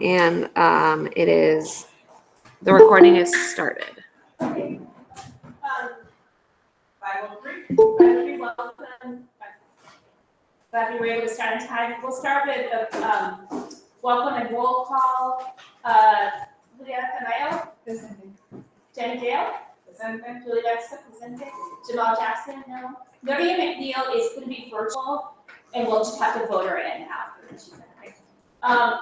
And it is, the recording is started. 503, welcome. Glad we were able to start on time. We'll start with the welcome and roll call. Julia Tamayo, presente. Jenny Dale, presente. Julie Dexter, presente. Jamal Jackson, no. Nuria McNeil is going to be virtual, and we'll just have to vote her in now.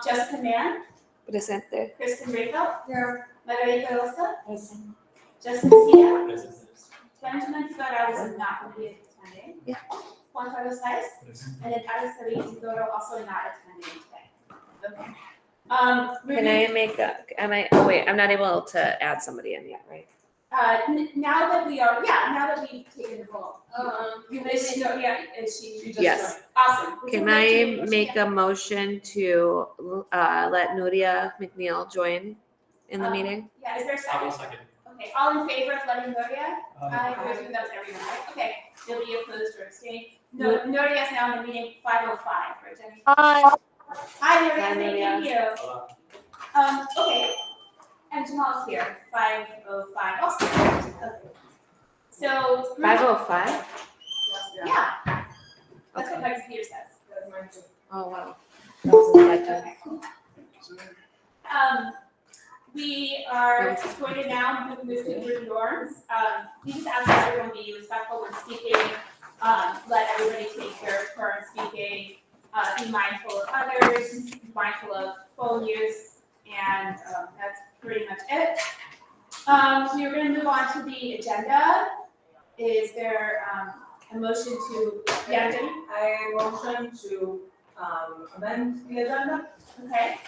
Jessica Mann, Presente. Kristen Rayfeld, Here. Margarita Rosa, Present. Justin Sia, Benjamin Flora was not going to be attending. Yeah. Juan Carlos Saiz, and then Alice Isidoro also not attending today. Okay. Can I make a, oh wait, I'm not able to add somebody in yet, right? Now that we've taken the vote. You wish to know, yeah, and she just Yes. joined. Awesome. Would you Can like I to- make a motion to let Nuria McNeil join in the meeting? Yeah, is there a I will second? second. Okay, all in favor of letting Nuria? Aye. I that was everyone, right? Okay, nobody opposed or abstained. No, Nuria is now in the meeting 5:05, right, Jenny? Hi. Hi, Nuria, Hi, thank you. Okay, and Jamal's here, 5:05 also. Okay. So. 5:05? Yeah. That's what my computer says. Oh, wow. That was a bad time. Okay. We are going to now move to group norms. We just ask everyone to be respectful when speaking, let everybody take their turn speaking, be mindful of others, be mindful of phone use, and that's pretty much it. We are going to move on to the agenda. Is there a motion to, yeah, Jenny? I motion to amend the agenda Okay.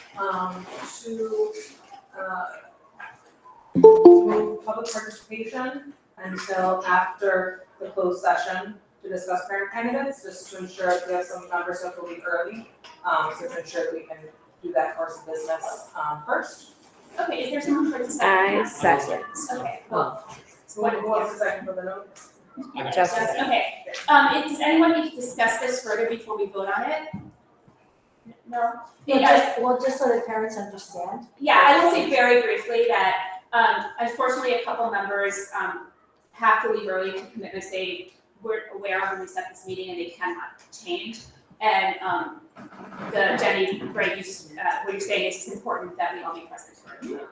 to move public participation until after the closed session to discuss parent candidates, just to ensure if we have some members who will leave early, so to ensure that we can do that course of business first. Okay, is there someone for the I second? second. Okay, well. Who wants the second for the note? Justin. Okay, does anyone need to discuss this further before we vote on it? No? Just so the parents understand. Yeah, I will say very briefly that, unfortunately, a couple members, have to leave early to commitments they weren't aware of when we set this meeting and they cannot change. And, Jenny, right, what you're saying is it's important that we all be present for that.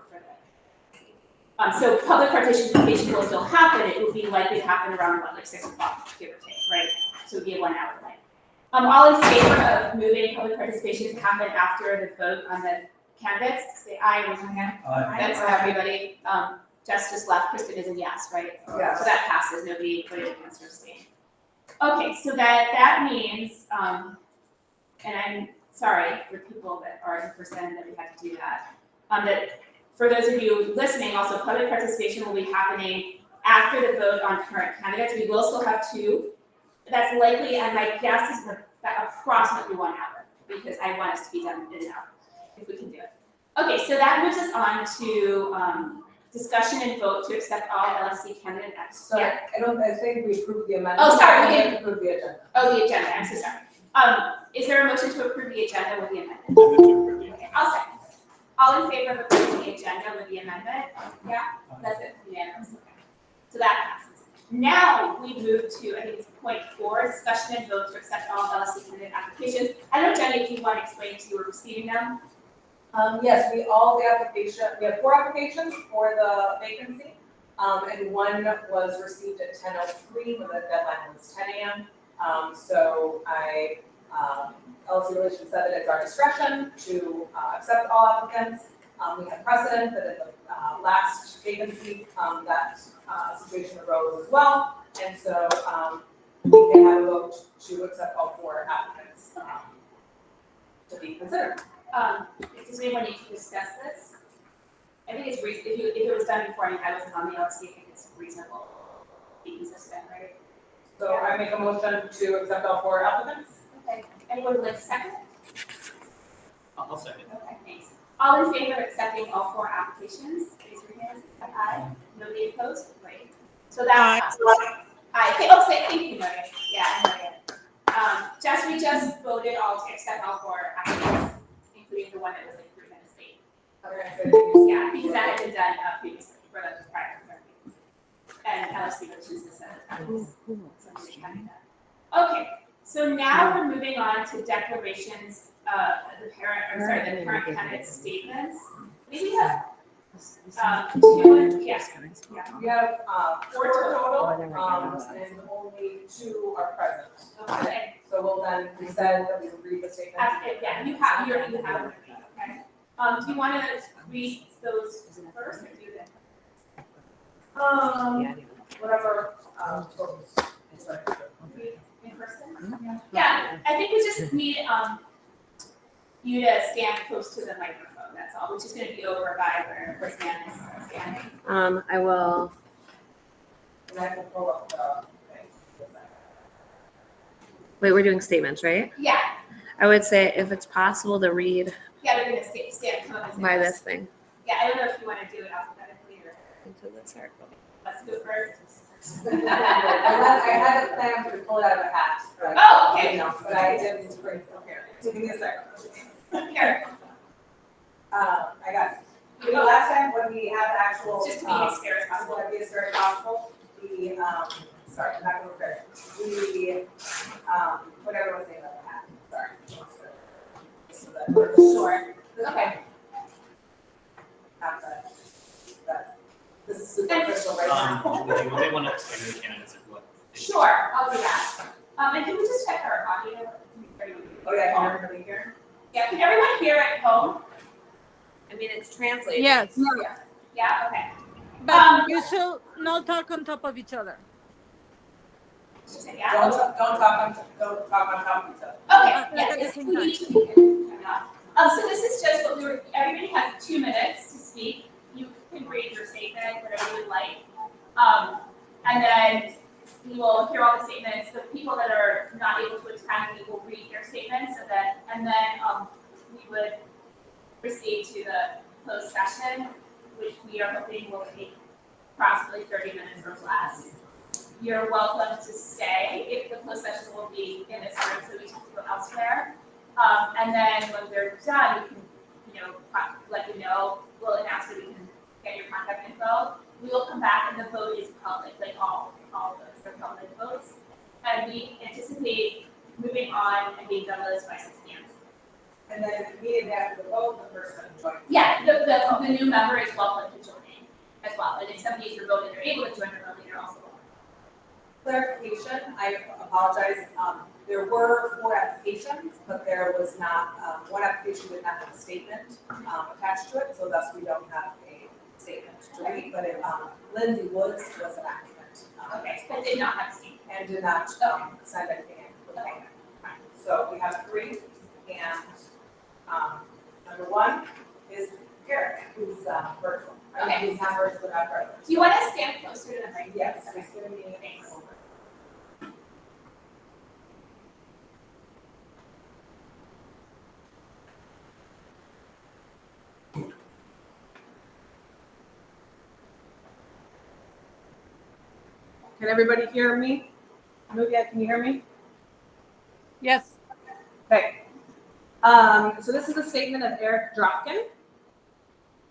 So public participation will still happen. It will be likely to happen around about like 6 o'clock, give or take, right? So it'll be a 1 hour delay. All in favor of moving public participation to happen after the vote on the candidates, say aye, raise your hand. Aye. That's for everybody. Jess just left, Kristen is a yes, right? Yes. So that passes, nobody voted against or abstained. Okay, so that means, and I'm sorry for people that are in person that we have to do that. That for those of you listening, also public participation will be happening after the vote on current candidates. We will still have 2. That's likely, and my guess is that approximately 1 hour, because I want us to be done in an hour, if we can do it. Okay, so that moves us on to discussion and vote to accept all LSC candidate apps. So Yeah. I think we approved the amendment. Oh, sorry, we We did. have to approve the agenda. Oh, the agenda, I'm so sorry. Is there a motion to approve the agenda with the amendment? Okay, I'll second. All in favor of approving the agenda with the amendment? Yeah, that's it, unanimous. Okay. So that passes. Now we move to, I think it's point 4, discussion and vote to accept all LSC candidate applications. I don't know, Jenny, if you want to explain if you were receiving them. Yes, we have 4 applications for the vacancy, and 1 was received at 10:03 when the deadline was 10 a.m. So LSC Relations said that it's our discretion to accept all applicants. We have precedent that in the last vacancy, that situation arose as well, and so we can have a vote to accept all 4 applicants to be considered. Does anyone need to discuss this? I think it's reasonable, if it was done before, I wasn't on the LSC, I think it's reasonable, be consistent, right? So I make a motion to accept all 4 applicants. Okay, anyone would like a second? I'll second. Okay, thanks. All in favor of accepting all 4 applications, raise your hands. Aye. Nobody opposed? Great. So that's aye. Okay, oh, thank you, Maria. Yeah, I know it. We just voted all to accept all 4 applicants, including the one that was like 3 minutes late. Yeah, because that had been done previously for the prior therapy. And LSC, which is the set of so I'm just having that. Okay, so now we're moving on to declarations, the current candidate statements. I think we have, two, yes, yeah. We have, 4 total, and only 2 are present. Okay, So we'll then, we said that we would read the statement. yeah, you have one of these, okay? Do you want to read those first or do that? Whatever, In person? Yeah, I think we just need, you to stand close to the microphone, that's all, which is gonna be over by where we're standing. I will. and I can pull up the thing. Wait, we're doing statements, right? Yeah, I would say if it's possible to read yeah, they're gonna stand, come up and stand. by this thing. Yeah, I don't know if you wanna do it alphabetically or, Into the circle. let's go first. I had a plan to pull it out of a hat, but, Oh, okay. you know, but I didn't bring it here. So give me a second. Here, I got it. You know, last time when we had the actual. just to be as fair as possible. Want to be as fair as possible, the, sorry, I'm not gonna prepare. The, whatever was the name of the hat, sorry. So that we're Sure, okay. Not that, this is super official right now. Would you really want to explain to the candidates like what? Sure, I'll do that. And can we just check our audio? Oh, yeah, can everybody hear? Yeah, can everyone hear at home? I mean, it's translated. Yes, Yeah, okay. but you should not talk on top of each other. She said, yeah. Don't talk on top of each other. Okay, Like yeah, at the it's, same we time. need to. So this is just what everybody has 2 minutes to speak. You can read your statement, whatever you would like. And then we will hear all the statements. The people that are not able to attend, we will read their statements, and then we would proceed to the closed session, which we are hoping will take approximately 30 minutes or less. You're welcome to stay if the closed session will be in this room, so we can go elsewhere. And then when they're done, we can, let you know, we'll announce that we can get your contact info. We will come back and the vote is public, like all votes are public votes. And we anticipate moving on and being done with this by 6 p.m. And then immediately after the vote, the person joins. Yeah, the new member is welcome to join in as well. And if somebody is remote and they're able to join remotely, they're also welcome. Clarification, I apologize, there were 4 applications, but there was not, one application did not have a statement attached to it, so thus we don't have a statement to read, but Lindsay Woods was an applicant. Okay, but did not have a seat. And did not send anything in. Okay. So we have 3, and number 1 is Eric, who's virtual. I mean, he's not virtual, not virtual. Do you want to stand closer to the mic? Yes, he's giving me Thanks. Can everybody hear me? Nubia, can you hear me? Yes. Okay. So this is a statement of Eric Dropkin.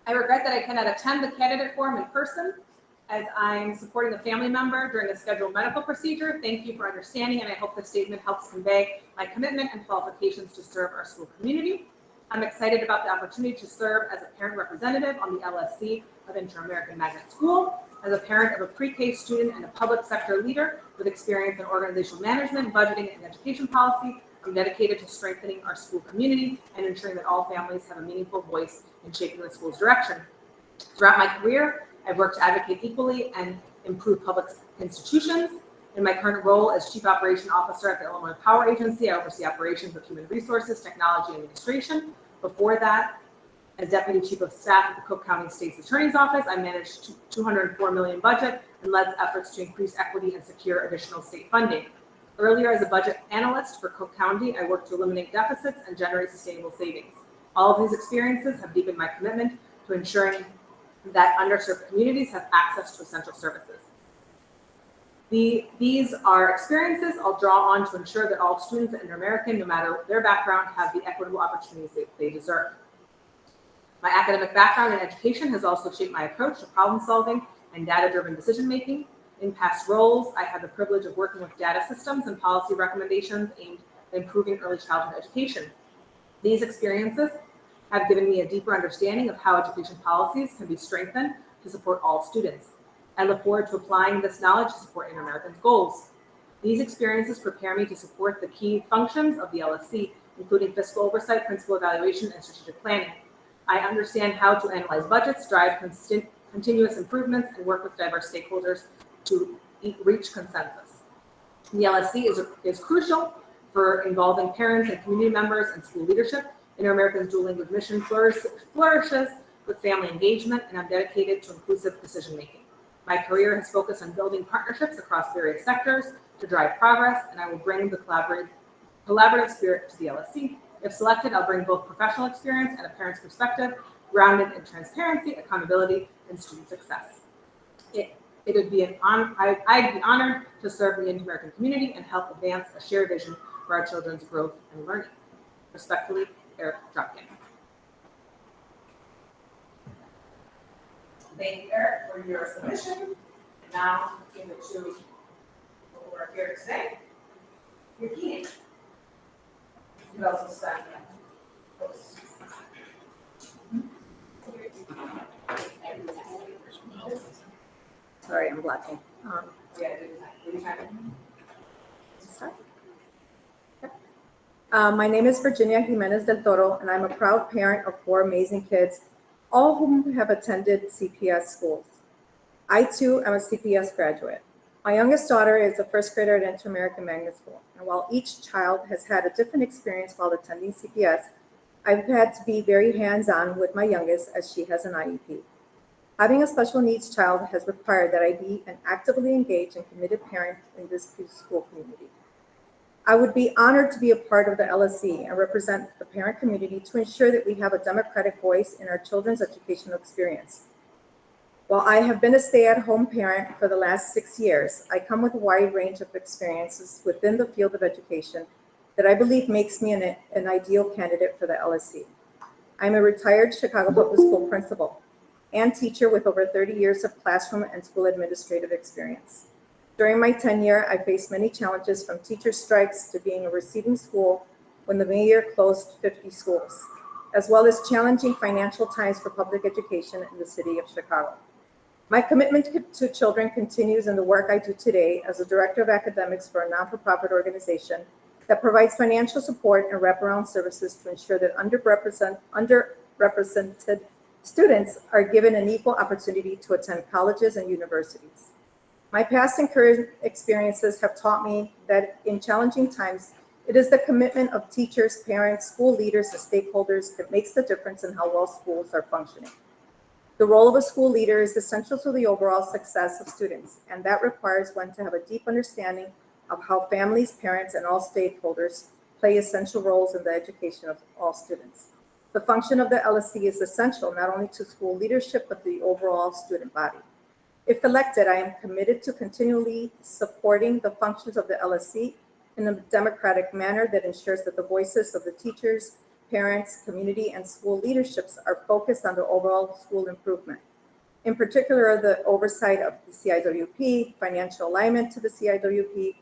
I regret that I cannot attend the candidate forum in person as I'm supporting a family member during a scheduled medical procedure. Thank you for understanding, and I hope this statement helps convey my commitment and qualifications to serve our school community. I'm excited about the opportunity to serve as a parent representative on the LSC of Inter-American Magnet School. As a parent of a pre-K student and a public sector leader with experience in organizational management, budgeting, and education policy, I'm dedicated to strengthening our school community and ensuring that all families have a meaningful voice in shaping the school's direction. Throughout my career, I've worked to advocate equally and improve public institutions. In my current role as Chief Operation Officer at the Illinois Power Agency, I oversee operations of human resources, technology, and administration. Before that, as Deputy Chief of Staff at the Cook County State's Attorney's Office, I managed $204 million budget and led efforts to increase equity and secure additional state funding. Earlier, as a budget analyst for Cook County, I worked to eliminate deficits and generate sustainable savings. All of these experiences have deepened my commitment to ensuring that underserved communities have access to essential services. These are experiences I'll draw on to ensure that all students at Inter-American, no matter their background, have the equitable opportunities they deserve. My academic background in education has also shaped my approach to problem solving and data-driven decision-making. In past roles, I had the privilege of working with data systems and policy recommendations aimed at improving early childhood education. These experiences have given me a deeper understanding of how education policies can be strengthened to support all students. I look forward to applying this knowledge to support Inter-American's goals. These experiences prepare me to support the key functions of the LSC, including fiscal oversight, principal evaluation, and strategic planning. I understand how to analyze budgets, drive continuous improvements, and work with diverse stakeholders to reach consensus. The LSC is crucial for involving parents and community members and school leadership. Inter-American's dual language mission flourishes with family engagement, and I'm dedicated to inclusive decision-making. My career has focused on building partnerships across various sectors to drive progress, and I will bring the collaborative spirit to the LSC. If selected, I'll bring both professional experience and a parent's perspective, grounded in transparency, accountability, and student success. It would be an honor. I'd be honored to serve the Inter-American community and help advance a shared vision for our children's growth and learning. Respectfully, Eric Dropkin. Thank you, Eric, for your submission. Now, give it to who are here today. Your key. You also stand close. Sorry, I'm blocking. My name is Virginia Jimenez del Toro, and I'm a proud parent of 4 amazing kids, all of whom have attended CPS schools. I too am a CPS graduate. My youngest daughter is a first grader at Inter-American Magnet School, and while each child has had a different experience while attending CPS, I've had to be very hands-on with my youngest as she has an IEP. Having a special needs child has required that I be an actively engaged and committed parent in this school community. I would be honored to be a part of the LSC and represent the parent community to ensure that we have a democratic voice in our children's educational experience. While I have been a stay-at-home parent for the last 6 years, I come with a wide range of experiences within the field of education that I believe makes me an ideal candidate for the LSC. I'm a retired Chicago Public School principal and teacher with over 30 years of classroom and school administrative experience. During my tenure, I faced many challenges, from teacher strikes to being a receiving school when the mayor closed 50 schools, as well as challenging financial times for public education in the city of Chicago. My commitment to children continues in the work I do today as a director of academics for a non-for-profit organization that provides financial support and wraparound services to ensure that underrepresented students are given an equal opportunity to attend colleges and universities. My past and current experiences have taught me that in challenging times, it is the commitment of teachers, parents, school leaders, and stakeholders that makes the difference in how well schools are functioning. The role of a school leader is essential to the overall success of students, and that requires one to have a deep understanding of how families, parents, and all stakeholders play essential roles in the education of all students. The function of the LSC is essential not only to school leadership, but the overall student body. If elected, I am committed to continually supporting the functions of the LSC in a democratic manner that ensures that the voices of the teachers, parents, community, and school leaderships are focused on the overall school improvement. In particular, the oversight of the CIWP, financial alignment to the CIWP,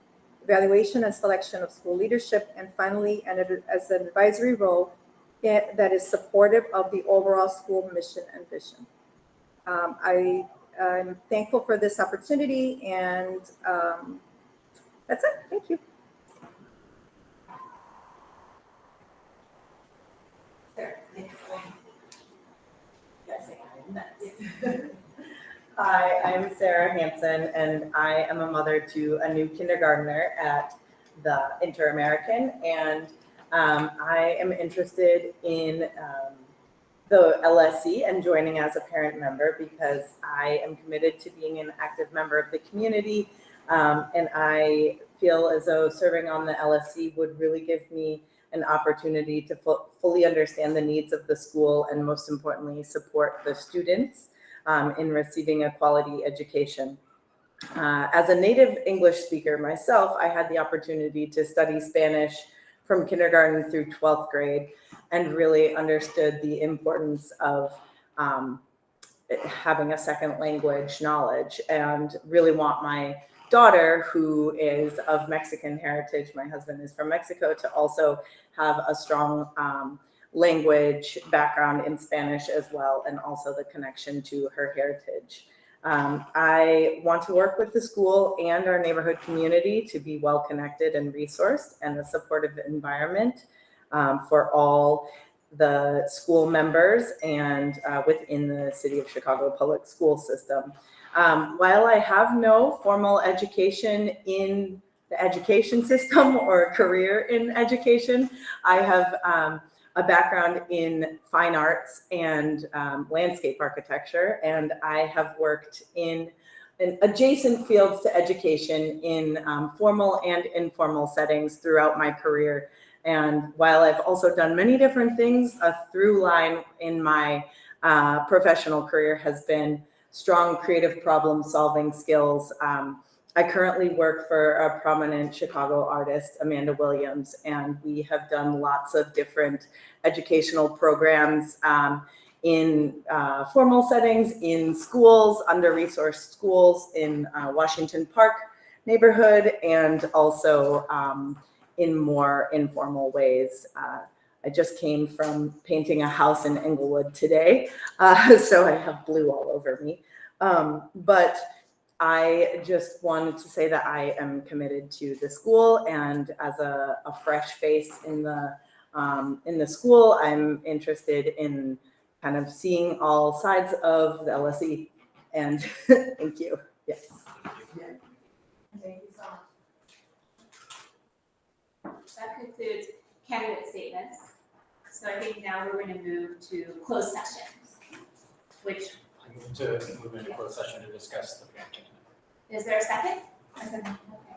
evaluation and selection of school leadership, and finally, as an advisory role that is supportive of the overall school mission and vision. I'm thankful for this opportunity, and that's it. Thank you. Hi, I'm Sarah Hansen, and I am a mother to a new kindergartner at the Inter-American, and I am interested in the LSC and joining as a parent member because I am committed to being an active member of the community, and I feel as though serving on the LSC would really give me an opportunity to fully understand the needs of the school and, most importantly, support the students in receiving a quality education. As a native English speaker myself, I had the opportunity to study Spanish from kindergarten through 12th grade. and really understood the importance of having a second language knowledge, and really want my daughter, who is of Mexican heritage, my husband is from Mexico, to also have a strong language background in Spanish as well, and also the connection to her heritage. I want to work with the school and our neighborhood community to be well connected and resourced, and a supportive environment for all the school members and within the City of Chicago public school system. While I have no formal education in the education system or career in education, I have a background in fine arts and landscape architecture, and I have worked in adjacent fields to education in formal and informal settings throughout my career. And while I've also done many different things, a through line in my professional career has been strong creative problem solving skills. I currently work for a prominent Chicago artist, Amanda Williams, and we have done lots of different educational programs in formal settings, in schools, under-resourced schools in Washington Park neighborhood, and also in more informal ways. I just came from painting a house in Englewood today, so I have blue all over me. But I just wanted to say that I am committed to the school, and as a fresh face in the school, I'm interested in kind of seeing all sides of the LSC. And thank you. Yes. Thank you so much. That concludes candidate statements. So I think now we're going to move to closed session, which, I move to move into closed session to discuss the grant candidate. is there a second? Okay.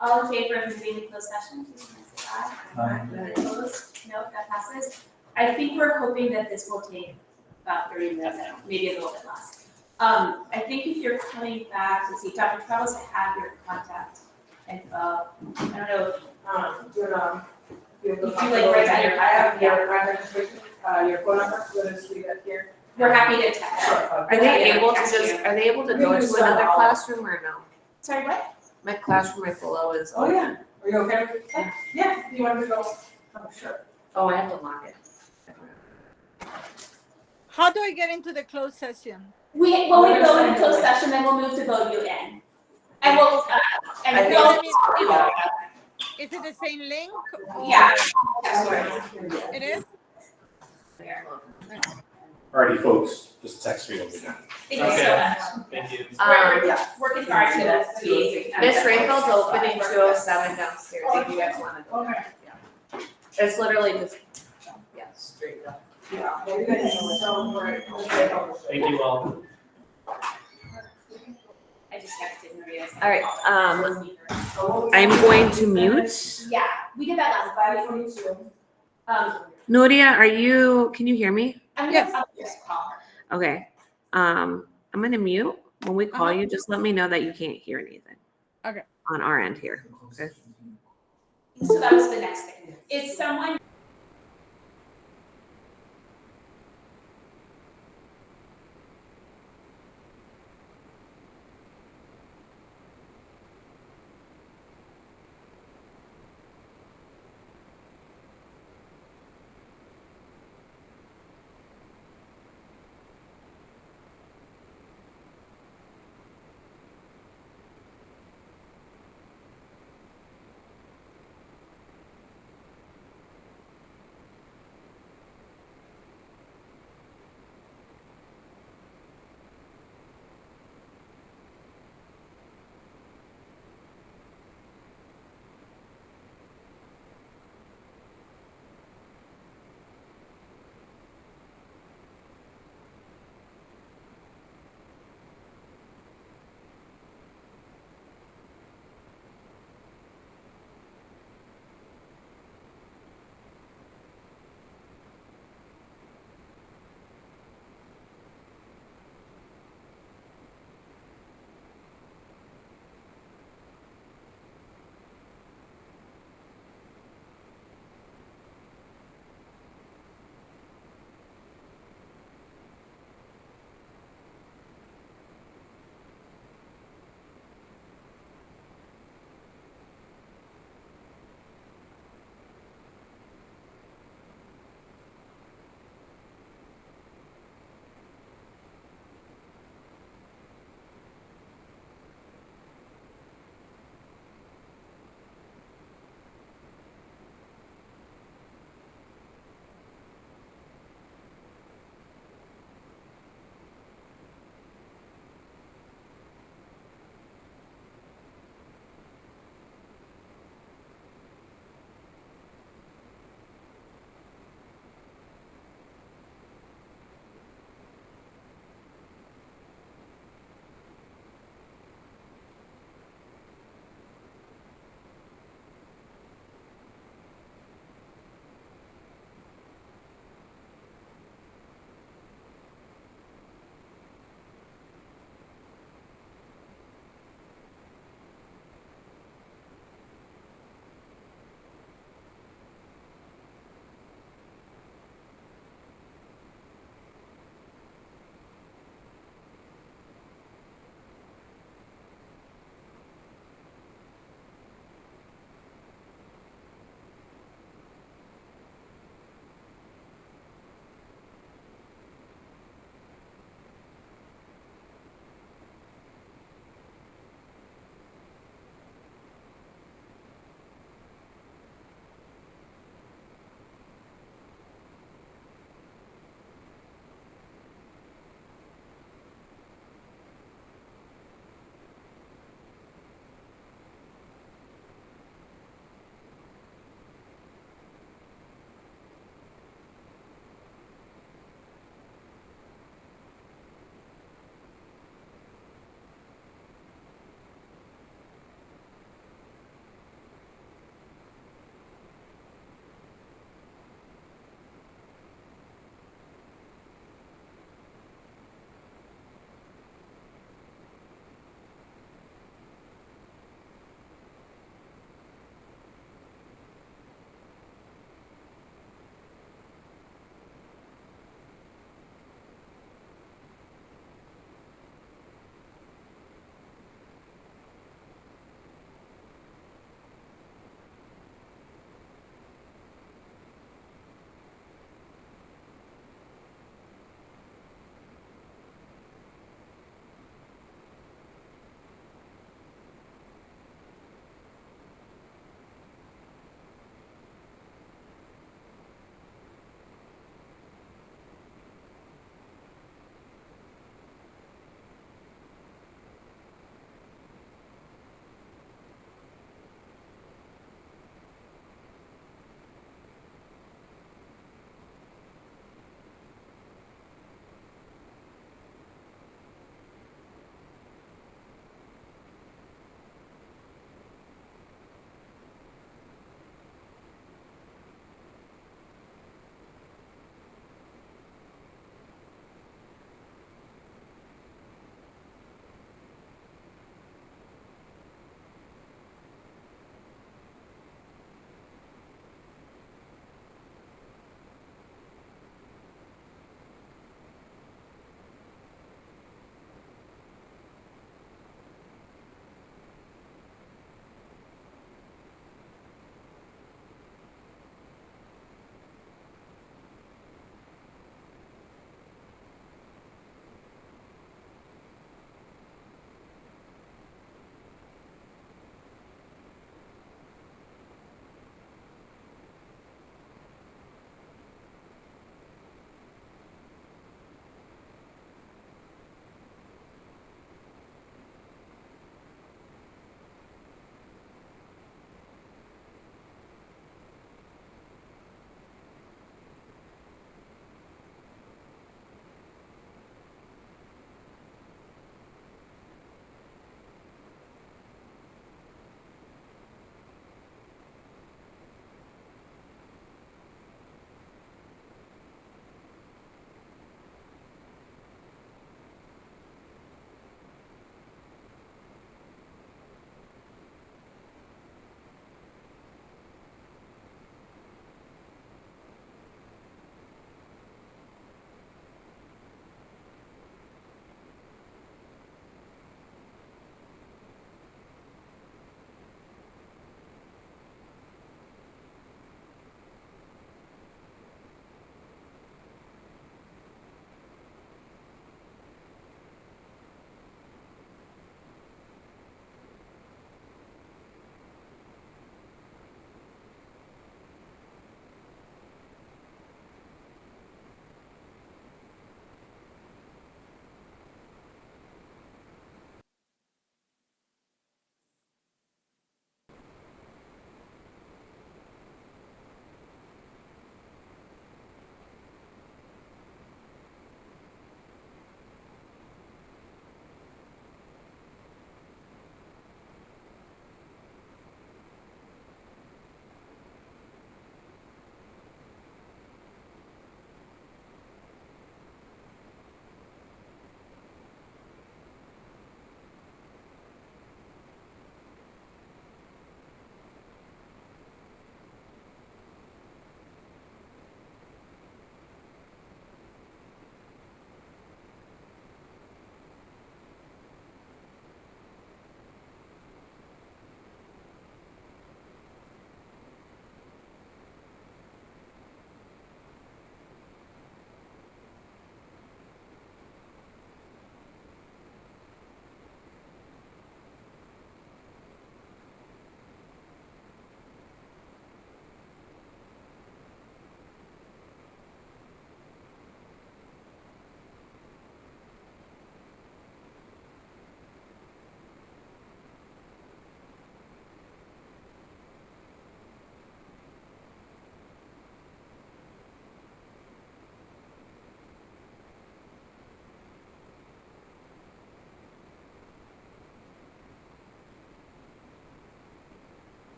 All in favor of moving to closed session, please say aye. Aye. Opposed? No, that passes. I think we're hoping that this will take about 30 minutes, maybe a little bit less. I think if you're coming back to see Dr. Travis, I have your contact info. I don't know if You like write down your- I have your contact information, your phone number, so just leave it here. we're happy to text. Sure. Are they Yeah, able to text just, you. are they able to We go can into send another all- classroom or no? Sorry, what? My classroom right below is. Oh, yeah. Are you okay with it? Yeah, you want me to go? Oh, sure. Oh, I have to lock it. How do I get into the closed session? When we go into closed session, then we'll move to vote you in. And we'll, and I we'll. I mean, is it the same link? Or- Yeah. It is? Alrighty, folks, just text me when we're done. Thank you so much. Thank you. We're working hard to be. Miss Rayfeld's opening 207 downstairs if you guys want to go. Okay. It's literally just, yeah, straight up. Yeah. Thank you all. I just texted Maria. All right, I'm going to mute. Yeah, we did that last time. Nuria, can you hear me? Yes. I'll just call her. Okay. I'm gonna mute. When we call you, just let me know that you can't hear anything. Okay. On our end here. Okay. So that was the next thing. Is someone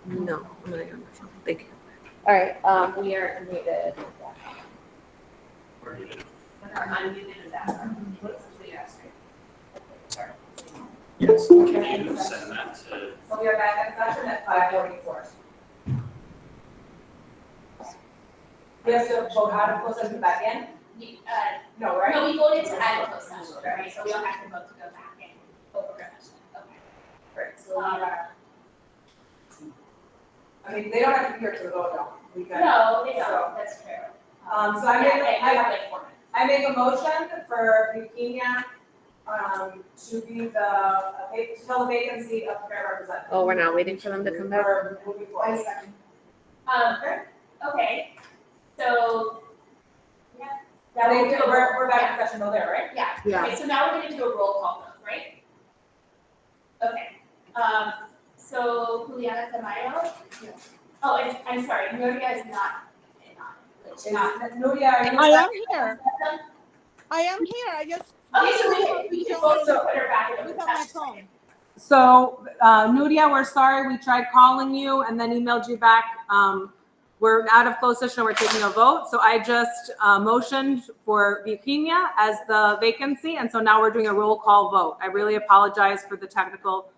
No, I'm gonna get on my phone. Thank you. All right, we are unmuted. Unmuted is that. What's the yes? Sorry. Yes. Can you send that to? So we are back in session at 5:44. We have to vote out of closed session back in? No, right? No, we voted to add a closed session, right? So we don't have to vote to go back in open session. Okay. Right, so we are. I mean, they don't have to be here to vote on. We can. No, they don't, that's true. So I make, Yeah, I have like 4 minutes. I make a motion for leukemia, to be the, to fill the vacancy of parent representative. Oh, we're now waiting for them to come back. For moving forward. Okay, so, yeah. Now, That will do a we're back in session though there, right? Yeah, Yeah. okay, so now we're gonna do a roll call vote, right? Okay, so Juliana Tamayo? Oh, and I'm sorry, Nuria is not, Nuria, are you? I am here. I am here. I just Okay, so we can vote to put her back in the without my session. phone. So, Nuria, we're sorry, we tried calling you and then emailed you back. We're out of closed session, we're taking a vote. So I just motioned for leukemia as the vacancy, and so now we're doing a roll call vote. I really apologize for the technical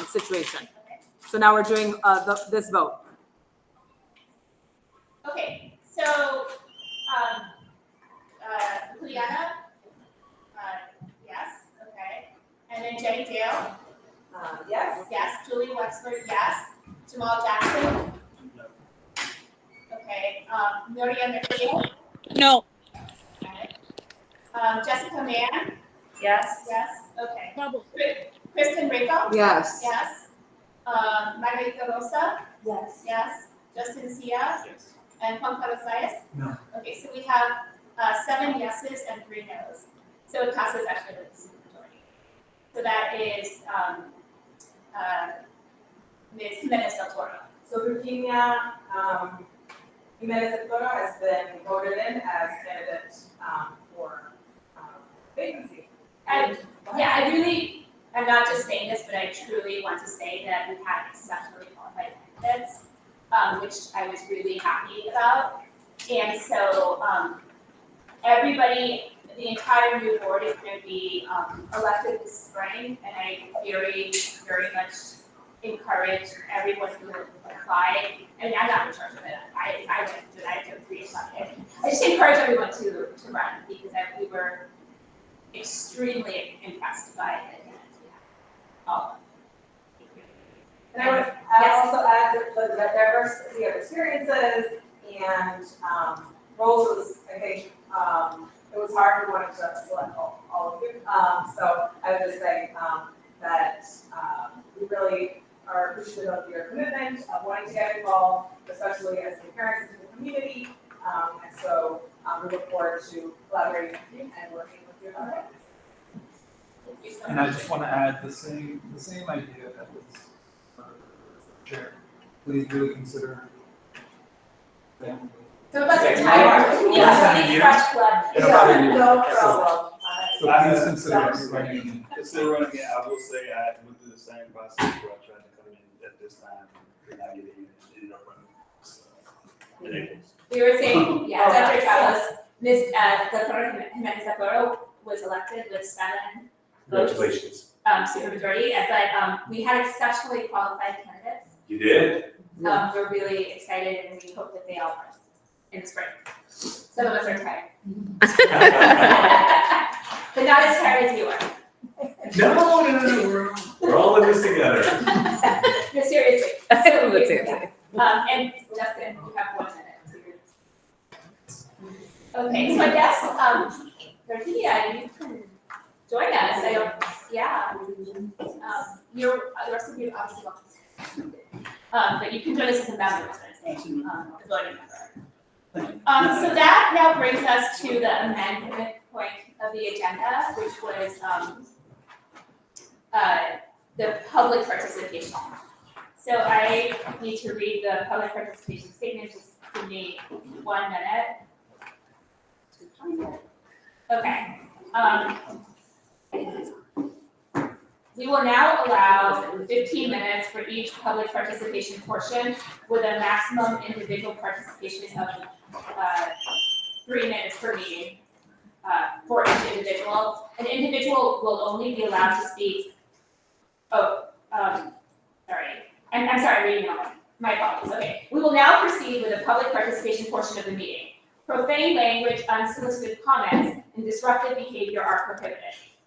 situation. So now we're doing this vote. Okay, so, Juliana? Yes, okay. And then Jenny Dale? Yes? Yes. Julie Wexler, yes. Jamal Jackson? No. Okay, Nuria McLean? No. Okay. Jessica Mann? Yes. Yes, okay. Bubble. Kristen Rico? Yes. Yes. Margarita Rosa? Yes. Yes. Justin Sia? Yes. And Juan Carlos Zayas? No. Okay, so we have 7 yeses and 3 nos. So it passes actually with the supermajority. So that is Ms. Jimenez del Toro. So leukemia, Jimenez del Toro has been voted in as candidate for vacancy. And yeah, I really, I'm not just saying this, but I truly want to say that we had exceptionally qualified candidates, which I was really happy about. And so everybody, the entire new board is going to be elected this spring, and I very, very much encourage everyone who applied. I mean, I'm not in charge of it. I went to it. I took 3 o'clock. I just encourage everyone to run because we were extremely impressed by the candidates we had. All of them. And I would also add that the diversity of experiences and roles was, I think, it was hard, we wanted to select all of you. So I would just say that we really are appreciative of your commitment, of wanting to get involved, especially as new parents into the community. And so we look forward to collaborating with you and working with you on it. Thank you so And I much. just want to add the same idea that was shared. Please really consider them. So about the Okay. time, Yeah. fresh blood. In about a year. No problem. So please consider everybody in. It's still running, yeah, I will say I went through the same process where I tried to come in at this time, and not get in, and ended up running. So, in April. We were saying, yeah, Dr. Travis, Ms. Jimenez del Toro was elected with 7 votes, Congratulations. supermajority, but we had exceptionally qualified candidates. You did. We're really excited and we hope that they all run in the spring. Some of us are tired. But not as tired as you are. No, we're all in this together. No, seriously. But So, seriously. and Justin, you have 1 minute. Okay, so I guess, Virginia, you can join us. I don't, yeah. You're, the rest of you obviously welcome. But you can join us as a member, is what I'm saying, a voting member. So that now brings us to the amendment point of the agenda, which was, the public participation. So I need to read the public participation statement, just give me 1 minute. Okay. We We will now allow 15 minutes for each public participation portion with a maximum individual participation of 3 minutes per meeting for each individual. An individual will only be allowed to speak. I'm sorry, reading wrong. My apologies. Okay. We will now proceed with the public participation portion of the meeting. Profane language, unsolicited comments, and disruptive behavior are prohibited.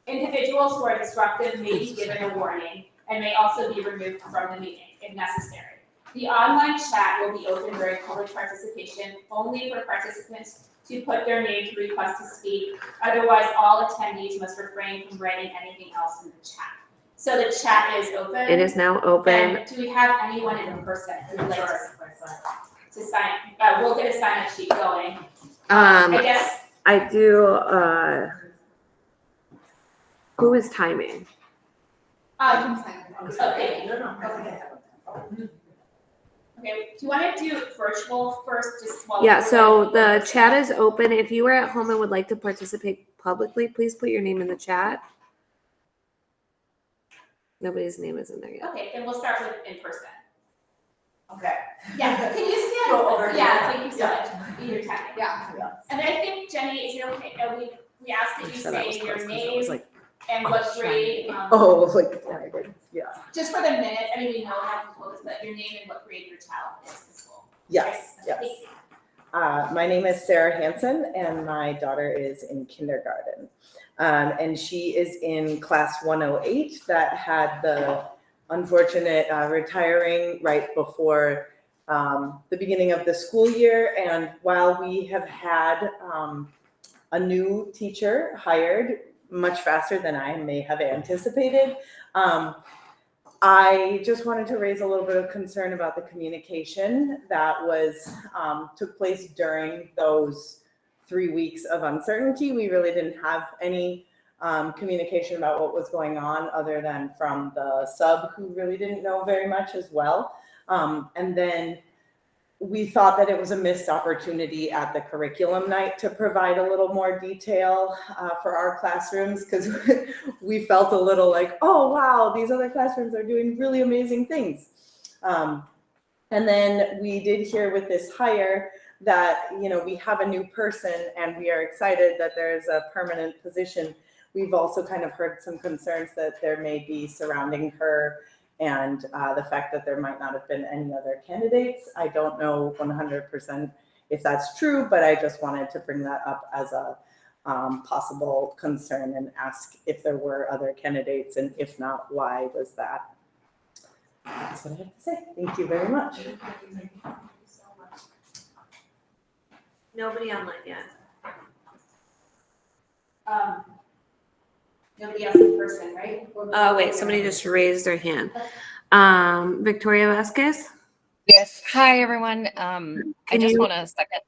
Individuals who are disruptive may be given a warning and may also be removed from the meeting if necessary. The online chat will be open during public participation only for participants to put their name to request to speak. Otherwise, all attendees must refrain from writing anything else in the chat. So the chat is open. It is now open. And do we have anyone in person who would like to sign? We'll get a sign-up sheet going. I guess. I do, who is timing? Okay. Okay, do you want to do virtual first, just while? Yeah, so the chat is open. If you are at home and would like to participate publicly, please put your name in the chat. Nobody's name is in there yet. Okay, then we'll start with in person. Okay. Yeah, can you stand Go over Yeah, here. thank you so much. Your time. Yeah. And I think, Jenny, is it okay, we asked that you So that was say close your 'cause it name was like, and what grade, yeah. just for the minute, I mean, we know how to hold this, but your name and what grade your child is in school. Yes, Okay, yes. thank you. My name is Sarah Hansen, and my daughter is in kindergarten. And she is in class 108 that had the unfortunate retiring right before the beginning of the school year. And while we have had a new teacher hired much faster than I may have anticipated, I just wanted to raise a little bit of concern about the communication that was took place during those 3 weeks of uncertainty. We really didn't have any communication about what was going on other than from the sub, who really didn't know very much as well. And then we thought that it was a missed opportunity at the curriculum night to provide a little more detail for our classrooms, because we felt a little like, oh, wow, these other classrooms are doing really amazing things. And then we did hear with this hire that, we have a new person and we are excited that there's a permanent position. We've also kind of heard some concerns that there may be surrounding her, and the fact that there might not have been any other candidates. I don't know 100% if that's true, but I just wanted to bring that up as a possible concern and ask if there were other candidates, and if not, why was that? That's what I have to say. Thank you very much. Nobody online yet. Nobody else in person, right? Wait, somebody just raised their hand. Victoria Vasquez? Yes. Hi, everyone. I Can just you- want to second.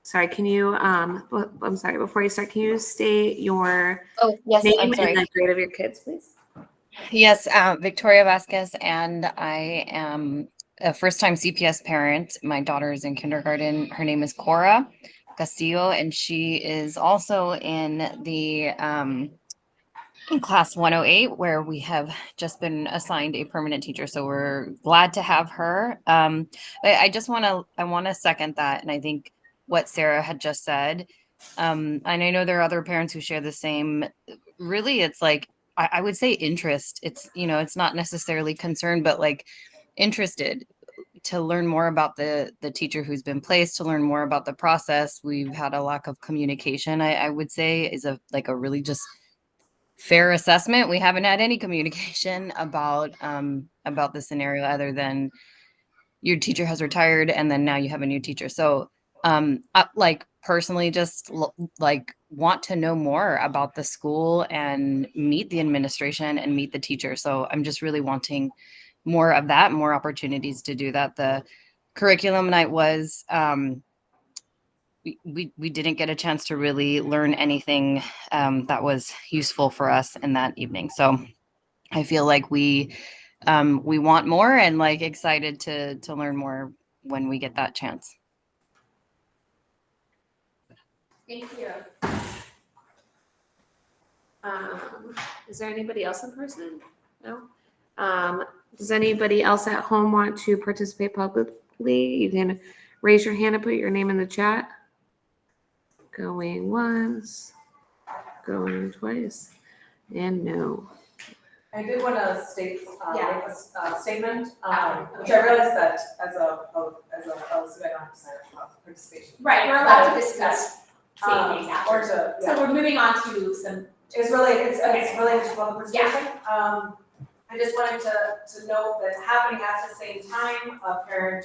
Sorry, can you, I'm sorry, before you start, can you state your Oh, yes, name I'm and sorry. the grade of your kids, please? Yes, Victoria Vasquez, and I am a first-time CPS parent. My daughter is in kindergarten. Her name is Cora Castillo, and she is also in the in class 108, where we have just been assigned a permanent teacher. So we're glad to have her. I just want to second that, and I think what Sarah had just said. And I know there are other parents who share the same. Really, it's like I would say interest. It's it's not necessarily concern, but like interested to learn more about the teacher who's been placed, to learn more about the process. We've had a lack of communication. I would say is a really just fair assessment. We haven't had any communication about the scenario other than your teacher has retired and then now you have a new teacher. So I, like personally just like want to know more about the school and meet the administration and meet the teacher. So I'm just really wanting more of that, more opportunities to do that. The curriculum night was we didn't get a chance to really learn anything that was useful for us in that evening. So I feel like we want more and like excited to learn more when we get that chance. Thank you. Is there anybody else in person? No? Does anybody else at home want to participate publicly? You can raise your hand and put your name in the chat. Going once, going twice, and no. I did want to state, Yeah. make a statement, which I realize that as a LSC, I don't have to sign up for participation. Right, we're allowed to discuss saying things Or after. to, yeah. So we're moving on to some, It's related to public participation. I just wanted to note that happening at the same time, a parent,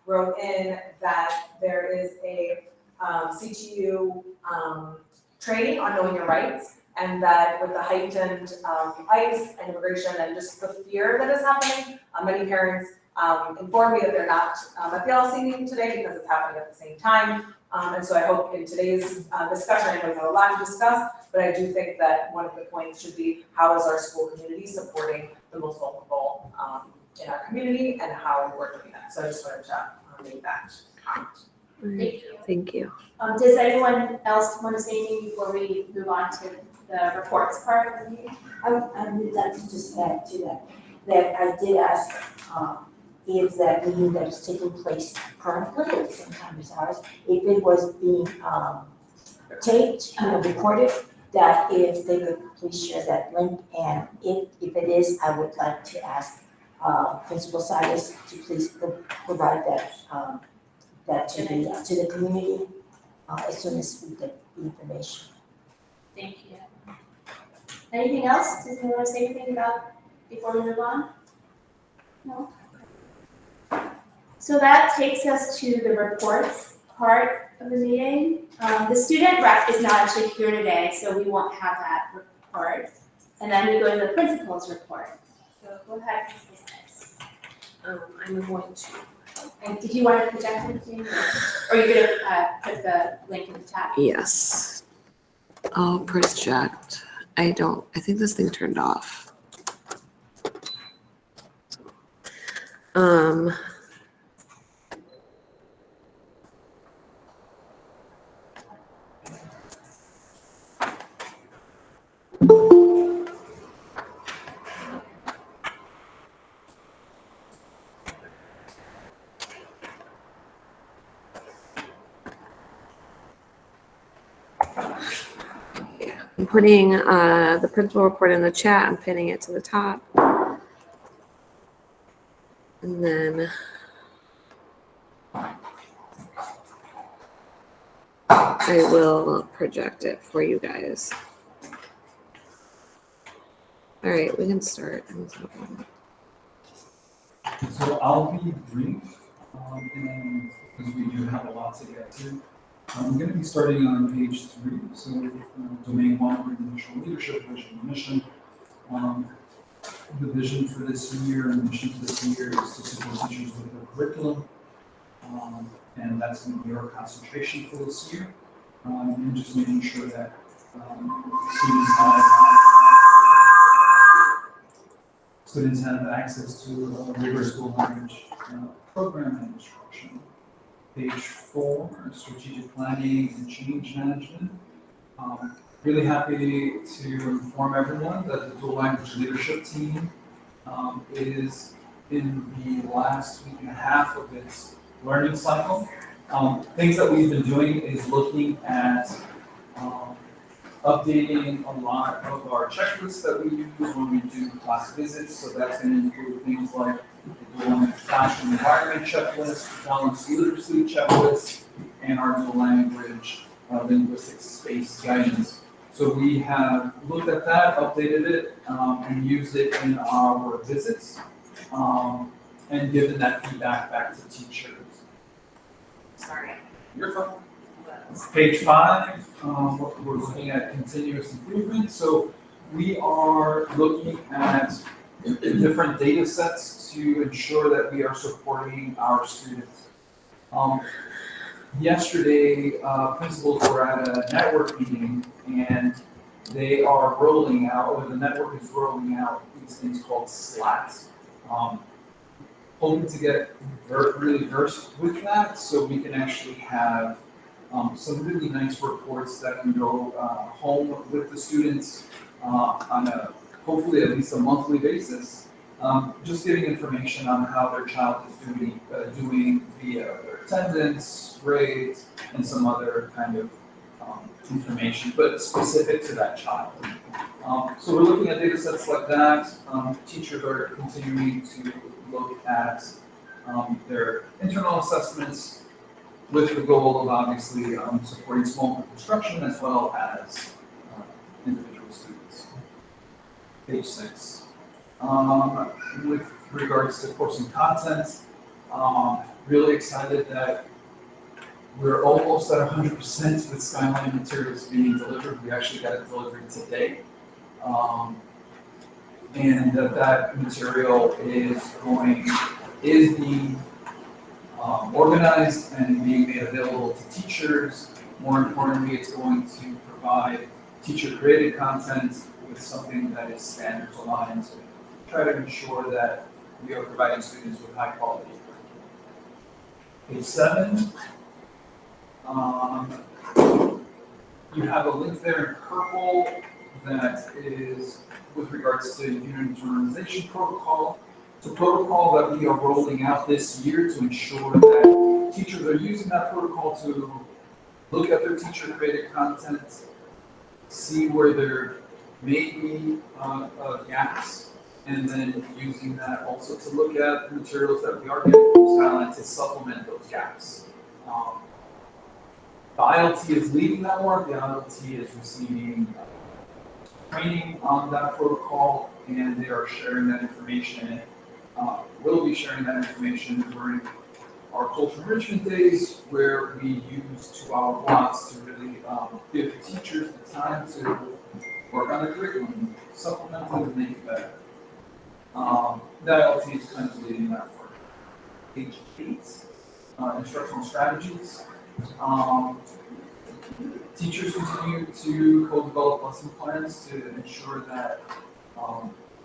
wrote in that there is a, CTU, training on knowing your rights. And that with the heightened, ICE and immigration and just the fear that is happening, many parents, informed me that they're not, at the LSC meeting today because it's happening at the same time. And so I hope in today's, discussion, I know we have a lot to discuss, but I do think that one of the points should be how is our school community supporting the most vulnerable, in our community and how we're doing that. So I just wanted to make that comment. thank you. Thank you. Does anyone else want to say anything before we move on to the reports part of the meeting? I would like to just add to that I did ask, if that meeting that is taking place currently at the same time as ours, if it was being, taped, recorded, that if they could please share that link, and if it is, I would like to ask, Principal Silas to please provide that to the community, as soon as we get the information. Thank you. Anything else? Does anyone want to say anything about before we move on? No? So that takes us to the reports part of the meeting. The student rep is not actually here today, so we won't have that report. And then we go to the principal's report. So go ahead, Mrs. Nice. I'm going to. And did you want to project anything? Or are you going to put the link in the chat? Yes. I'll project. I think this thing turned off. I'm putting the principal report in the chat. I'm pinning it to the top. And then I will project it for you guys. All right, we can start. So I'll be brief, and because we do have a lot to get to. I'm going to be starting on page 3, so domain 1, initial leadership, vision, and mission. The vision for this year and the mission for this year is to support teachers with their curriculum, and that's going to be our concentration for this year, and just making sure that students have access to a rigorous school language program and instruction. Page 4, strategic planning and change management. Really happy to inform everyone that the dual language leadership team is in the last week and a half of its learning cycle. Things that we've been doing is looking at updating a lot of our checklists that we use when we do class visits. So that's going to include things like the dual language classroom environment checklist, balanced literacy checklist, and our dual language linguistic space guidance. So we have looked at that, updated it, and used it in our visits, and given that feedback back to teachers. Sorry. You're fine. Page 5, we're looking at continuous improvement. So we are looking at different data sets to ensure that we are supporting our students. Yesterday, principals were at a network meeting, and they are rolling out, or the network is rolling out these things called slats. Hoping to get really versed with that so we can actually have some really nice reports that can go home with the students on a hopefully at least a monthly basis, just giving information on how their child is doing via their attendance, grades, and some other kind of information, but specific to that child. So we're looking at data sets like that. Teachers are continuing to look at their internal assessments with the goal of obviously supporting small group instruction as well as individual students. Page 6. With regards to course and content, really excited that we're almost at 100% with Skyline materials being delivered. We actually got it delivered today. And that material is being organized and being made available to teachers. More importantly, it's going to provide teacher-created content with something that is standards aligned to try to ensure that we are providing students with high quality. Page 7. You have a link there in purple that is with regards to unit internalization protocol. It's a protocol that we are rolling out this year to ensure that teachers are using that protocol to look at their teacher-created content, see where there may be gaps, and then using that also to look at materials that we are getting from Skyline to supplement those gaps. The ILT is leading that work. The ILT is receiving training on that protocol, and they are sharing that information. We'll be sharing that information during our cultural enrichment days, where we use 2-hour blocks to really give teachers the time to work on their curriculum, supplement it, and make it better. The ILT is kind of leading that work. Page 8, instructional strategies. Teachers continue to co-develop lesson plans to ensure that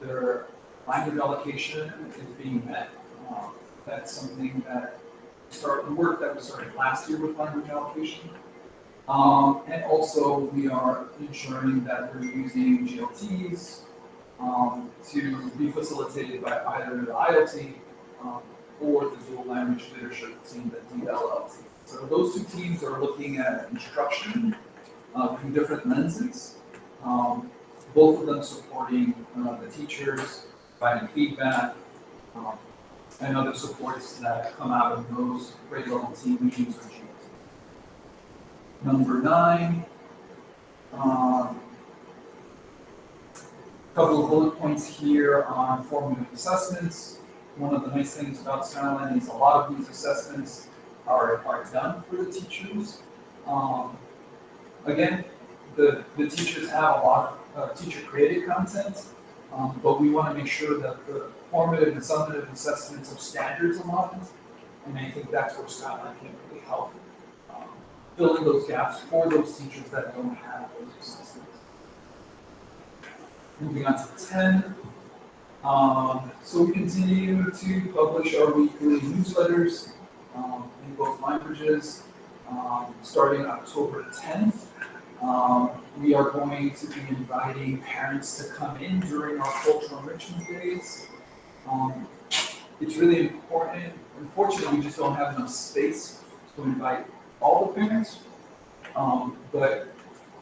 their language allocation is being met. That's something that the work that we started last year with language allocation. And also we are ensuring that we're using GLTs to be facilitated by either the ILT or the dual language leadership team, the DLLT. So those two teams are looking at instruction through different lenses, both of them supporting the teachers, providing feedback, and other supports that come out of those grade level team meetings or GLT. Number 9, couple of bullet points here on formative assessments. One of the nice things about Skyline is a lot of these assessments are done for the teachers. Again, the teachers have a lot of teacher-created content, but we want to make sure that the formative and summative assessments are standards aligned, and I think that's where Skyline can really help filling those gaps for those teachers that don't have those assessments. Moving on to 10. So we continue to publish our weekly newsletters in both languages. Starting October 10th, we are going to be inviting parents to come in during our cultural enrichment days. It's really important. Unfortunately, we just don't have enough space to invite all the parents. But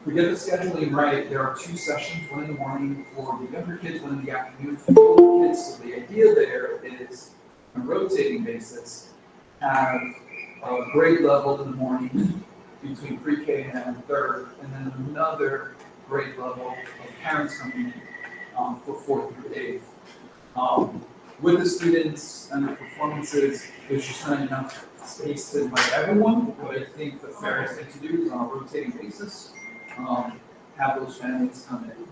if we get the scheduling right, there are 2 sessions, one in the morning for the younger kids, one in the afternoon for the older kids. So the idea there is, on a rotating basis, have a grade level in the morning between pre-K and 3rd, and then another grade level of parents coming in for 4th through 8th. With the students and the performances, there's just not enough space to invite everyone. What I think the fairest thing to do is on a rotating basis, have those families come in.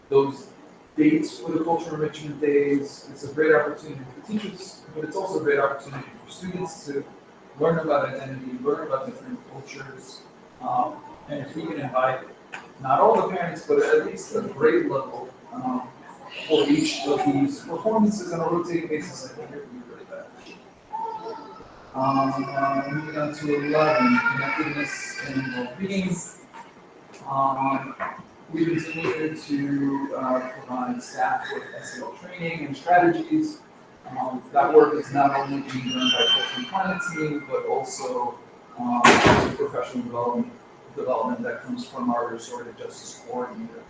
Those dates for the cultural enrichment days, it's a great opportunity for teachers, but it's also a great opportunity for students to learn about identity, learn about different cultures, and if we can invite not all the parents, but at least a grade level for each of these performances on a rotating basis, I think it would be really beneficial. Moving on to 11, connectedness and well-being. We continue to provide staff with SEL training and strategies. That work is not only being done by the culture and climate team, but also professional development that comes from our restorative justice coordinator.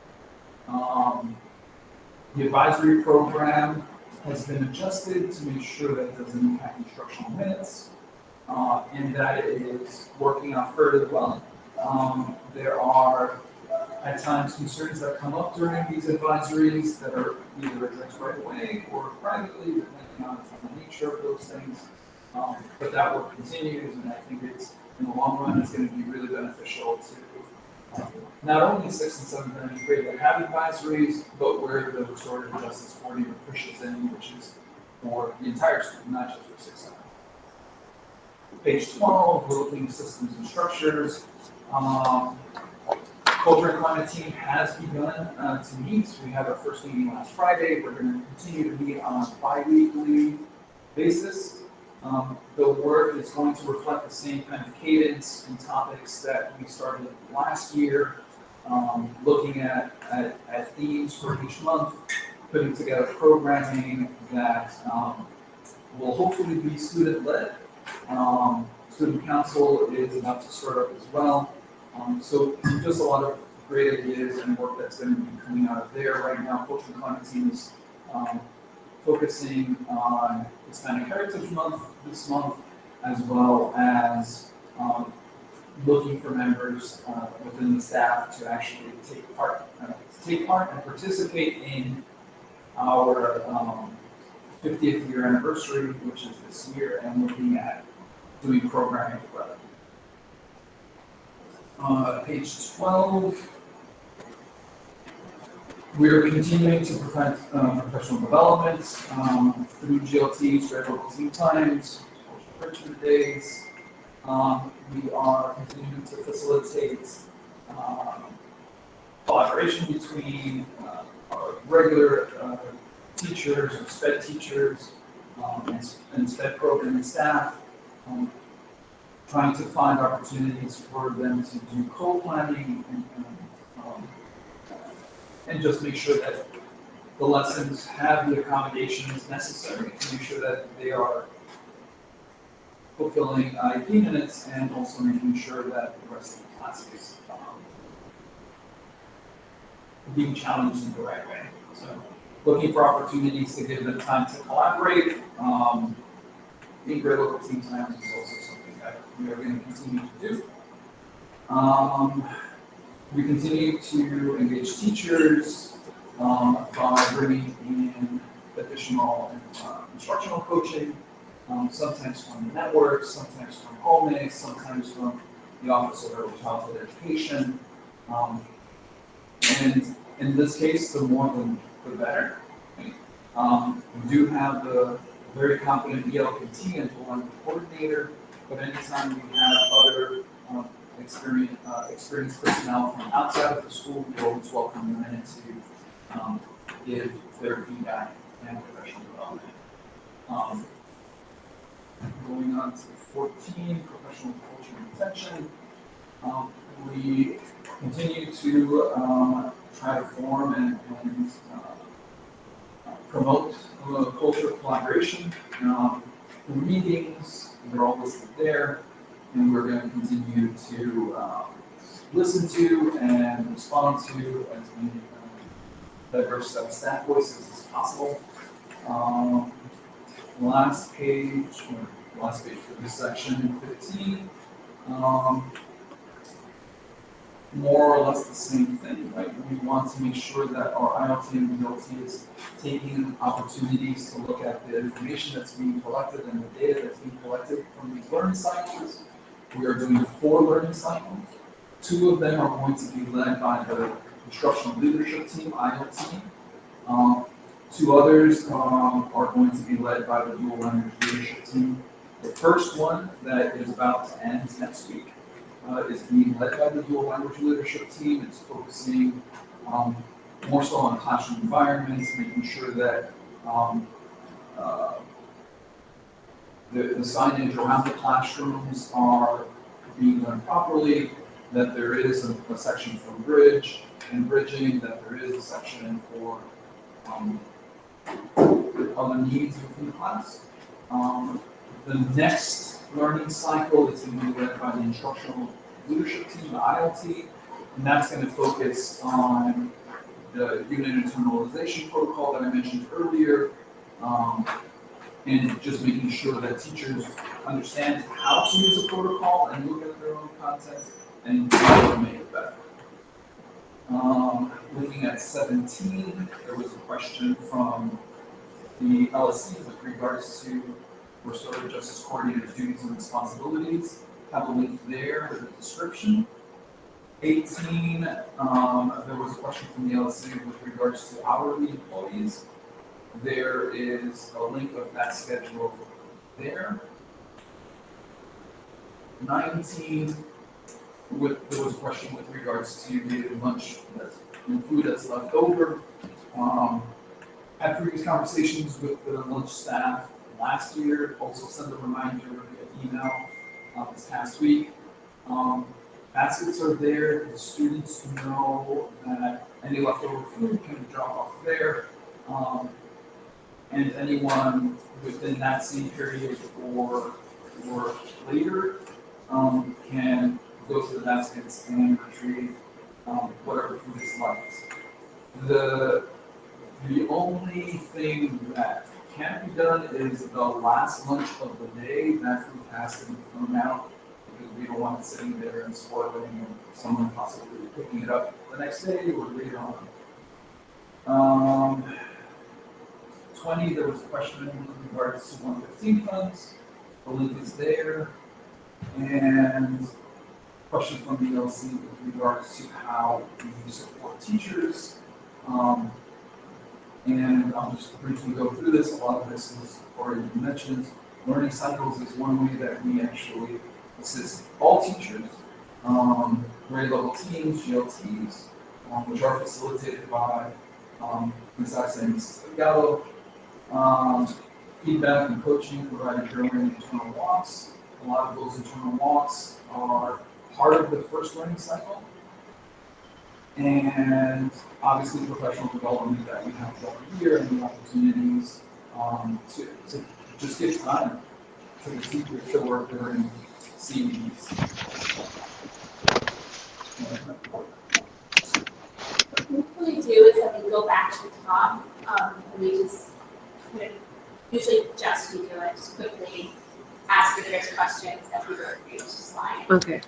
The advisory program has been adjusted to make sure that it doesn't impact instructional minutes, and that it is working out fairly well. There are at times concerns that come up during these advisories that are either addressed right away or privately, depending on the nature of those things. But that work continues, and I think it's, in the long run, it's going to be really beneficial to not only 6th and 7th and 8th grade that have advisories, but where the restorative justice coordinator pushes in, which is for the entire school, not just for 6th and 7th. Page 12, we're looking at systems and structures. Culture and climate team has begun to meet. We had our first meeting last Friday. We're going to continue to meet on a bi-weekly basis. The work is going to reflect the same kind of cadence and topics that we started last year, looking at themes for each month, putting together programming that will hopefully be student-led. Student council is about to start up as well. So just a lot of great ideas and work that's going to be coming out of there. Right now, Culture and Climate team is focusing on Hispanic Heritage Month this month, as well as looking for members within the staff to actually take part and participate in our 50th year anniversary, which is this year, and looking at doing programming for that. Page 12, we're continuing to prevent professional development through GLT, straight local team times, enrichment days. We are continuing to facilitate collaboration between our regular teachers and SPED teachers and SPED programming staff. Trying to find opportunities for them to do co-planning and just make sure that the lessons have the accommodations necessary to make sure that they are fulfilling IEP minutes and also making sure that the rest of the class is being challenged in the right way. So looking for opportunities to give them time to collaborate. Being great local team times is also something that we are going to continue to do. We continue to engage teachers by bringing in additional instructional coaching, sometimes from the network, sometimes from home aids, sometimes from the Office of Early Childhood Education. And in this case, the more the better. We do have the very competent ELPT and learning coordinator, but anytime we have other experienced personnel from outside of the school, we always welcome them in to give their feedback and professional development. Going on to 14, professional culture and retention. We continue to try to form and promote a culture of collaboration. Meetings, they're all listed there, and we're going to continue to listen to and respond to as many diverse staff voices as possible. Last page for this section, 15. More or less the same thing, right? We want to make sure that our ILT and BLT is taking opportunities to look at the information that's being collected and the data that's being collected from these learning cycles. We are doing 4 learning cycles. 2 of them are going to be led by the instructional leadership team, ILT. 2 others are going to be led by the dual language leadership team. The first one that is about to end next week is being led by the dual language leadership team. It's focusing more so on classroom environments, making sure that the signage around the classrooms are being done properly, that there is a section for bridge and bridging, that there is a section for other needs within the class. The next learning cycle is going to be led by the instructional leadership team, the ILT, and that's going to focus on the unit internalization protocol that I mentioned earlier, and just making sure that teachers understand how to use a protocol and look at their own content and how to make it better. Looking at 17, there was a question from the LSC with regards to restorative justice coordinator's duties and responsibilities. Have a link there with a description. 18, there was a question from the LSC with regards to hourly employees. There is a link of that schedule there. 19, there was a question with regards to the lunch and food that's left over. Had previous conversations with the lunch staff last year, also sent a reminder via email this past week. Baskets are there, the students know that any leftover food can be dropped off there. And anyone within that same period or later can go to the baskets and retrieve whatever food is left. The only thing that can't be done is the last lunch of the day. That food has to be thrown out because we don't want it sitting there and spoiling and someone possibly picking it up the next day or later on. 20, there was a question in regards to 115 funds. The link is there. And question from the LC with regards to how we support teachers. And I'll just briefly go through this. A lot of this was already mentioned. Learning cycles is one way that we actually assist all teachers, grade level teams, GLTs, which are facilitated by Ms. Asa and Mrs. Delgado. Feedback and coaching provided during internal walks. A lot of those internal walks are part of the first learning cycle. And obviously professional development that we have throughout the year and the opportunities to just give time to the teachers to work during CEDs. What we do is that we go back to the top, and we just usually just we do it, just quickly ask if there's questions as we go through each slide. Okay.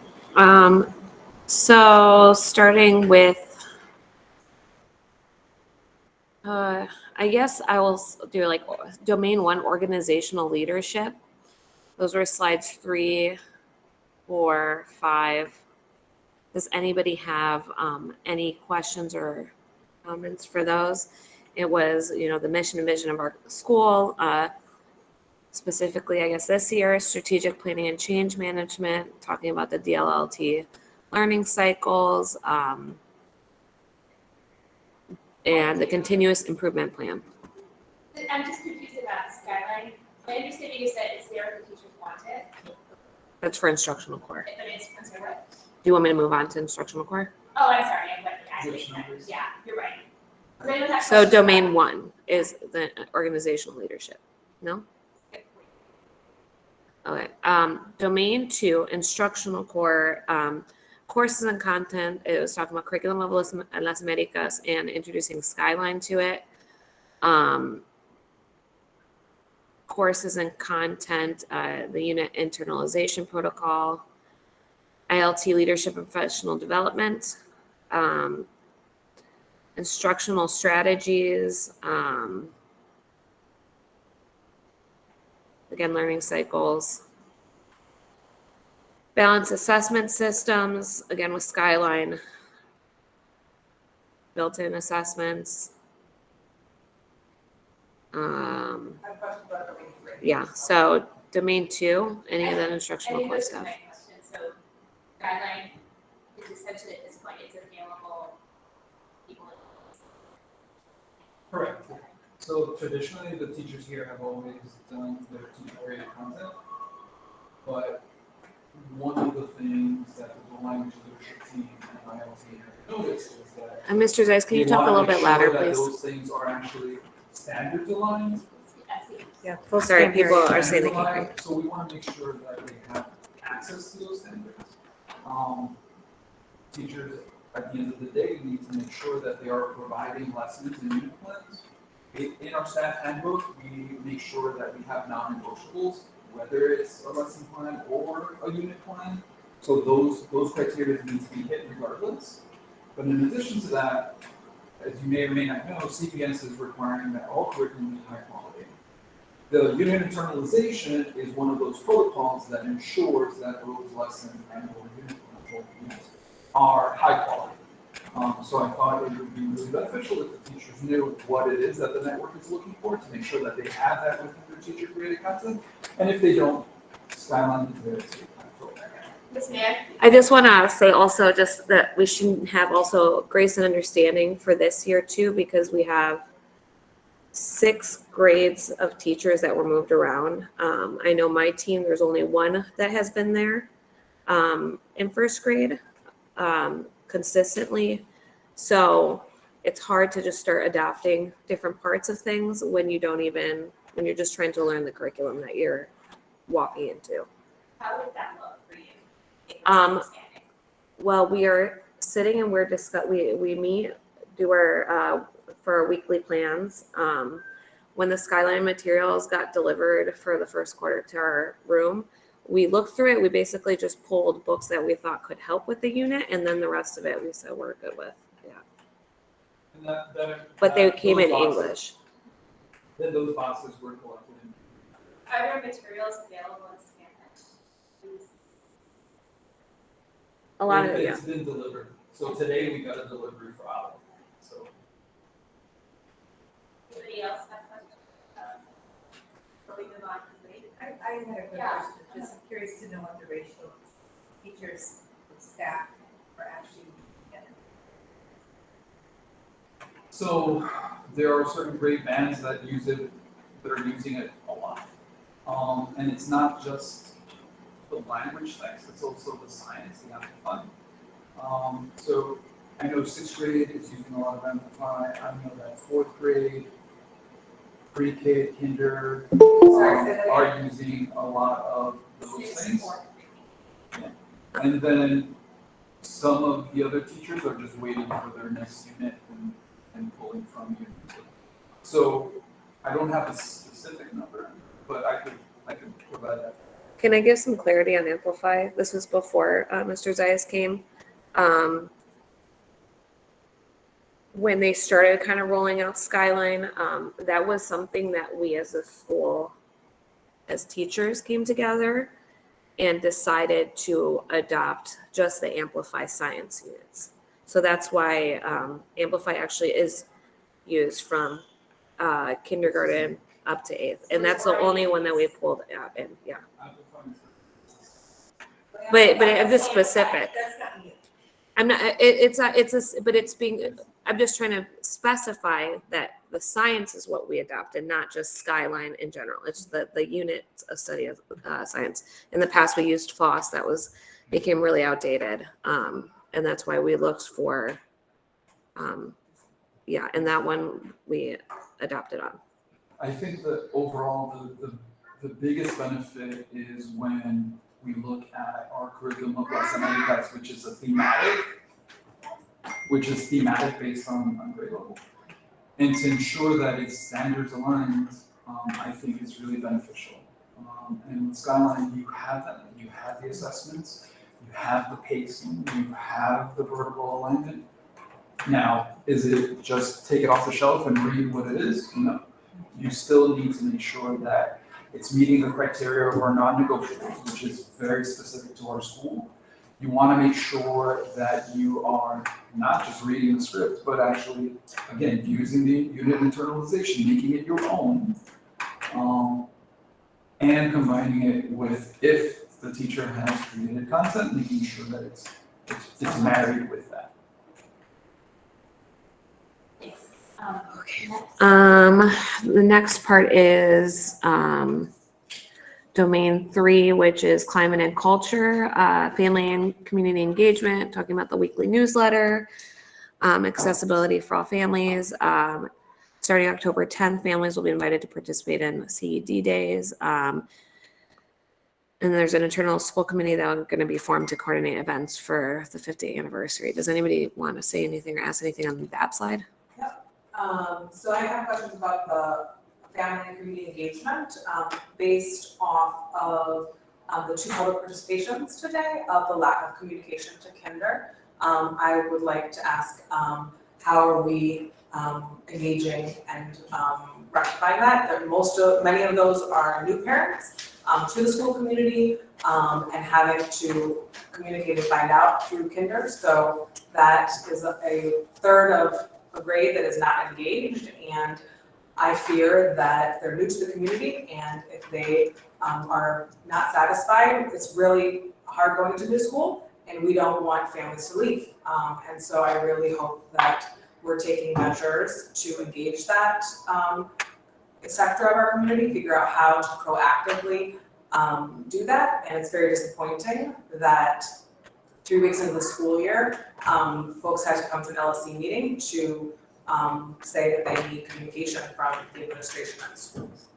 So starting with, I guess I will do like domain 1, organizational leadership. Those were slides 3, 4, 5. Does anybody have any questions or comments for those? It was, the mission and vision of our school, specifically, I guess this year, strategic planning and change management, talking about the DLLT learning cycles, and the continuous improvement plan. I'm just confused about Skyline. My understanding is that it's there if the teachers want it, That's for instructional core. but it's, I'm sorry, what? Do you want me to move on to instructional core? Oh, I'm sorry, I went Which asking. numbers? Yeah, you're right. Does anyone have So questions domain about- 1 is the organizational leadership. No? Okay. Domain 2, instructional core, courses and content. It was talking about curriculum of Las Americas and introducing Skyline to it. Courses and content, the unit internalization protocol, ILT leadership and professional development, instructional strategies, again, learning cycles, balance assessment systems, again with Skyline, built-in assessments. I have questions about domain 3. Yeah, so domain 2, any of that instructional I think core those are stuff. my questions. So Skyline is essentially at this point, it's available. People. Correct. So traditionally, the teachers here have always done their teacher-oriented content, but one of the things that the language leadership team and ILT have noticed is that Mr. Zeiss, can you we talk a wanna little make bit louder, sure that please? those things are actually standards aligned. Yeah. Sorry, people are Standards saying they can't hear. aligned, so we wanna make sure that they have access to those standards. Teachers, at the end of the day, need to make sure that they are providing lessons and unit plans. In our staff handbook, we make sure that we have non-negotiables, whether it's a lesson plan or a unit plan. So those criteria need to be hit regardless. But in addition to that, as you may or may not know, CPS is requiring that all curriculum be high quality. The unit internalization is one of those protocols that ensures that those lessons and or units are high quality. So I thought it would be really beneficial if the teachers knew what it is that the network is looking for to make sure that they have that within their teacher created content. And if they don't, Skyline is there to kind of fill that gap. Ms. Mann? I just want to say also just that we should have also grace and understanding for this year too, because we have 6 grades of teachers that were moved around. I know my team, there's only one that has been there in first grade consistently. So it's hard to just start adopting different parts of things when you don't even, when you're just trying to learn the curriculum that you're walking into. How would that look for you? Well, we are sitting and we meet, do our, for our weekly plans. When the Skyline materials got delivered for the first quarter to our room, we looked through it. We basically just pulled books that we thought could help with the unit, and then the rest of it we said we're good with. Yeah. And But they came those in boxes- English. Then those boxes were collected in. Are there materials available in Spanish? A lot of it, yeah. It's been delivered. So today we got a delivery for Olive. So Anybody else have questions? Before we move on to the I had a quick Yeah. question, just curious to know what the ratio of teachers and staff are actually together. So there are certain grade bands that use it, that are using it a lot. And it's not just the language text, it's also the science, the Amplify. So I know 6th grade is using a lot of Amplify. I know that 4th grade, pre-K, kinder, are using a lot of those things. Yeah. And then some of the other teachers are just waiting for their next unit and pulling from unit. So I don't have a specific number, but I could provide that. Can I give some clarity on Amplify? This was before Mr. Zayas came. When they started kind of rolling out Skyline, that was something that we as a school, as teachers came together and decided to adopt just the Amplify science units. So that's why Amplify actually is used from kindergarten up to 8th. And that's the only one that we pulled out in, yeah. But I'm just specific. That's not new. I'm not, but it's being, I'm just trying to specify that the science is what we adopted, not just Skyline in general. It's the unit of study of science. In the past, we used FOSS. That became really outdated. And that's why we looked for, and that one we adopted on. I think that overall, the biggest benefit is when we look at our curriculum of lesson identities, which is thematic based on grade level. And to ensure that it's standards aligned, I think is really beneficial. And with Skyline, you have that, you have the assessments, you have the pacing, you have the vertical alignment. Now, is it just take it off the shelf and read what it is? No. You still need to make sure that it's meeting the criteria of our non-negotiables, which is very specific to our school. You want to make sure that you are not just reading the script, but actually, again, using the unit internalization, making it your own, and combining it with, if the teacher has created content, making sure that it's married with that. Okay. The next part is domain 3, which is climate and culture, family and community engagement, talking about the weekly newsletter, accessibility for all families. Starting October 10th, families will be invited to participate in CED days. And there's an internal school committee that are going to be formed to coordinate events for the 50th anniversary. Does anybody want to say anything or ask anything on that slide? So I have questions about the family and community engagement, based off of the 2 public participations today of the lack of communication to kinder. I would like to ask, how are we engaging and rectifying that? Many of those are new parents to the school community, and having to communicate and find out through kinder. So that is a third of a grade that is not engaged, and I fear that they're new to the community, and if they are not satisfied, it's really hard going to new school, and we don't want families to leave. And so I really hope that we're taking measures to engage that sector of our community, figure out how to proactively do that. And it's very disappointing that 3 weeks into the school year, folks had to come to an LSC meeting to say that they need communication from the administration and schools.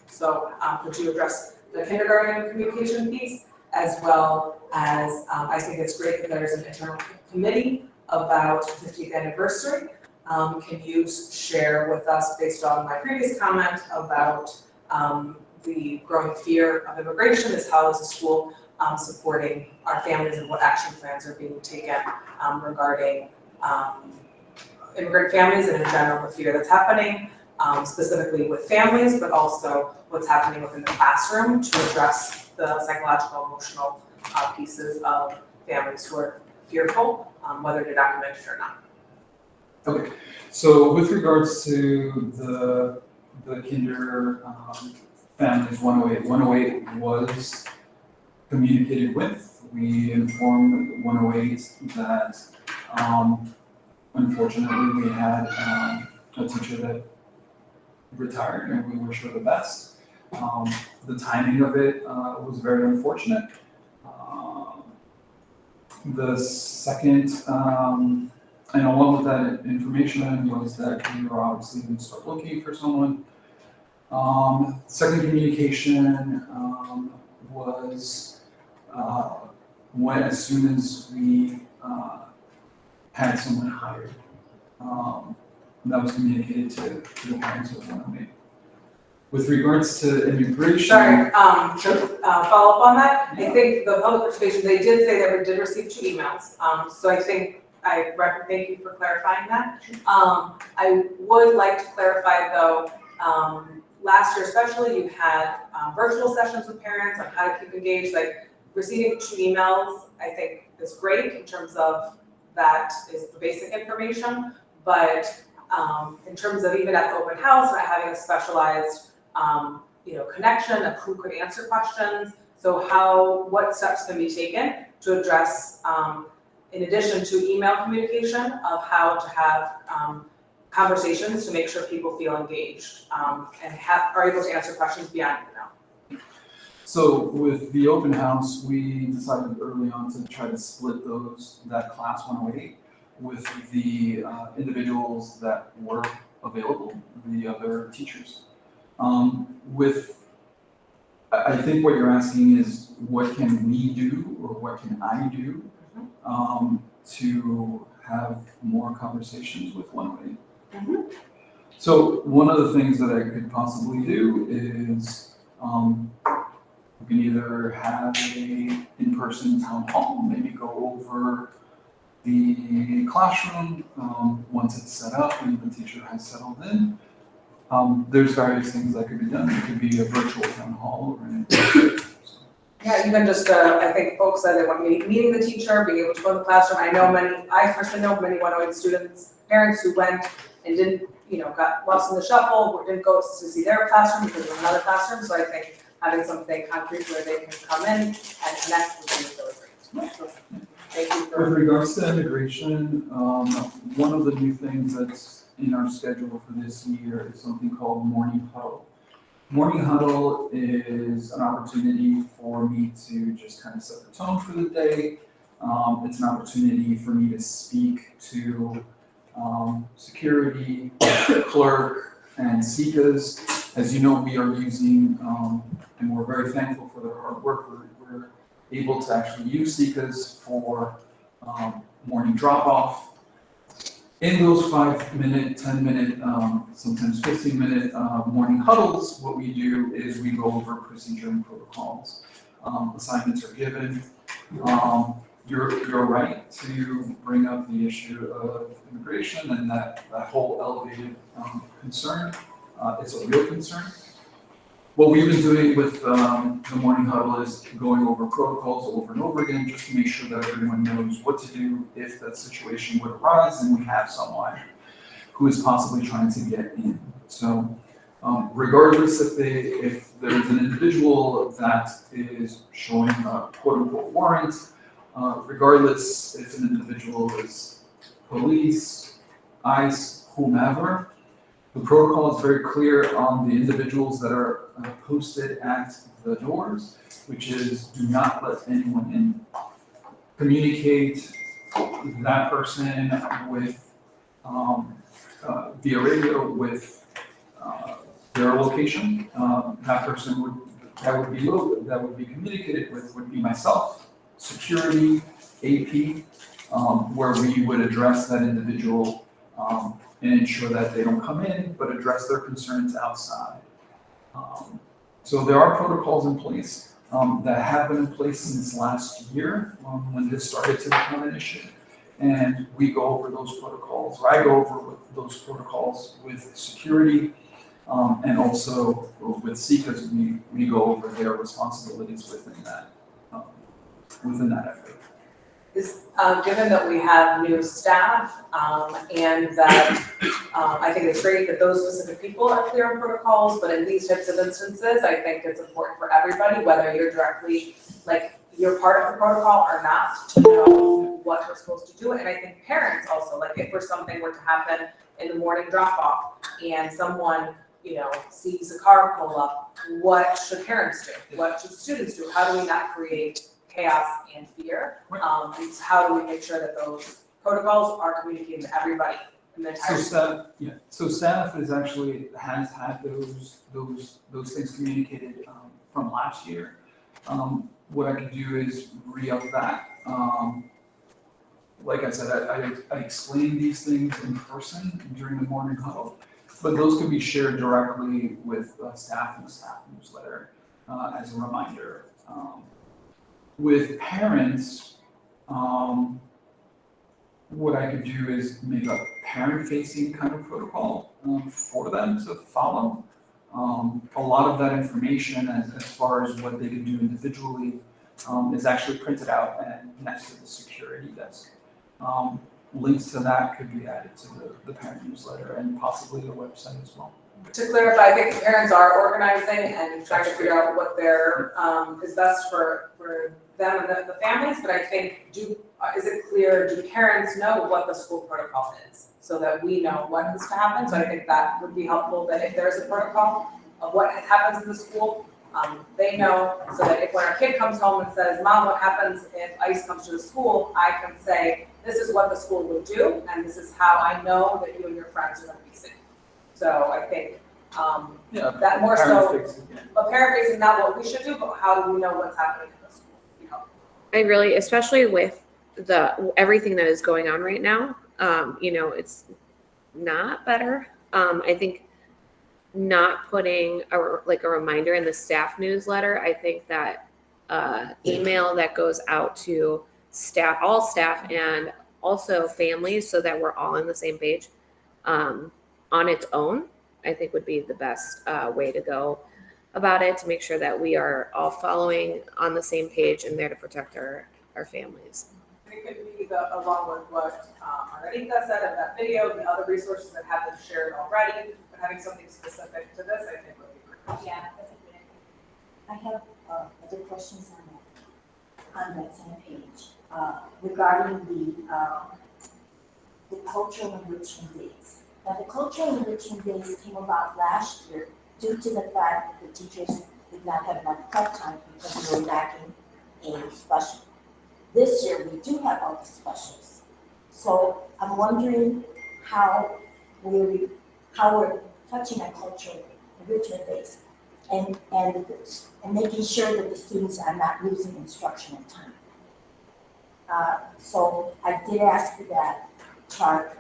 So could you address the kindergarten communication piece, as well as, I think it's great that there's an internal committee about the 50th anniversary. Can you share with us, based on my previous comment about the growing fear of immigration, is how is the school supporting our families and what action plans are being taken regarding immigrant families and in general the fear that's happening, specifically with families, but also what's happening within the classroom to address the psychological, emotional pieces of families who are fearful, whether they're documented or not. Okay, so with regards to the kinder families 108 was communicated with. We informed 108 that unfortunately we had a teacher that retired, and we wish her the best. The timing of it was very unfortunate. The second, and along with that information was that we were obviously going to start looking for someone. Second communication was when, as soon as we had someone hired, that was communicated to the parents of 108. With regards to immigration. Sorry, to follow up on that, I think the public participation, they did say that we did receive 2 emails. So I think thank you for clarifying that. I would like to clarify though, last year especially, you had virtual sessions with parents on how to keep engaged. Like receiving 2 emails, I think is great in terms of that is the basic information. But in terms of even at the open house, not having a specialized connection of who could answer questions. So what steps can be taken to address, in addition to email communication, of how to have conversations to make sure people feel engaged and are able to answer questions beyond email. So with the open house, we decided early on to try to split that class 108 with the individuals that were available, the other teachers. I think what you're asking is what can we do or what can I do to have more conversations with 108? Mm-hmm. So one of the things that I could possibly do is we can either have a in-person town hall, maybe go over the classroom once it's set up and the teacher has settled in. There's various things that could be done. It could be a virtual town hall or anything. Yeah, even just, I think folks said they want meeting the teacher, being able to go in the classroom. I personally know many 108 students, parents who went and didn't, got lost in the shuffle, or didn't go to see their classroom because of another classroom. So I think having something concrete where they can come in and connect would be really great. So thank you for. With regards to integration, one of the new things that's in our schedule for this year is something called Morning Huddle. Morning huddle is an opportunity for me to just kind of set the tone for the day. It's an opportunity for me to speak to security, clerk, and SECAs. As you know, we are using, and we're very thankful for their hard work, we're able to actually use SECAs for morning drop-off. In those 5-minute, 10-minute, sometimes 15-minute morning huddles, what we do is we go over procedure and protocols. Assignments are given. You're right to bring up the issue of immigration and that whole elevated concern. It's a real concern. What we've been doing with the morning huddle is going over protocols over and over again, just to make sure that everyone knows what to do if that situation would arise and we have someone who is possibly trying to get in. So regardless if there's an individual that is showing a quote unquote warrant, regardless if an individual is police, ICE, whomever, the protocol is very clear on the individuals that are posted at the doors, which is do not let anyone in. Communicate that person with via radio with their location. That person that would be communicated with would be myself, security, AP, where we would address that individual and ensure that they don't come in, but address their concerns outside. So there are protocols in place that have been in place since last year when this started to become an issue. And we go over those protocols, or I go over those protocols with security and also with SECAs, we go over their responsibilities within that effort. Given that we have new staff and that I think it's great that those specific people are clear on protocols, but in these types of instances, I think it's important for everybody, whether you're directly, like, you're part of the protocol or not, to know what we're supposed to do. And I think parents also, like, if something were to happen in the morning drop-off and someone, sees a car pull up, what should parents do? What should students do? How do we not create chaos and fear? And how do we make sure that those protocols are communicated to everybody in the entire school? So staff has had those things communicated from last year. What I could do is re-up that. Like I said, I explain these things in person during the morning huddle, but those can be shared directly with staff in the staff newsletter as a reminder. With parents, what I could do is make a parent-facing kind of protocol for them to follow. A lot of that information, as far as what they can do individually, is actually printed out and next to the security desk. Links to that could be added to the parent newsletter and possibly the website as well. To clarify, I think the parents are organizing and trying to figure out what is best for them and the families, but I think, is it clear, do parents know what the school protocol is? So that we know what is to happen, so I think that would be helpful, that if there's a protocol of what happens in the school, they know, so that if when our kid comes home and says, Mom, what happens if ICE comes to the school, I can say, this is what the school would do, and this is how I know that you and your friends are gonna be safe. So I think that more so, but paraphrasing not what we should do, but how do we know what's happening in the school? I really, especially with everything that is going on right now, it's not better. I think not putting a reminder in the staff newsletter. I think that email that goes out to all staff and also families, so that we're all on the same page on its own, I think would be the best way to go about it, to make sure that we are all following on the same page and there to protect our families. It could be along with what Margarita said in that video, the other resources that have been shared already, but having something specific to this, I think would be great. Yeah, that's a good idea. I have other questions on that same page regarding the cultural enrichment days. Now, the cultural enrichment days came about last year due to the fact that the teachers did not have enough prep time because we were lacking a special. This year, we do have all the specials. So I'm wondering how we're touching on cultural enrichment days and making sure that the students are not losing instructional time. So I did ask for that chart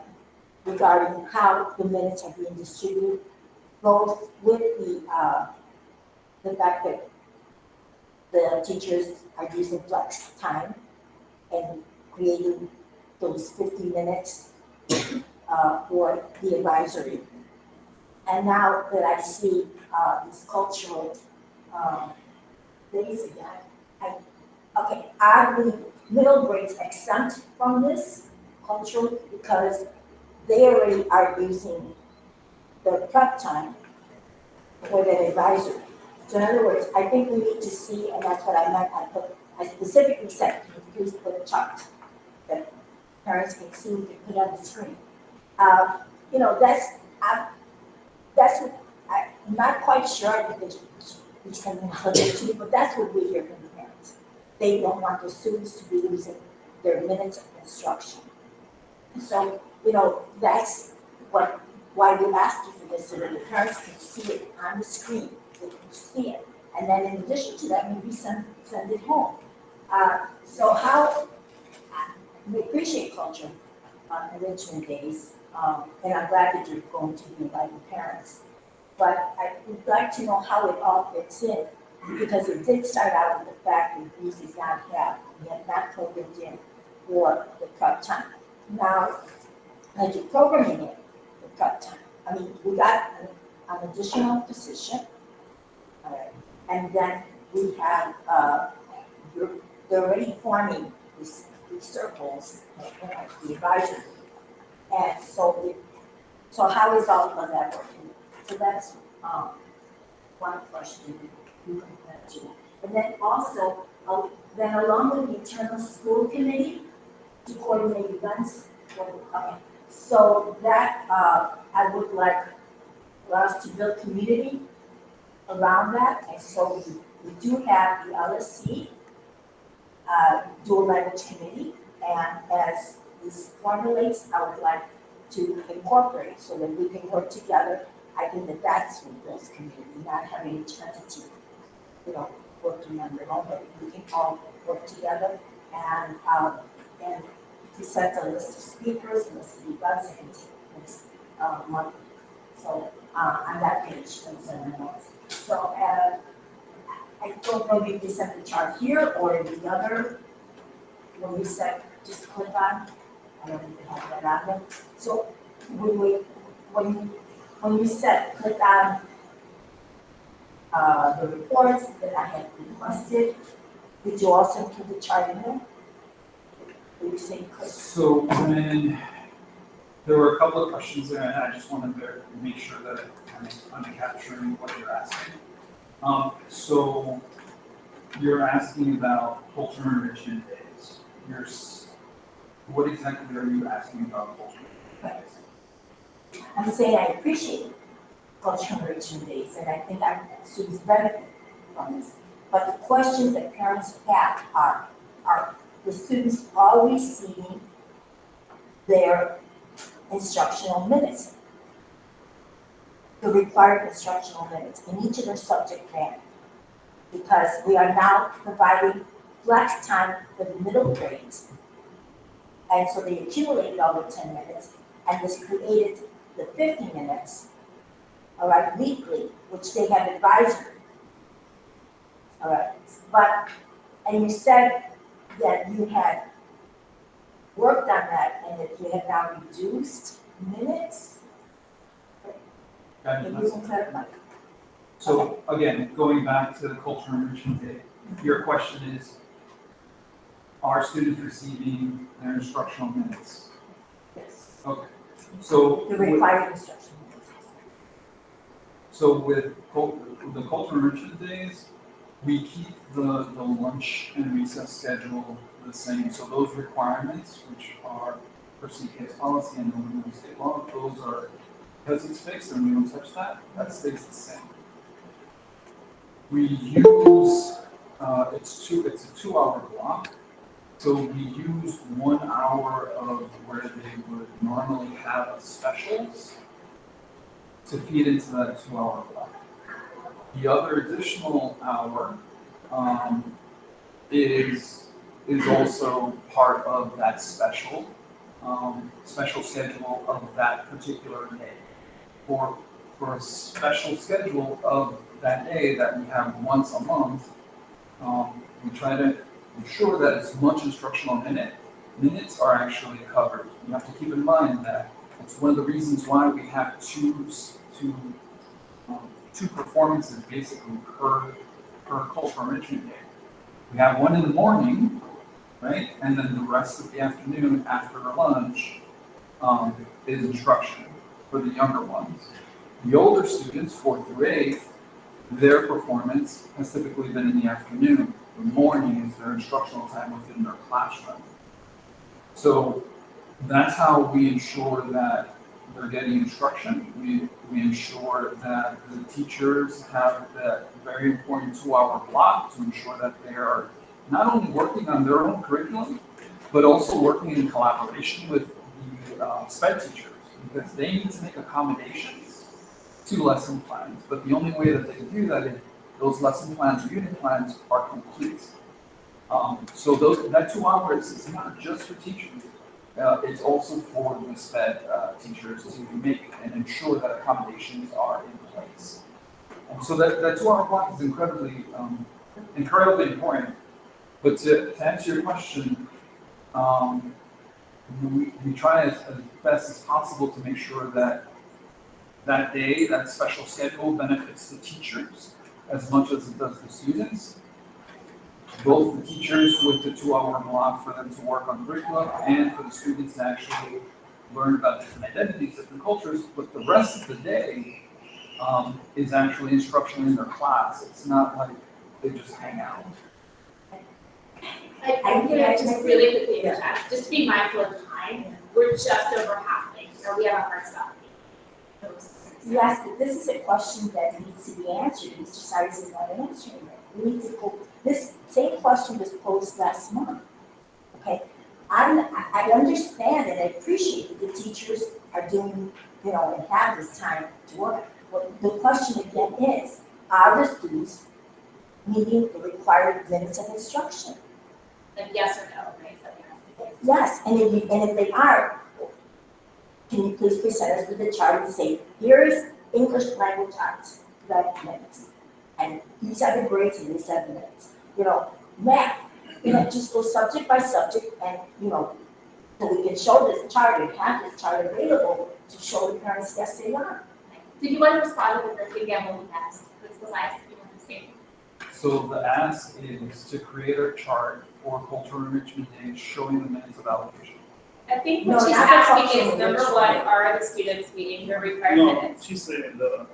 regarding how the minutes are being distributed, both with the fact that the teachers are using flex time and creating those 50 minutes for the advisory. And now that I see these cultural days again, are the middle grades exempt from this cultural because they already are using their prep time for that advisory? So in other words, I think we need to see, and that's what I meant, I specifically said, can you please put a chart that parents can see, we can put on the screen. You know, that's what, I'm not quite sure, I think they should be sending out this to you, but that's what we hear from the parents. They don't want their students to be losing their minutes of instruction. So, you know, that's why we asked you for this, so that the parents can see it on the screen, they can see it. And then in addition to that, maybe send it home. So how, we appreciate culture enrichment days, and I'm glad that you're going to be inviting parents. But I would like to know how it all fits in, because it did start out with the fact that we did not have, we had not programmed in for the prep time. Now, as you're programming it, the prep time, I mean, we got an additional position, all right, and then we have, they're already forming these circles, the advisory. And so how is all of that working? So that's one question you can answer. And then also, then along with the internal school committee to coordinate events. Okay. So that I would like for us to build community around that. And so we do have the LSC, dual language committee, and as this formulates, I would like to incorporate so that we can work together. I think that that's what builds community, not having each entity, you know, working on their own, but we can all work together and to set a list of speakers, a list of events, and next month. So on that page, so I don't know if you sent the chart here or the other, when you said just click on, I don't even have that on there. So when you said click on the reports that I had requested, did you also include the chart in there? Were you saying click? So when, there were a couple of questions there, and I just wanted to make sure that I'm capturing what you're asking. So you're asking about culture enrichment days. What exactly are you asking about culture enrichment days? I'm saying I appreciate cultural enrichment days, and I think students benefit from this. But the questions that parents have are the students always seeing their instructional minutes, the required instructional minutes in each of their subject matter, because we are now providing flex time for the middle grades. And so they accumulated all the 10 minutes, and this created the 50 minutes, all right, weekly, which they have advisory. All right, and you said that you had worked on that and that you had now reduced minutes? Can you clarify? So again, going back to the culture enrichment day, your question is, are students receiving their instructional minutes? Yes. Okay, so. The required instruction. So with the culture enrichment days, we keep the lunch and recess schedule the same. So those requirements, which are for CPS policy and Illinois state law, those are, because it's fixed and we don't touch that, that stays the same. We use, it's a 2-hour block. So we use 1 hour of where they would normally have specials to feed into that 2-hour block. The other additional hour is also part of that special schedule of that particular day. For a special schedule of that day that we have once a month, we try to ensure that as much instructional minutes are actually covered. You have to keep in mind that it's one of the reasons why we have two performances basically per cultural enrichment day. We have one in the morning, right? And then the rest of the afternoon after lunch is instruction for the younger ones. The older students, 4th through 8th, their performance has typically been in the afternoon. The morning is their instructional time within their classroom. So that's how we ensure that they're getting instruction. We ensure that the teachers have that very important 2-hour block to ensure that they are not only working on their own curriculum, but also working in collaboration with the SPED teachers, because they need to make accommodations to lesson plans. But the only way that they can do that is those lesson plans or unit plans are complete. So that 2 hours is not just for teachers. It's also for the SPED teachers to make and ensure that accommodations are in place. And so that 2-hour block is incredibly important. But to answer your question, we try as best as possible to make sure that that day, that special schedule benefits the teachers as much as it does the students. Both the teachers with the 2-hour block for them to work on curriculum and for the students to actually learn about different identities, different cultures, but the rest of the day is actually instruction in their class. It's not like they just hang out. I'm gonna just really quickly interject, just to be mindful of time, we're just over halfway, so we have a hard stop. Yes, but this is a question that needs to be answered. Mr. Cyrus is not answering it. We need to go, this same question was posed last month. Okay, I understand and I appreciate that the teachers are doing, and have this time to work. But the question again is, are the students meeting the required limits of instruction? Like yes or no, right? So we have to- Yes, and if they are, can you please present us with the chart and say, here is English language arts, that minutes. And these are the grades and these are the minutes. Math, just go subject by subject and, so we can show this chart and have this chart available to show the parents, yes, they are. Did you want to respond to the thing that we asked? This was I you want to say. So the ask is to create a chart for cultural enrichment days showing the minutes of allocation. I think No, what she's not the asking functional is, number enrichment. one, are the students meeting their required No, minutes? she's saying the,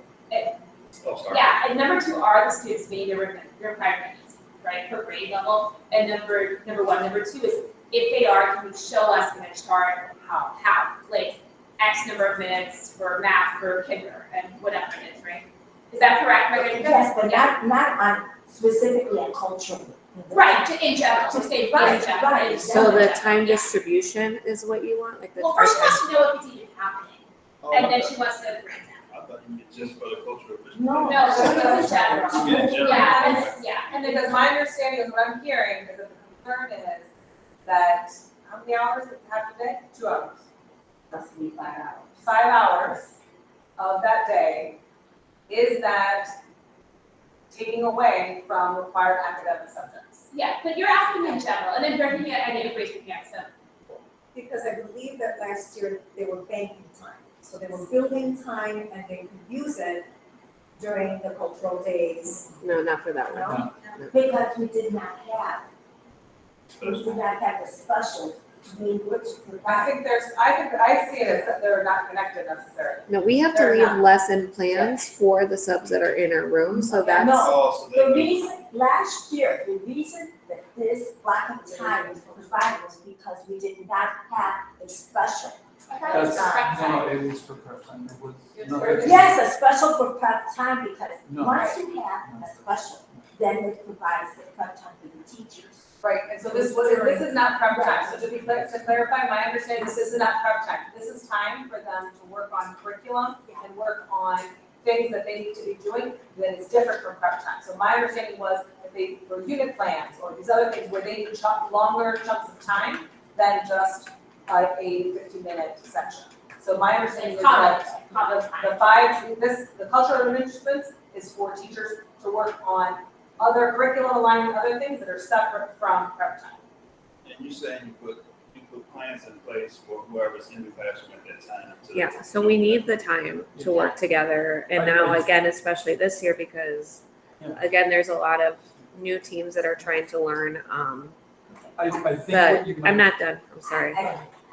sorry. Yeah, and number two, are the students meeting their required minutes, right, per grade level? And number one, number two is, if they are, can you show us in a chart how, like, X number of minutes for math for kinder and whatever it is, right? Is that correct, Megan? Yes, but Yeah. not on, specifically on cultural. Right, in general, to say in Right, general. right. in So the general, time yeah. distribution is what you want, like the. Well, first she wants to know if it's even happening, Oh, and then okay. she wants to break down. I thought you meant just for the cultural. No. No, so it's in general. In general. Yeah, And because my understanding is what I'm hearing is that the concern is that, how many hours does it have today? 2 hours. Must be 5 hours. 5 hours of that day, is that taking away from required academic subjects? Yeah, but you're asking in general, and then Brittany, I need to raise your hand, so. Because I believe that last year they were banking time. So they were building time and they could use it during the cultural days. No, not for that one. No? Because we did not have the special, I think I see it as that they're not connected necessarily. No, we have to They're leave not. lesson plans for the subs that are in our room, so that's. No. Oh, so The that, reason, last year, the reason that this block of time was provided was because we did not have a special I thought it was That's, prep no, time. it was for prep time, it was It's nothing. for- Yes, a special for prep time, because No. once you have a special, then it provides the prep time for the teachers. Right, and so this is not prep time, so to clarify, my understanding, this is not prep time. This is time for them to work on curriculum and work on things that they need to be doing, that is different from prep time. So my understanding was that they, for unit plans or these other things where they need longer chunks of time than just a 50-minute section. So my understanding is that the cultural arrangements is for teachers to work on other curriculum alignment, other things that are separate from prep time. And you saying you put plans in place for whoever's in the classroom at that time. Yeah, so we need the time to work together, and now again, especially this year, because again, there's a lot of new teams that are trying to learn, I think but what you I'm might, not done, I'm sorry.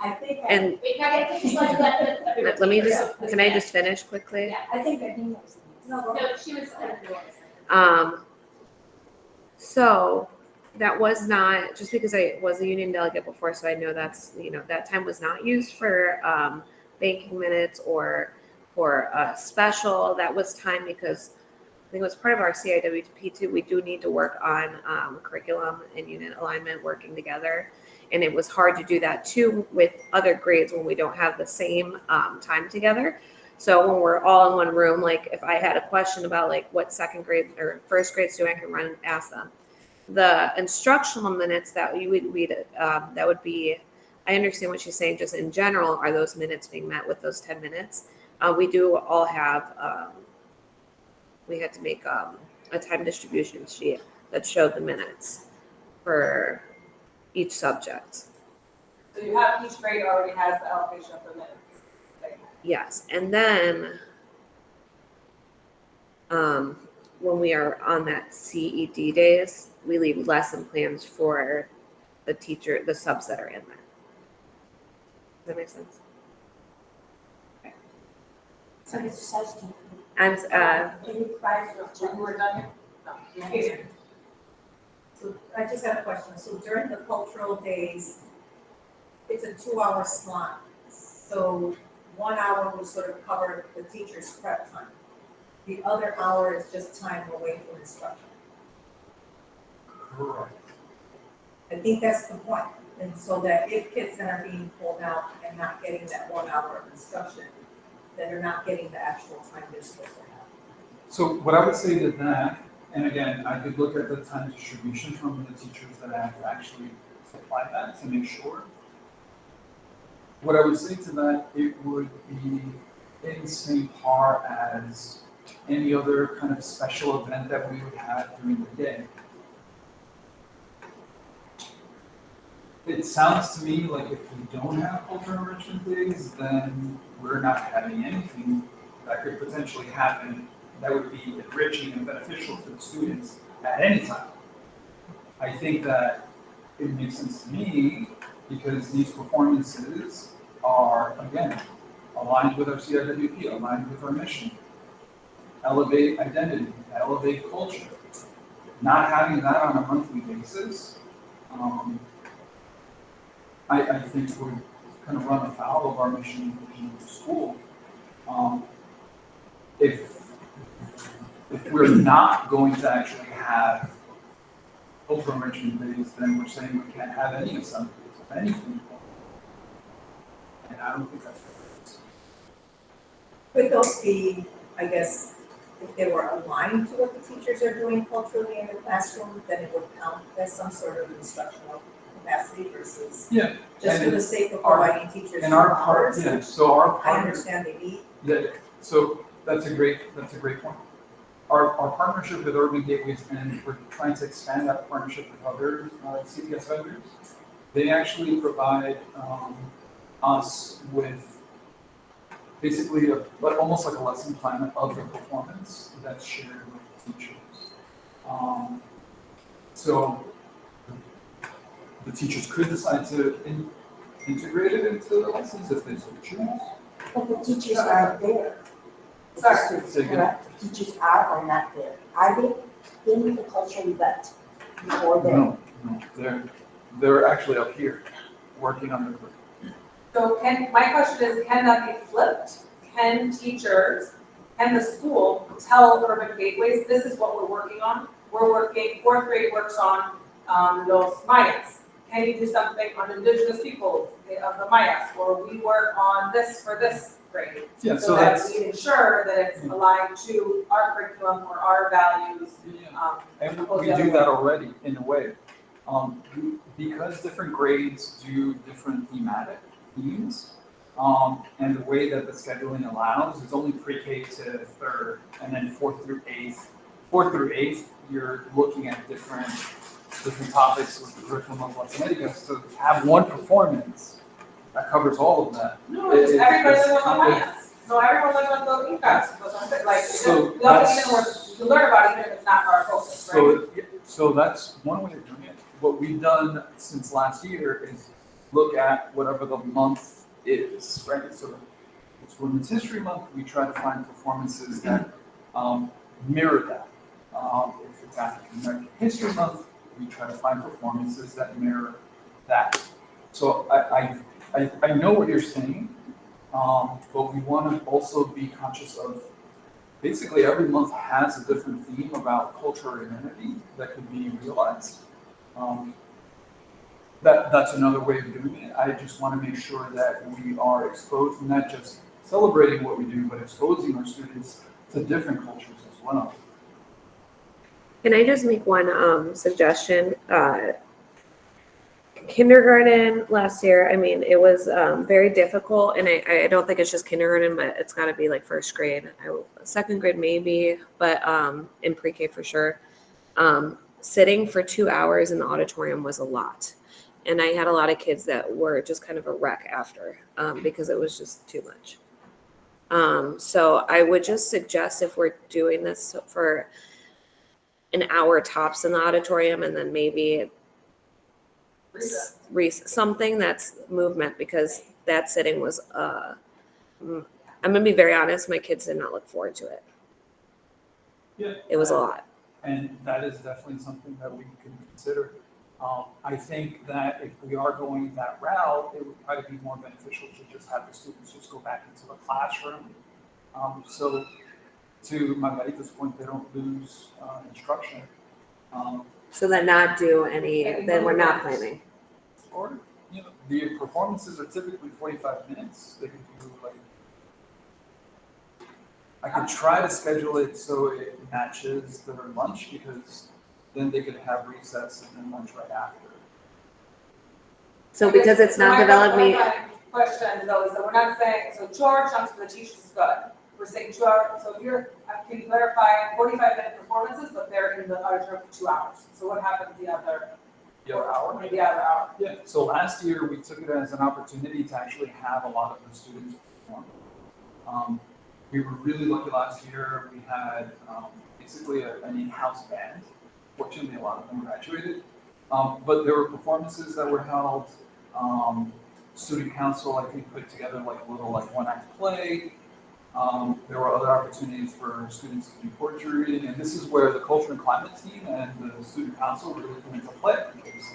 I think, And Wait, can I get a quick slide? let me just, can I just finish quickly? Yeah. I think that he knows. No, she was. So that was not, just because I was a union delegate before, so I know that's, that time was not used for banking minutes or for a special. That was time because I think it was part of our CIWP too. We do need to work on curriculum and unit alignment working together. And it was hard to do that too with other grades when we don't have the same time together. So when we're all in one room, like if I had a question about like what second grade or first grade student, I can run and ask them. The instructional minutes that you would read, that would be, I understand what she's saying, just in general, are those minutes being met with those 10 minutes? We do all have, we had to make a time distribution sheet that showed the minutes for each subject. So you have, each grade already has the allocation of the minutes. Yes, and then when we are on that CED days, we leave lesson plans for the teacher, the subs that are in there. Does that make sense? So Mr. Seskin, I'm, can you provide When we're done here? So I just have a question. So during the cultural days, it's a 2-hour slot. So 1 hour will sort of cover the teacher's prep time. The other hour is just time away from instruction. correct. I think that's the point. And so that if kids that are being pulled out and not getting that 1 hour of instruction, then they're not getting the actual time they're supposed to have. So what I would say to that, and again, I could look at the time distribution from the teachers that have actually supplied that to make sure. What I would say to that, it would be in the same par as any other kind of special event that we would have during the day. It sounds to me like if we don't have cultural enrichment days, then we're not having anything that could potentially happen that would be enriching and beneficial for the students at any time. I think that it makes sense to me because these performances are, again, aligned with our CIWP, aligned with our mission. Elevate identity, elevate culture. Not having that on a monthly basis, I think would kind of run afoul of our mission and vision of the school. If we're not going to actually have cultural enrichment days, then we're saying we can't have any assemblies of anything. And I don't think that's fair. Could those be, I guess, if they were aligned to what the teachers are doing culturally in the classroom, then it would count as some sort of instructional capacity versus Yeah. just for the sake of our- providing teachers And 2 our part, hours? yeah, so our I partner, understand they need. yeah, so that's a great point. Our partnership with Urban Gateways, and we're trying to expand that partnership with other CPS vendors. They actually provide us with basically almost like a lesson plan of the performance that's shared with the teachers. So the teachers could decide to integrate it into the lessons if they so choose. But the teachers aren't there. Sorry. Say again. Correct? The teachers are or not there. Are they in the cultural event before they? No, they're actually up here working on the curriculum. So my question is, can that be flipped? Can the school tell Urban Gateways, this is what we're working on? We're working, fourth grade works on los Mayas. Can you do something on indigenous people of the Mayas? Or we work on this for this grade? Yeah, So that we ensure that it's aligned to our curriculum or our values. And we do that already in a way. Because different grades do different thematic themes, and the way that the scheduling allows is only pre-K to third, and then fourth through eighth. Fourth through eighth, you're looking at different topics with the curriculum of Latinoamerica. So to have one performance that covers all of that. No, it's everybody lives on the Mayas. So everyone lives on the Incas, like, So we have to even work to learn about it, even if it's not our focus, right? So that's one way of doing it. What we've done since last year is look at whatever the month is, right? So it's Women's History Month, we try to find performances that mirror that. If it's African American History Month, we try to find performances that mirror that. So I know what you're saying, but we want to also be conscious of basically every month has a different theme about culture or identity that could be realized. That's another way of doing it. I just want to make sure that we are exposed, not just celebrating what we do, but exposing our students to different cultures as well. Can I just make one suggestion? Kindergarten last year, I mean, it was very difficult, and I don't think it's just kindergarten, but it's got to be like first grade, second grade maybe, but in pre-K for sure. Sitting for 2 hours in the auditorium was a lot, and I had a lot of kids that were just kind of a wreck after because it was just too much. So I would just suggest, if we're doing this for an hour tops in the auditorium, and then maybe something that's movement, because that sitting was I'm gonna be very honest, my kids did not look forward to it. Yeah, it was a lot. And that is definitely something that we can consider. I think that if we are going that route, it would probably be more beneficial to just have the students just go back into the classroom. So to Margarita's point, they don't lose instruction. So then not do any, then we're not planning. Or, the performances are typically 45 minutes. They could do like, I could try to schedule it so it matches their lunch, because then they could have recess and then lunch right after. So because it's not developed, My question though is that we're not saying, so 2 hour chunks for the teachers is good. We're saying 2 hours, so if you're, can you clarify 45-minute performances, but they're in the auditorium for 2 hours? So what happens the other hour? Maybe the other hour. Yeah, so last year we took it as an opportunity to actually have a lot of the students perform. We were really lucky last year. We had basically an in-house band. Fortunately, a lot of them graduated. But there were performances that were held. Student council, I think, put together like a little one-act play. There were other opportunities for students to do poetry reading, and this is where the culture and climate team and the student council really come into play, because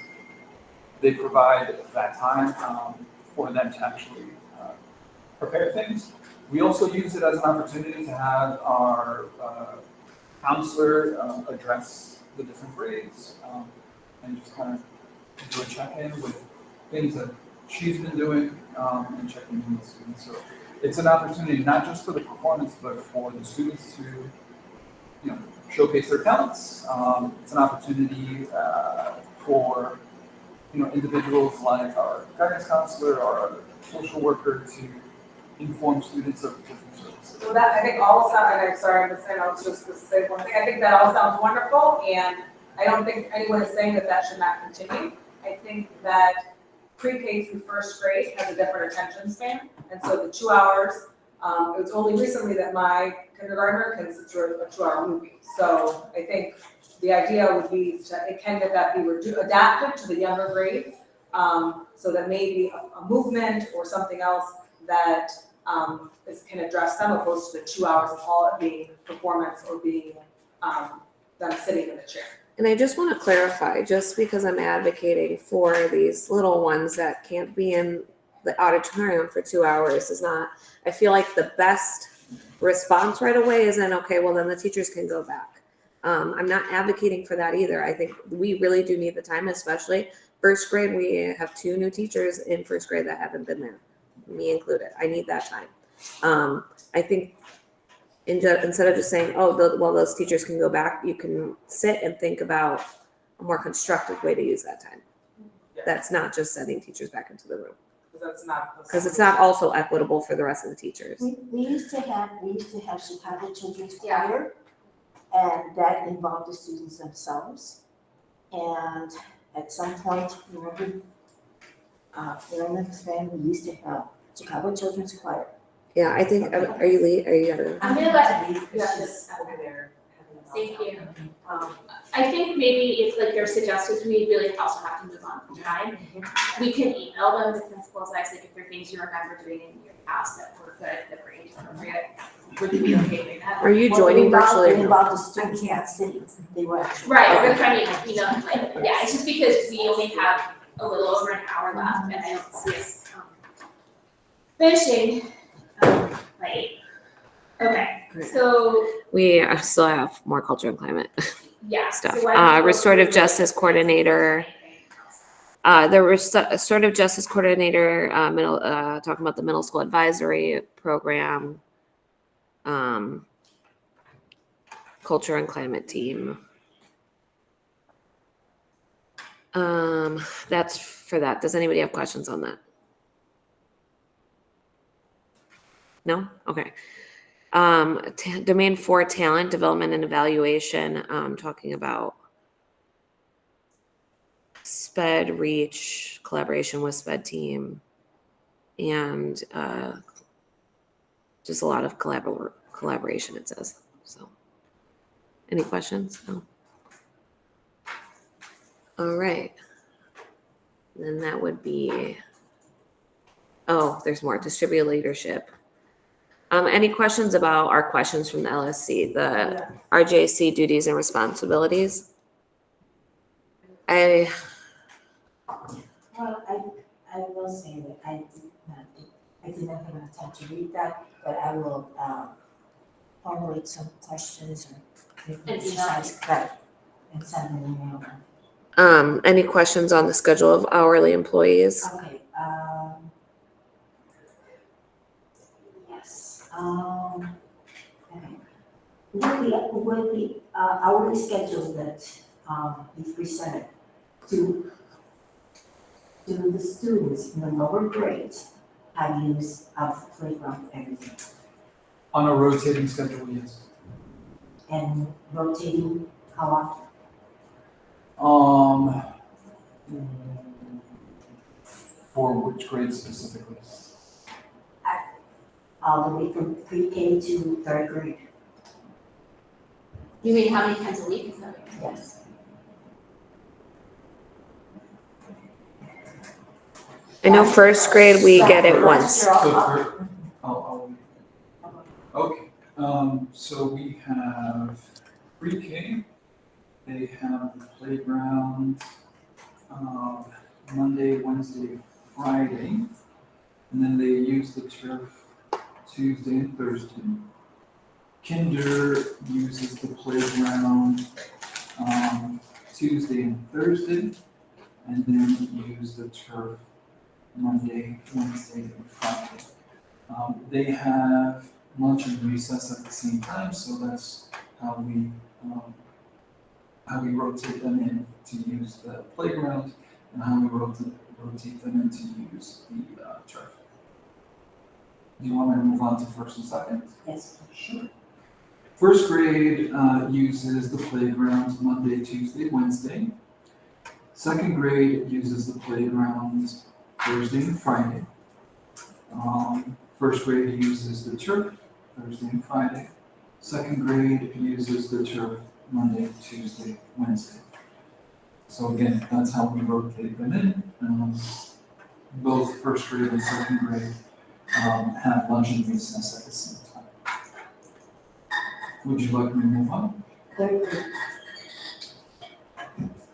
they provide that time for them to actually prepare things. We also use it as an opportunity to have our counselor address the different grades and just kind of do a check-in with things that she's been doing and checking in with students. So it's an opportunity not just for the performance, but for the students to showcase their talents. It's an opportunity for individuals like our guidance counselor or our social worker to inform students of different services. So that, I think all sound, and I'm sorry, I'm saying, I was just to say one thing, I think that all sounds wonderful, and I don't think anyone is saying that should not continue. I think that pre-K through first grade has a different attention span, and so the 2 hours, it was only recently that my kindergartner can sit through a 2-hour movie. So I think the idea would be that be adapted to the younger grades, so that maybe a movement or something else that can address them, opposed to the 2 hours of all it being performance or being them sitting in the chair. And I just want to clarify, just because I'm advocating for these little ones that can't be in the auditorium for 2 hours is not, I feel like the best response right away isn't, okay, well, then the teachers can go back. I'm not advocating for that either. I think we really do need the time, especially first grade. We have 2 new teachers in first grade that haven't been there, me included. I need that time. I think instead of just saying, oh, well, those teachers can go back, you can sit and think about a more constructive way to use that time. That's not just sending teachers back into the room. Because it's not also equitable for the rest of the teachers. We used to have Chicago Children's Choir, and that involved the students themselves. And at some point, remember, during the span, we used to have Chicago Children's Choir. Yeah, I think, are you gonna? I'm gonna let, It's just over there. thank you. I think maybe if like your suggestions, we really also have to move on from time. We can email them, the principals, like if there are things you remember doing in your past that were good, that were age appropriate, would you be okay doing that? Are you joining virtually? It involved the students in the city, they were actually. Right, we're trying to, yeah, it's just because we only have a little over an hour left, and I don't see us finishing late. Okay, so, We still have more culture and climate yeah. stuff. so why don't we go Restorative through justice coordinator. The restorative justice coordinator, talking about the middle school advisory program, culture and climate team. That's for that. Does anybody have questions on that? No? Okay. Domain 4, talent development and evaluation, talking about SPED reach, collaboration with SPED team, and just a lot of collaboration, it says. So, any questions? No. All right. Then that would be, oh, there's more, distributed leadership. Any questions about our questions from the LSC, the RJC duties and responsibilities? Well, I will say that I did not have enough time to read that, but I will formulate some questions or exercise that and send an email. Any questions on the schedule of hourly employees? Okay, yes, okay. Will the hourly schedule that is presented to the students in the lower grades have use of playground everything On a rotating schedule, yes. and rotating how often? For which grade specifically? All the way from pre-K to third grade, You mean how many times a week is that? yes. I know first grade, we get it once. So okay, so we have pre-K, they have the playground, Monday, Wednesday, Friday, and then they use the turf Tuesday and Thursday. Kinder uses the playground, Tuesday and Thursday, and then use the turf Monday, Wednesday, and Friday. They have lunch and recess at the same time, so that's how we rotate them in to use the playground and how we rotate them in to use the turf. Do you want me to move on to first and second? Yes, sure. First grade uses the playground Monday, Tuesday, Wednesday. Second grade uses the playground Thursday and Friday. First grade uses the turf Thursday and Friday. Second grade uses the turf Monday, Tuesday, Wednesday. So again, that's how we rotate them in. Both first grade and second grade have lunch and recess at the same time. Would you like me to move on? Third grade.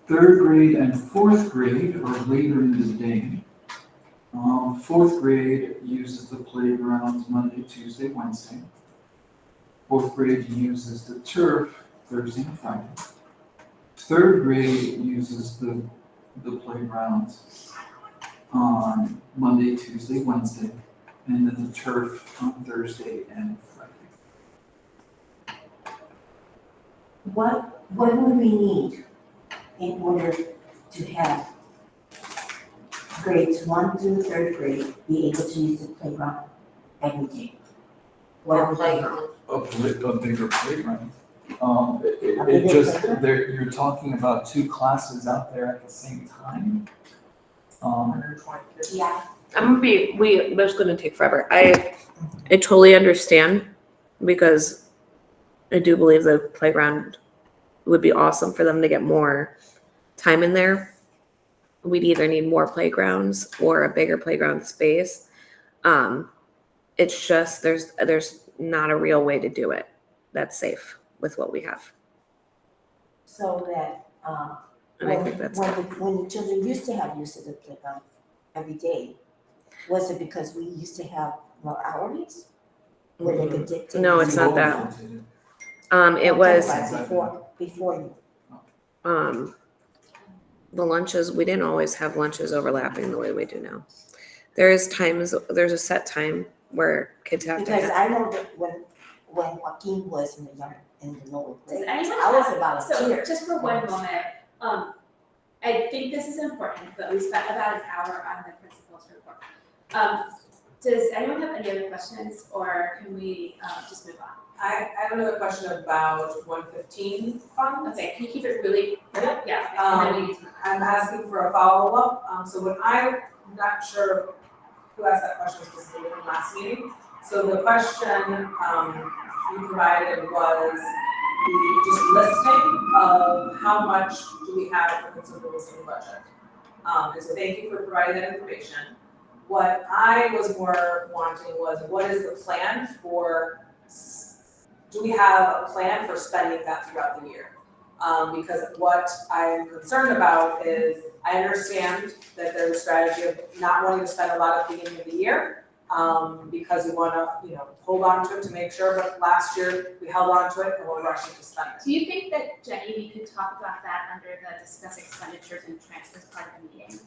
Third grade and fourth grade are later in the day. Fourth grade uses the playgrounds Monday, Tuesday, Wednesday. Fourth grade uses the turf Thursday and Friday. Third grade uses the playgrounds on Monday, Tuesday, Wednesday, and then the turf on Thursday and Friday. What would we need in order to have grades 1 through 3rd grade be able to use the playground every day? What would we need? A bigger playground. A It bigger just, playground? you're talking about 2 classes out there at the same time. 120 kids. Yeah, that's gonna take forever. I totally understand because I do believe the playground would be awesome for them to get more time in there. We'd either need more playgrounds or a bigger playground space. It's just, there's not a real way to do it that's safe with what we have. so that, And I think that's, when the children used to have use of the playground every day, was it because we used to have more hours? Where they could dictate? No, it's not that. It was, Before you. the lunches, we didn't always have lunches overlapping the way we do now. There's a set time where kids have to Because have. I know that when Joaquin was in the lower Does grade, anyone I was have- a volunteer. So just for one moment, I think this is important, but we spent about an hour on the principal's report. Does anyone have any other questions, or can we just move on? I have another question about 115 funds. Okay, can you keep it really, Yeah. yeah, and then we need to move on. I'm asking for a follow-up. So when I'm not sure who asked that question specifically in the last meeting. So the question you provided was the just listing of how much do we have for consumables in the budget. And so thank you for providing that information. What I was more wanting was, what is the plan for, do we have a plan for spending that throughout the year? Because what I'm concerned about is, I understand that there's a strategy of not wanting to spend a lot at the beginning of the year, because we wanna, hold on to it to make sure, but last year we held on to it and we're rushing to spend it. Do you think that, Jenny, we could talk about that under the discuss expenditures and transfers part of the meeting?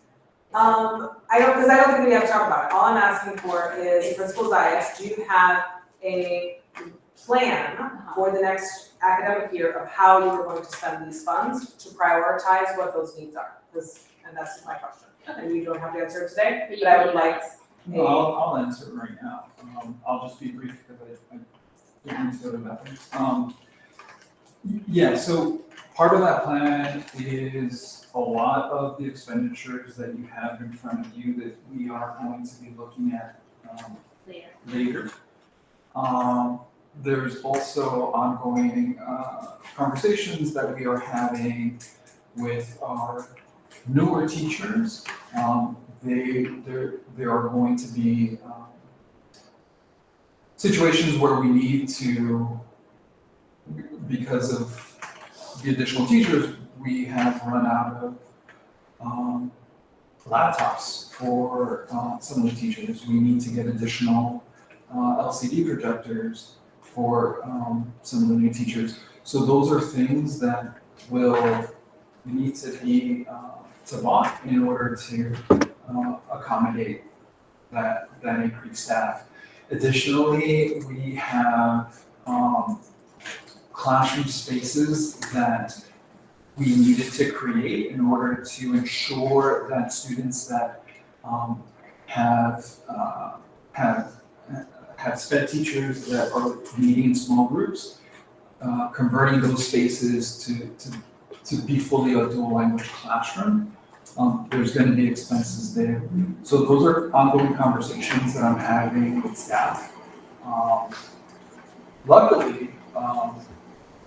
I don't think we have to talk about it. All I'm asking for is, Principal Zayas, do you have a plan for the next academic year of how you are going to spend these funds to prioritize what those needs are? And that's my question. And you don't have to answer it today, but I would like No, I'll answer it right now. I'll just be brief because I didn't need to go to bathrooms. Yeah, so part of that plan is a lot of the expenditures that you have in front of you that we are going to be looking at later. There's also ongoing conversations that we are having with our newer teachers. There are going to be situations where we need to, because of the additional teachers, we have run out of laptops for some of the teachers. We need to get additional LCD projectors for some of the new teachers. So those are things that will need to be bought in order to accommodate that increased staff. Additionally, we have classroom spaces that we needed to create in order to ensure that students that have sped teachers that are meeting in small groups, converting those spaces to be fully a dual language classroom. There's going to be expenses there. So those are ongoing conversations that I'm having with staff. Luckily,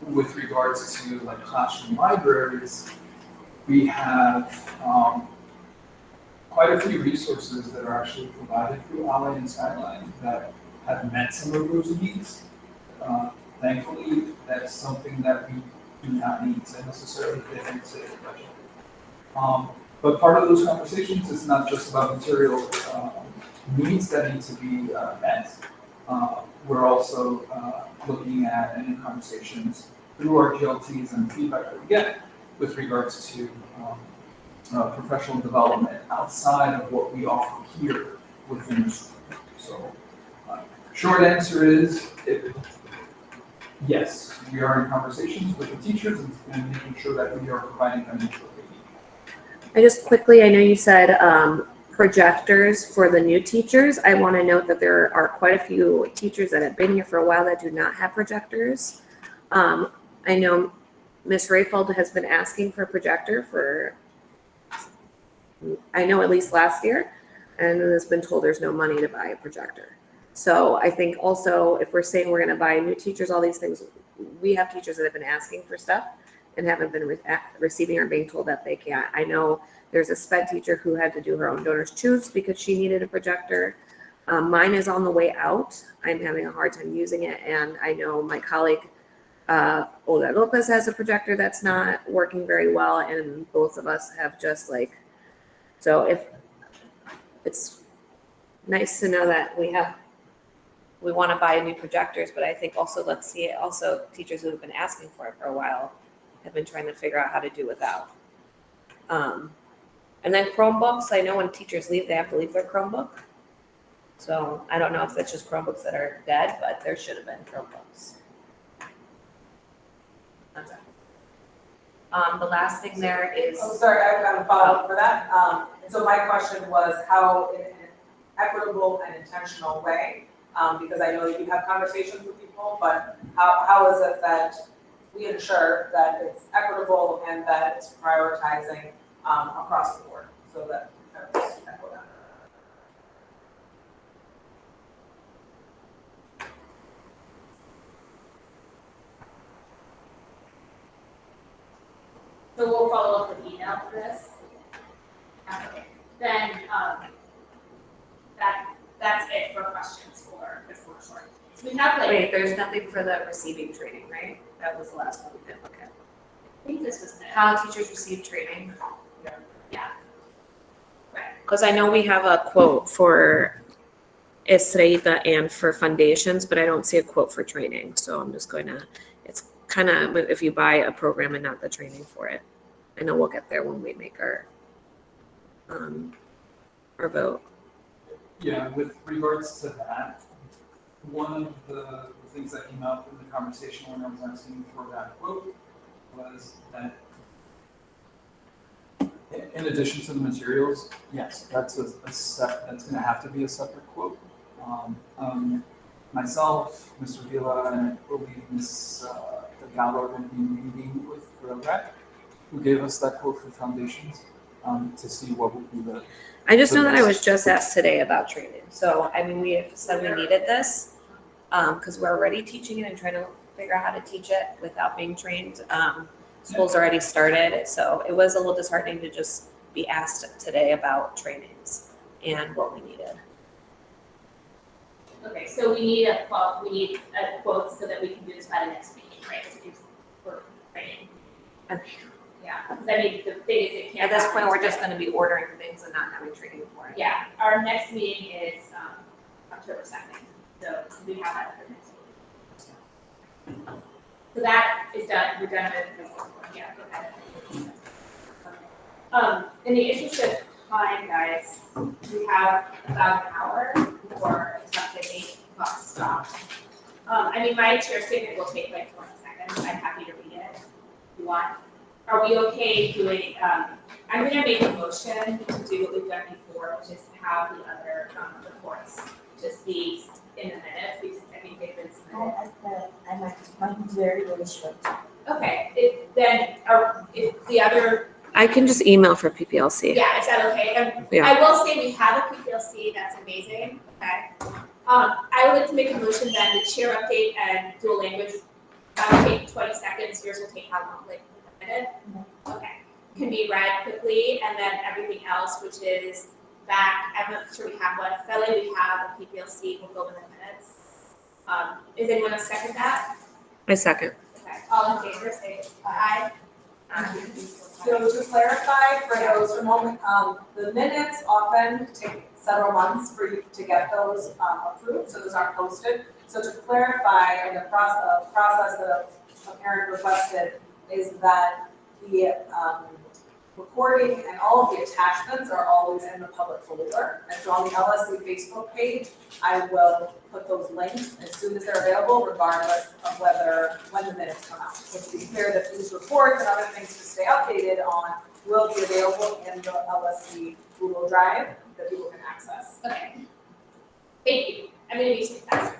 with regards to like classroom libraries, we have quite a few resources that are actually provided through Ally and Skyline that have met some of those needs. Thankfully, that's something that we do not need to necessarily fit into the budget. But part of those conversations is not just about material needs that need to be met. We're also looking at and in conversations through our GLTs and feedback that we get with regards to professional development outside of what we offer here within the school. So, short answer is, yes, we are in conversations with the teachers and making sure that we are providing them with what they need. I just quickly, I know you said projectors for the new teachers. I want to note that there are quite a few teachers that have been here for a while that do not have projectors. I know Ms. Rayfeld has been asking for a projector for, I know at least last year, and has been told there's no money to buy a projector. So I think also if we're saying we're going to buy new teachers, all these things, we have teachers that have been asking for stuff and haven't been receiving or being told that they can't. I know there's a SPED teacher who had to do her own donors choose because she needed a projector. Mine is on the way out. I'm having a hard time using it, and I know my colleague Olga Lopez has a projector that's not working very well, and both of us have just like, so if it's nice to know that we want to buy new projectors, but I think also let's see it also teachers who have been asking for it for a while have been trying to figure out how to do without. And then Chromebooks, I know when teachers leave, they have to leave their Chromebook. So I don't know if that's just Chromebooks that are dead, but there should have been Chromebooks. Okay. The last thing there is. Oh, sorry, I've got a follow-up for that. So my question was how in an equitable and intentional way, because I know that you have conversations with people, but how is it that we ensure that it's equitable and that it's prioritizing across the board so that everyone's equitable? So we'll follow up with email for this. Okay. Then that's it for questions for this workshop. So we have like. Wait, there's nothing for the receiving training, right? That was the last one we did look at. I think this was it. How teachers receive training. Yeah. Right. Because I know we have a quote for Estrellita and for foundations, but I don't see a quote for training. So I'm just going to, it's kind of if you buy a program and not the training for it. I know we'll get there when we make our vote. Yeah, with regards to that, one of the things that came up in the conversation when I was asking for that quote was that in addition to the materials, yes, that's that's going to have to be a separate quote. Myself, Mr. Vila, and I believe Ms. Gallo are going to be meeting with REC, who gave us that quote for foundations, to see what would be the. I just know that I was just asked today about training. So, I mean, we have said we needed this because we're already teaching it and trying to figure out how to teach it without being trained. School's already started, so it was a little disheartening to just be asked today about trainings and what we needed. Okay, so we need a quote so that we can do this by the next meeting, right? To do for training. Okay. Yeah, because I mean, the thing is, it can't. At this point, happen we're just today. going to be ordering things and not having training for it. Yeah, our next meeting is October 2nd, so we have that for next meeting. So that is done, we're done with this one, yeah, go ahead. In the interest of time, guys, we have about an hour before it's up to 8 o'clock stop. I mean, my chair statement will take like 20 seconds, I'm happy to read it if you want. Are we okay doing, I'm gonna make a motion to do what we've done before, which is to have the other reports just be in the minutes, because I think they've been submitted. Mine's very, very short. Okay, if the other, I can just email for PPLC. yeah, is that okay? And Yeah. I will say we have a PPLC, that's amazing, okay? I would like to make a motion then to chair update and dual language. That will take 20 seconds, yours will take how long, like a minute? Okay, can be read quickly, and then everything else, which is back, I'm not sure we have one, Felly, we have a PPLC, we'll go in the minutes. Is anyone a second that? I second. Okay, all in favor, say aye. So to clarify for those for a moment, the minutes often take several months for you to get those approved, so those aren't posted. So to clarify, and the process that a parent requested is that the recording and all of the attachments are always in the public folder. And so on the LSC Facebook page, I will put those links as soon as they're available, regardless of when the minutes come out. So to be clear that these reports and other things to stay updated on will be available in the LSC Google Drive that people can access. Okay. Thank you. I'm gonna be super fast.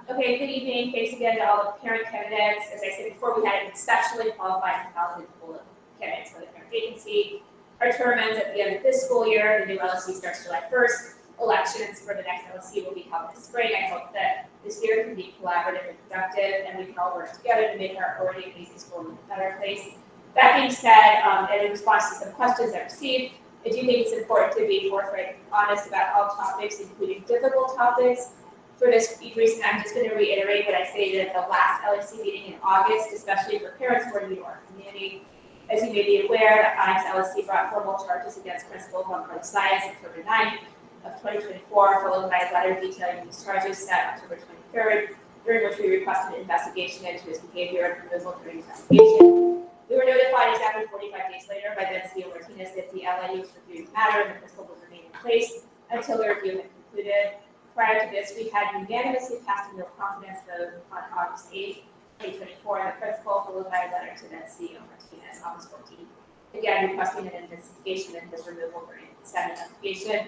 Okay, good evening. Thanks again to all the parent candidates. As I said before, we had an exceptionally qualified and talented pool of candidates for the parent vacancy. Our term ends at the end of this school year. The new LSC starts July 1st. Elections for the next LSC will be held this spring. I hope that this year can be collaborative and productive, and we can all work together to make our already amazing school a better place. That being said, and in response to some questions I received, I do think it's important to be forthright and honest about all topics, including difficult topics. For this reason, I'm just going to reiterate what I stated at the last LSC meeting in August, especially for parents who are new to our community. As you may be aware, the IAMS LSC brought formal charges against principals on Part Science October 9th of 2024, followed by a letter detailing these charges set October 23rd, during which we requested an investigation into his behavior and removal during investigation. We were notified exactly 45 days later by then CEO Martinez that the LIU was reviewing the matter and the principal would remain in place until the review had concluded. Prior to this, we had unanimously passed a no confidence vote on August 8th, 2024, and the principal followed by a letter to then CEO Martinez, August 14th, again requesting an investigation into his removal during said investigation.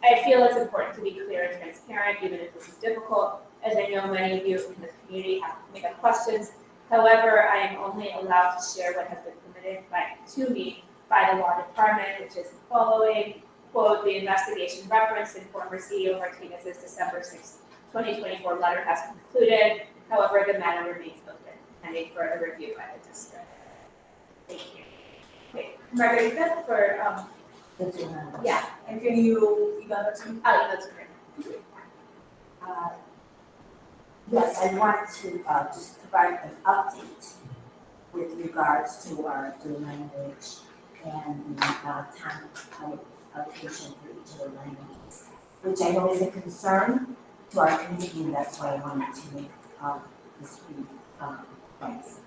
I feel it's important to be clear and transparent, even if this is difficult, as I know many of you in the community have made up questions. However, I am only allowed to share what has been permitted to me by the law department, which is the following. Quote, the investigation referenced in former CEO Martinez's December 6, 2024 letter has concluded. However, the matter remains open, pending further review by the district. Thank you. Okay, Margarita for, yeah, and can you email it to me? Oh, that's great. Yes, I want to just provide an update with regards to our dual language and the time allocation for each of the languages, which I know is a concern to our community, and that's why I wanted to make this brief points.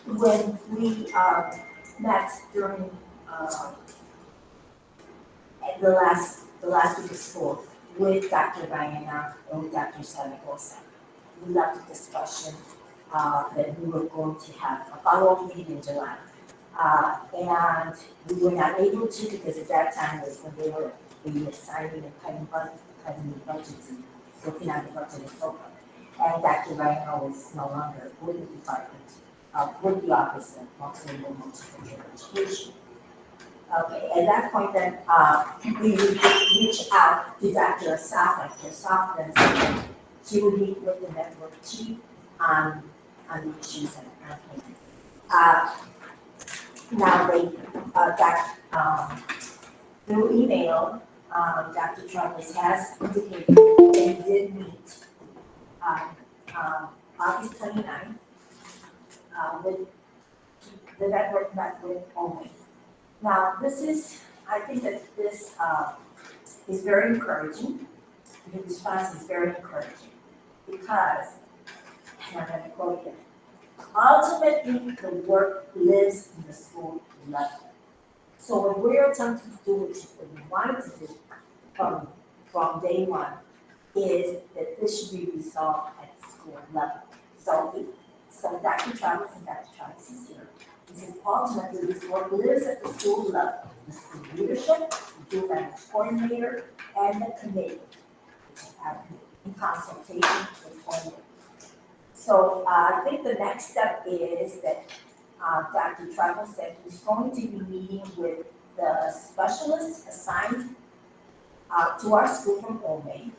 When we met during the last week of school with Dr. Diana and with Dr. Saragosa, we left a discussion that we were going to have a follow-up meeting in July. And we were not able to because at that time was when they were signing and cutting the budgets and looking at the budget and so forth. And Dr. Ryan was no longer with the department, with the Office of Multilingual Multicultural Education. Okay, at that point then, we would reach out to Dr. Asaf. Dr. Asaf then said she would meet with the network chief on the issues and now they got through email, Dr. Travis has indicated they did meet August 29th with the network met with only. Now I think that this is very encouraging. The response is very encouraging because, and I'm going to quote here, ultimately, the work lives in the school level. So what we're attempting to do, which is what we wanted to do from day one, is that this should be resolved at the school level. So Dr. Travis and Dr. Travis is here. This is ultimately this work lives at the school level. The school leadership, the dual language coordinator, and the committee, which have in consultation with coordinator. So I think the next step is that Dr. Travis said he's going to be meeting with the specialists assigned to our school from Ome,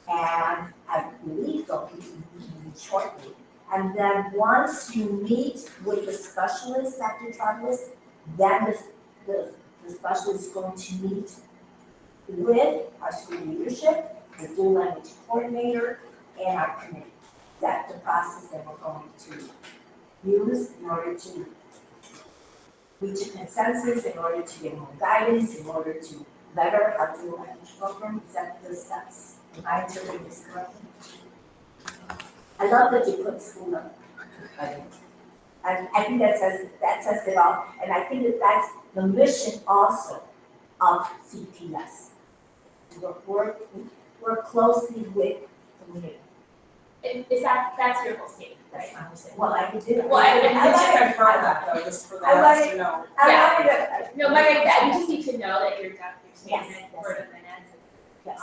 and I believe they'll be meeting shortly. And then once you meet with the specialist, Dr. Travis, then the specialist is going to meet with our school leadership, the dual language coordinator, and our committee. That's the process that we're going to use in order to reach a consensus, in order to get more guidance, in order to letter, how to write each program, is that the steps? Am I interpreting this correctly? I love that you put school up. And I think that says it all, and I think that that's the mission also of CPS. Work closely with the community. Is that's your whole statement, That's right? what I'm saying. Well, I did. Well, I We should confirm that though, just for the rest to know. I wanted to. No, Margaret, that, we just need to know that your statement, Yes. word of an end. Yes.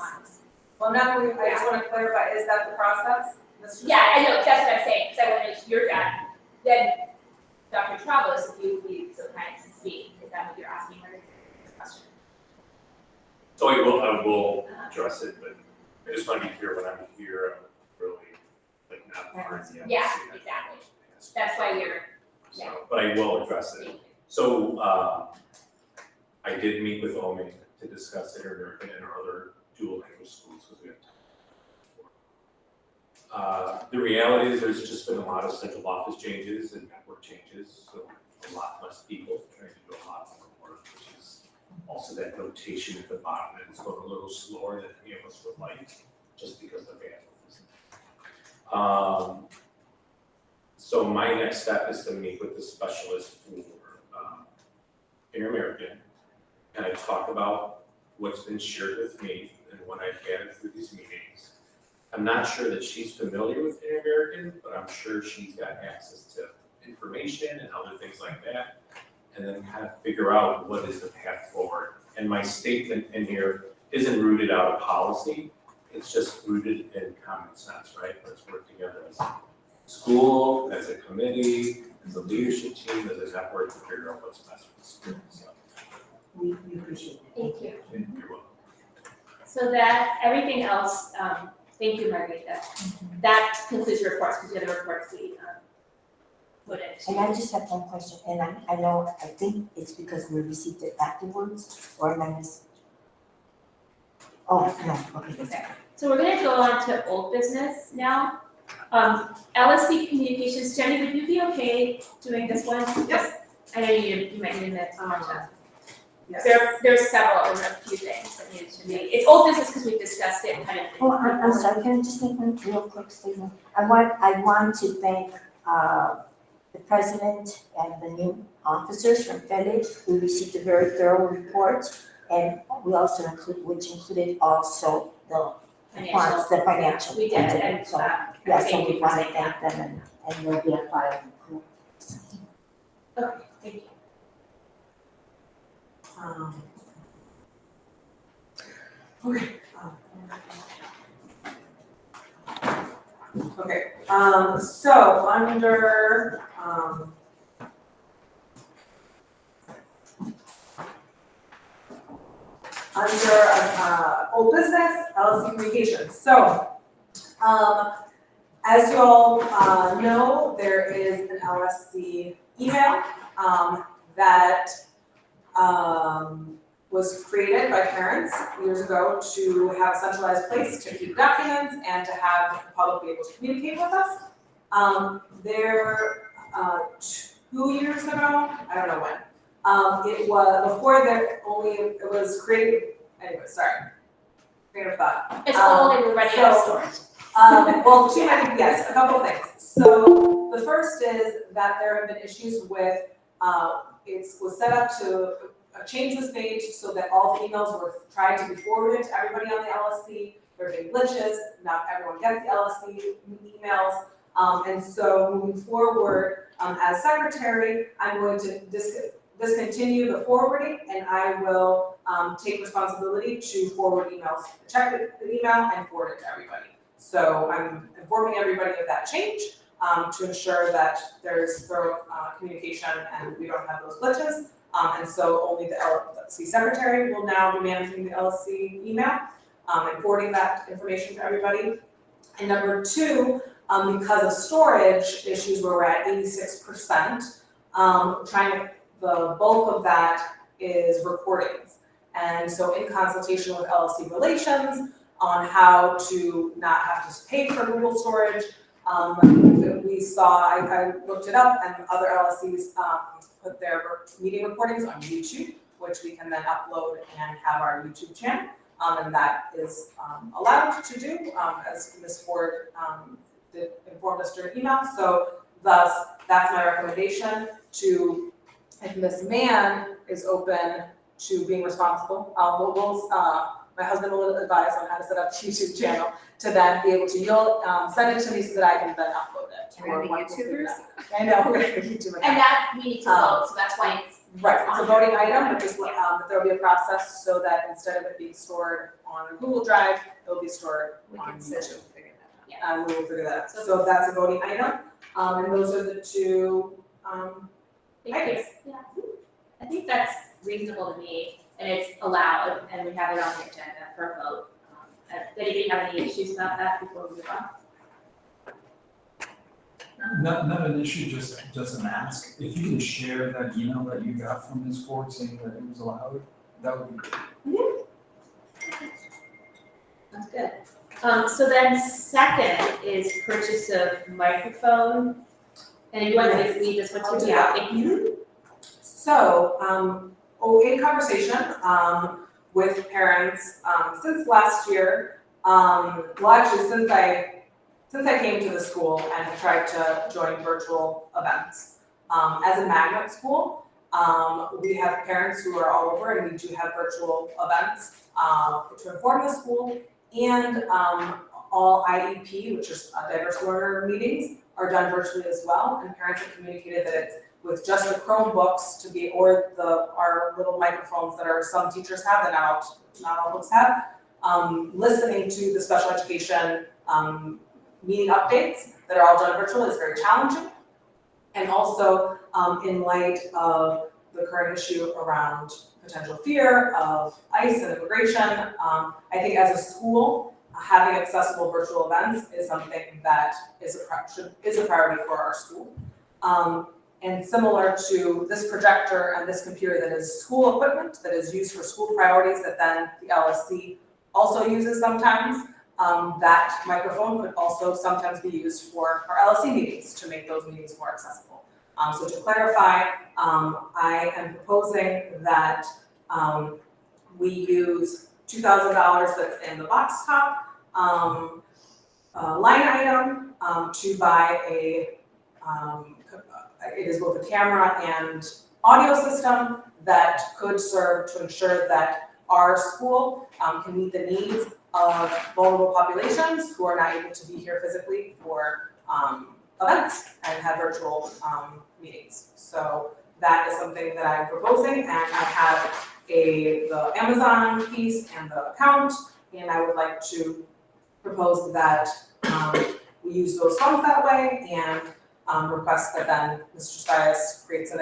Well, now I just want to clarify, is that the process? Yeah, I know, that's what I'm saying, because I want to make sure you're done. Then, Dr. Travalos, if you would be so kind to speak, is that what you're asking, Margaret? Question. So I will address it, but I just want to be clear, when I'm here, I'm really like not part of the LSC. Yeah, exactly. That's why you're, yeah. So, but I will address it. So, I did meet with Omi to discuss Inter-American and our other dual language schools, because we have time. The reality is there's just been a lot of central office changes and network changes, so a lot less people trying to do a lot more work, which is also that notation at the bottom, and it's going a little slower than any of us would like, just because of bandwidth. So my next step is to meet with the specialist for Inter-American, and I talk about what's been shared with me and what I've gathered through these meetings. I'm not sure that she's familiar with Inter-American, but I'm sure she's got access to information and other things like that, and then kind of figure out what is the path forward. And my statement in here isn't rooted out of policy, it's just rooted in common sense, right? Let's work together as a school, as a committee, as a leadership team, as a network to figure out what's best for the school. So, We appreciate it. Thank you. you're welcome. So that, everything else, thank you, Margarita. That concludes your reports, because the other reports we put it. And I just have one question, and I know, I think it's because we received it afterwards, or am I missing? Oh, no, okay, that's Okay. So we're gonna go on to old business now. LSC communications, Jenny, would you be okay doing this one? Yep. I know you might need a minute to watch that. Yes. There's several, there's a few things that needed to be, it's old business because we discussed it kind of. Oh, I'm sorry, can I just make one real quick statement? I want to thank, the president and the new officers from FedEx. We received a very thorough report, and we also included also the funds, the financial. We did, and, So, yeah, yeah, so thank we you for want to saying thank that. them, and we'll be a part of the Okay, thank you. Okay. Okay, so under, old business, LSC communications. So, as you all know, there is an LSC email that was created by parents years ago to have a centralized place to keep documents and to have the public be able to communicate with us. There, 2 years ago, I don't know when, it was, before there only, it was created, anyway, sorry. Train of thought. It's only we're running out of storage. Well, yes, a couple of things. So the first is that there have been issues with, it was set up to, a change was made so that all the emails were tried to be forwarded to everybody on the LSC. There have been glitches, not everyone gets the LSC emails. And so moving forward, as secretary, I'm going to discontinue the forwarding, and I will take responsibility to forward emails, check the email and forward it to everybody. So I'm informing everybody of that change to ensure that there's thorough communication and we don't have those glitches. And so only the LSC secretary will now be managing the LSC email and forwarding that information to everybody. And number two, because of storage issues where we're at 86%, the bulk of that is recordings. And so in consultation with LSC Relations on how to not have to pay for Google storage, we saw, I looked it up, and other LSCs put their meeting recordings on YouTube. which we can then upload and have our YouTube channel. And that is allowed to do, as Ms. Ford did inform us during email. So thus, that's my recommendation to, if Ms. Mann is open to being responsible, my husband will advise on how to set up the YouTube channel to then be able to, you'll send it to me so that I can then upload it. We're gonna be Wonderful YouTubers? feedback. I know, we're gonna be YouTubers. And that we need to vote, so that's why it's. Right, it's a voting item, but just, that there'll be a process so that instead of it being stored on Google Drive, it'll be stored We on can sit YouTube. and figure that out. And we will figure that out. So that's a voting item, and those are the two, items. Yeah, I think that's reasonable to me, and it's allowed, and we have it on the agenda for a vote. Does anybody have any issues about that before we move on? Not an issue, just an ask. If you can share that email that you got from Ms. Ford saying that it was allowed, that would be great. That's good. So then second is purchase of microphone. And you want to leave this one too? Yeah. Thank you. So, in conversation, with parents, since last year, well, actually, since I came to the school and tried to join virtual events. As a magnet school, we have parents who are all over, and we do have virtual events to inform the school, and all IEP, which is diverse learner meetings, are done virtually as well, and parents have communicated that it's with just the Chromebooks to be, or our little microphones that are, some teachers have, that not all books have, listening to the special education meeting updates that are all done virtually is very challenging. And also, in light of the current issue around potential fear of ICE and immigration, I think as a school, having accessible virtual events is something that is a priority for our school. And similar to this projector and this computer that is school equipment, that is used for school priorities, that then the LSC also uses sometimes, that microphone could also sometimes be used for our LSC meetings to make those meetings more accessible. So to clarify, I am proposing that we use $2,000 that's in the box top line item to buy it is both a camera and audio system that could serve to ensure that our school can meet the needs of vulnerable populations who are not able to be here physically for events and have virtual meetings. So that is something that I'm proposing, and I have the Amazon piece and the account, and I would like to propose that we use those funds that way, and request that then Mr. Stiles creates an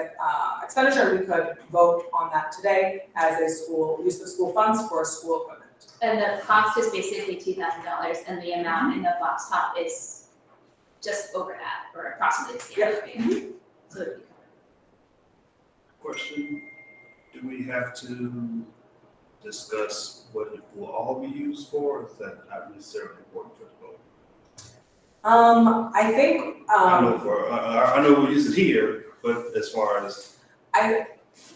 expenditure. We could vote on that today as a school, use the school funds for school equipment. And the cost is basically $2,000, and the amount in the box top is just over that, or approximately the same. Yep. So it'd be covered. Question, do we have to discuss what it will all be used for, or is that not necessarily important for the vote? I think, I know we use it here, but as far as. I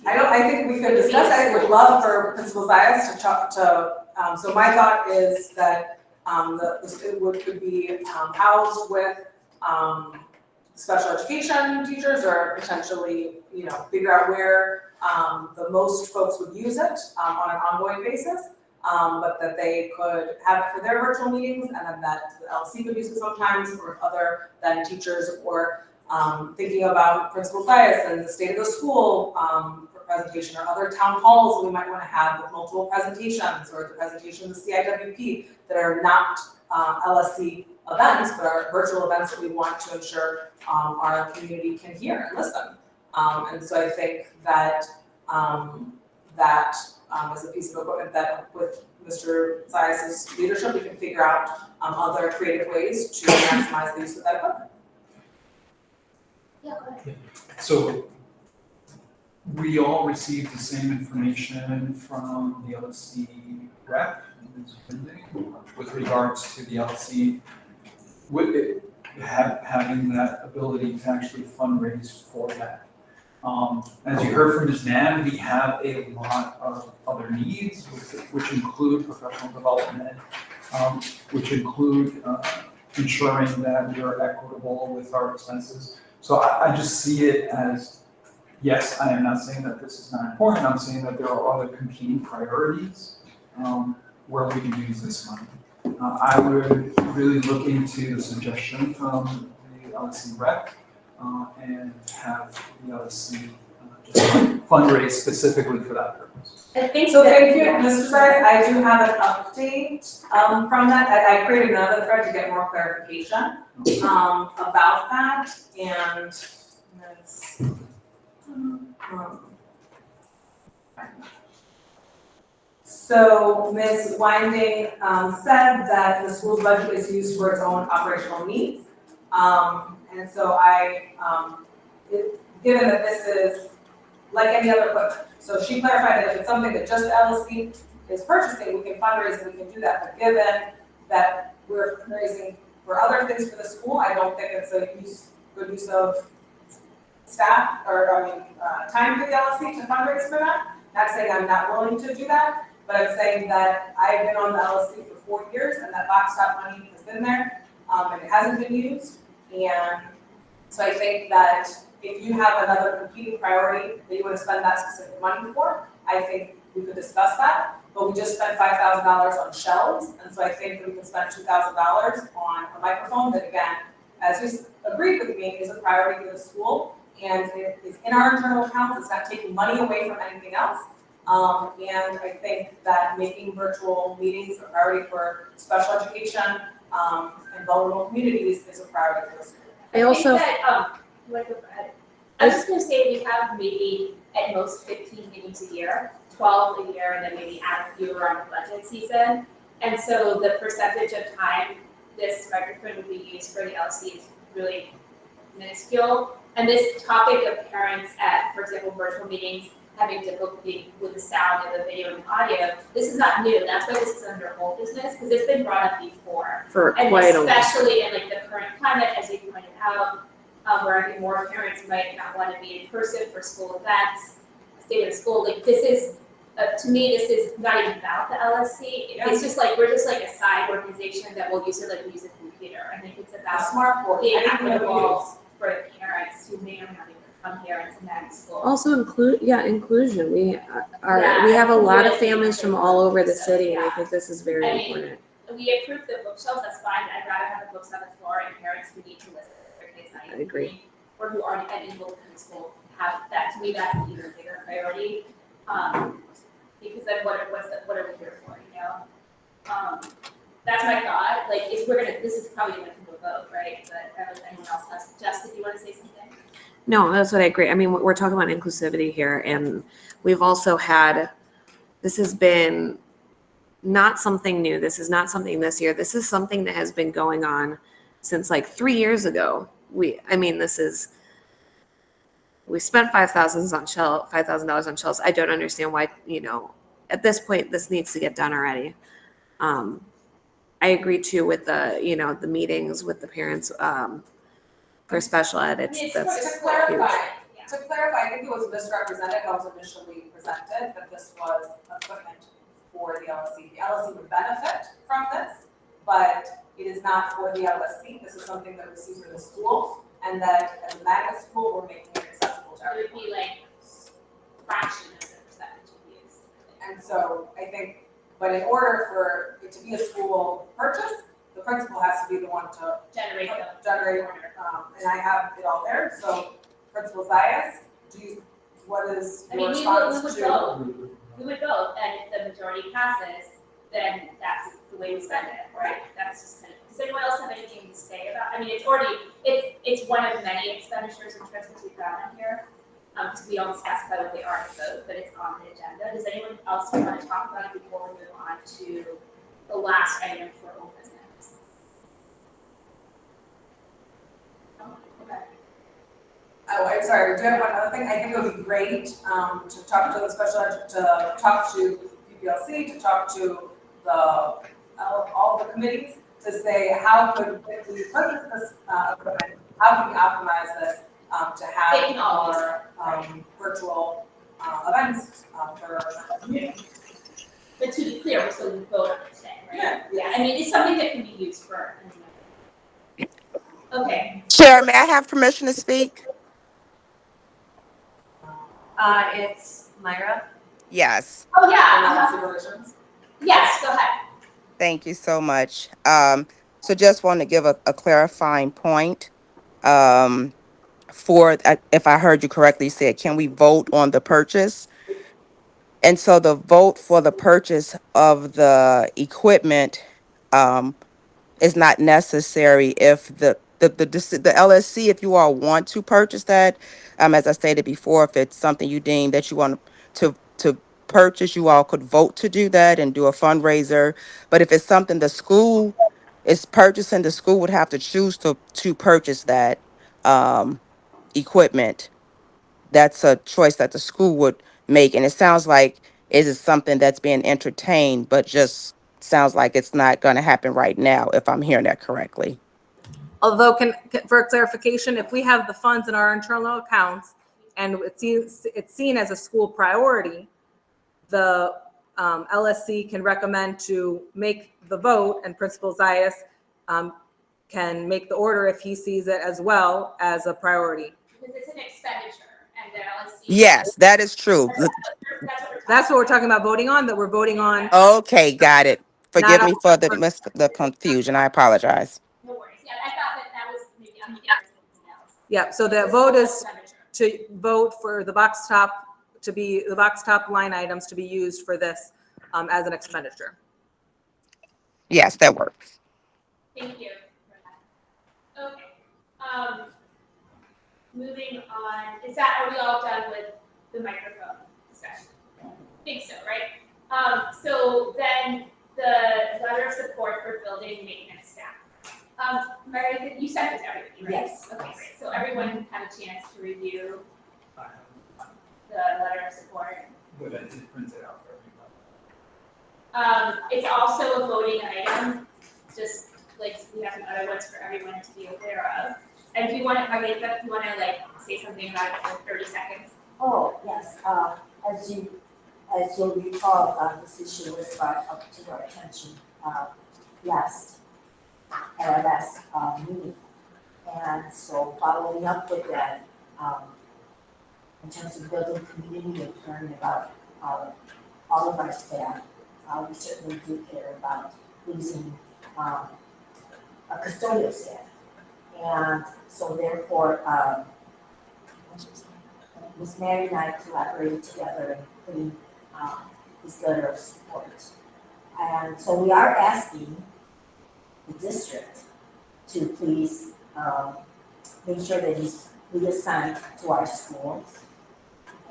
think we could discuss, I would love for Principal Zayas to talk to, so my thought is that, it could be, housed with, special education teachers, or potentially, figure out where, the most folks would use it, on an ongoing basis. But that they could have it for their virtual meetings, and then that the LC could use it sometimes for other than teachers, or thinking about Principal Zayas and the state of the school presentation, or other town halls that we might want to have with multiple presentations, or the presentation of the CIWP that are not LSC events, but are virtual events that we want to ensure our community can hear and listen. And so I think that as a piece of equipment that with Mr. Zayas' leadership, we can figure out other creative ways to maximize the use of that equipment. Yeah, go ahead. So we all received the same information from the LSC rep, Ms. Binding, with regards to the LSC, with it having that ability to actually fundraise for that. As you heard from Ms. Mann, we have a lot of other needs, which include professional development, which include ensuring that we're equitable with our expenses. So I just see it as, yes, I am not saying that this is not important, I'm saying that there are other competing priorities where we can use this money. I would really look into the suggestion from the LSC rep and have the LSC just fundraise specifically for that purpose. I think So that- thank you, Mr. Sires. I do have an update from that. I created another thread to get more clarification about that, and let's, so Ms. Winding said that the school's budget is used for its own operational needs. And so given that this is like any other equipment, so she clarified that if it's something that just the LSC is purchasing, we can fundraise and we can do that. But given that we're fundraising for other things for the school, I don't think it's a good use of staff time for the LSC to fundraise for that. Not saying I'm not willing to do that, but I'm saying that I've been on the LSC for 4 years and that box top money has been there and it hasn't been used. And so I think that if you have another competing priority that you want to spend that specific money for, I think we could discuss that. But we just spent $5,000 on shelves, and so I think that we can spend $2,000 on a microphone that, again, as you agreed with me, is a priority for the school, and it is in our internal accounts. It's not taking money away from anything else. And I think that making virtual meetings a priority for special education and vulnerable communities is a priority for the school. I also, I was just gonna say, we have maybe at most 15 meetings a year, 12 a year, and then maybe add a few around the budget season. And so the percentage of time this microphone would be used for the LC is really minuscule. And this topic of parents at, for example, virtual meetings, having difficulty with the sound and the video and audio, this is not new. That's why this is under whole business, because it's been brought up before. for And quite a while. especially in like the current climate, as you pointed out, where I think more parents might not want to be in person for school events, stay in school. Like this is, to me, this is not even about the LSC. It's just like, we're just like a side organization that will use it like we use a computer. I think it's about Smart board, being anything that we use. equitable for parents who may or may not even come here and attend school. Also inclusion. We Yeah, we have a lot of really families from all over the so, city, and I yeah. think this is very I mean, important. We approved the bookshelves, that's fine. I'd rather have the books on the floor and parents who need to listen to their kids not I even agree. reading, or who aren't able to come to school have that. To me, that's an even bigger priority. Because then what are we here for, you know? That's my thought. Like, if we're gonna, this is probably gonna come to a vote, right? But I don't know if anyone else has. Justin, do you want to say something? No, that's what I agree. I mean, we're talking about inclusivity here, and we've also had, this has been not something new. This is not something this year. This is something that has been going on since like 3 years ago. We spent $5,000 on shelves. I don't understand why, at this point, this needs to get done already. I agree too with the meetings with the parents, for special ed. I mean, That's To clarify, huge. I think it was misrepresented, that was initially presented, that this was equipment for the LSC. The LSC would benefit from this, but it is not for the LSC. This is something that was used in the school, and that as a magnet school, we're making it accessible to It would everyone. be like fraction of the percentage of use. And so I think, but in order for it to be a school purchase, the principal has to be the one to Generate the generate, and I have it all there, so Principal Zayas, what is I your mean, response we to? would go, and if the majority passes, then that's the way we spend it, right? That's just kind of, does anyone else have anything to say about, I mean, it's one of many expenditures and transfers we've got on here. Because we don't specify what they are in the vote, but it's on the agenda. Does anyone else want to talk about it before we move on to the last item for old business? Okay. Oh, I'm sorry, we do have one other thing, I think it would be great, to talk to the special ed, to talk to PPLC, to talk to all the committees, to say, how could, if we purchase this, equipment, how can we optimize this, to They can have all more, clear, so we vote on it today, right? Yeah. Yeah, I mean, it's something that can be used for. Okay, Chair, may I have permission to speak? It's Myra. Yes, oh, yeah, Emergency relations. yes, go ahead. thank you so much. So just want to give a clarifying point. If I heard you correctly, said, can we vote on the purchase? And so the vote for the purchase of the equipment, is not necessary if the LSC, if you all want to purchase that, as I stated before, if it's something you deem that you want to purchase, you all could vote to do that and do a fundraiser. But if it's something the school is purchasing, the school would have to choose to purchase that equipment. That's a choice that the school would make. And it sounds like it is something that's being entertained, but just sounds like it's not going to happen right now, if I'm hearing that correctly. Although, for clarification, if we have the funds in our internal accounts and it's seen as a school priority, the LSC can recommend to make the vote, and Principal Zayas can make the order if he sees it as well as a priority. Because it's an expenditure, and the LSC. Yes, that is true. That's what we're talking about voting on, that we're voting on. Okay, got it. Forgive Not me for the confusion. I apologize. No worries, yeah, I thought that was maybe unclear to something else. Yeah, so the vote is to vote for the box top line items to be used for this as an expenditure. Yes, that works. Thank you for that. Okay, moving on, are we all done with the microphone discussion? I think so, right? So then the letter of support for building maintenance staff. Mary, you sent it to everybody, right? Yes. Okay, great. So everyone had a chance to review the letter of support. But I did print it out for everybody. It's also a voting item, just like we have some other ones for everyone to be aware of. And do you want to, Margarita, do you want to like say something about it for 30 seconds? Oh, yes, as you'll recall, this issue was brought up to our attention, at our last, meeting. And so following up with that, in terms of building community and caring about, all of our staff, we certainly do care about losing, a custodial staff. And so therefore, Ms. Mary and I collaborated together in putting this letter of support. And so we are asking the district to please make sure that he's reassigned to our schools.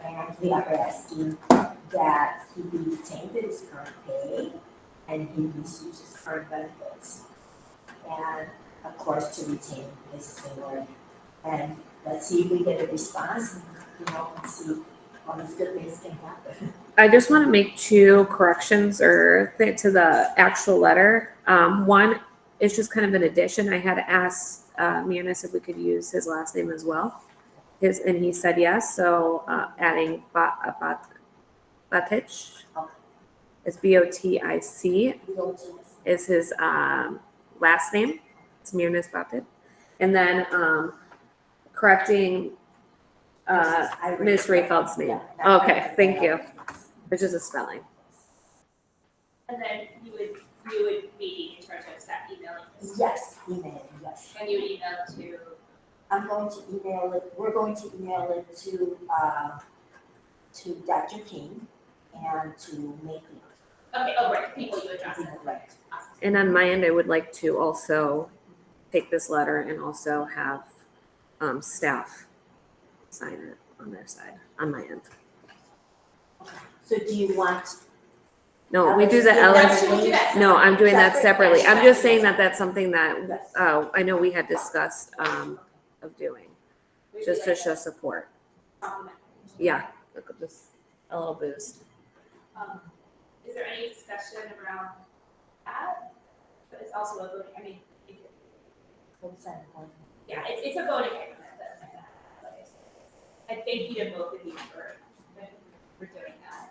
And we are asking that he be retained at his current pay and he receives his current benefits. And of course, to retain his seniority. And let's see if we get a response, and see all these good things can happen. I just want to make two corrections to the actual letter. One is just kind of an addition. I had asked Munis if we could use his last name as well. And he said yes, so adding Batic is B-O-T-I-C is his last name. It's Munis Batic. And then correcting Ms. Rayfeld's name. Okay, thank you. Which is a spelling. And then you would be in charge of that emailing this? Yes, email, yes. And you would email to? I'm going to email it, we're going to email it to Dr. King and to Maple. Okay, right, people you address it. Right. And on my end, I would like to also take this letter and also have staff sign it on their side, on my end. So do you want? No, we do the LSC. No, I'm doing that separately. I'm just saying that that's something that Yes. I know we had discussed of doing, just to show support. Yeah, just a little boost. Is there any discussion around that? But it's also a voting, I mean, yeah, it's a voting item. I thank you to both of you for doing that.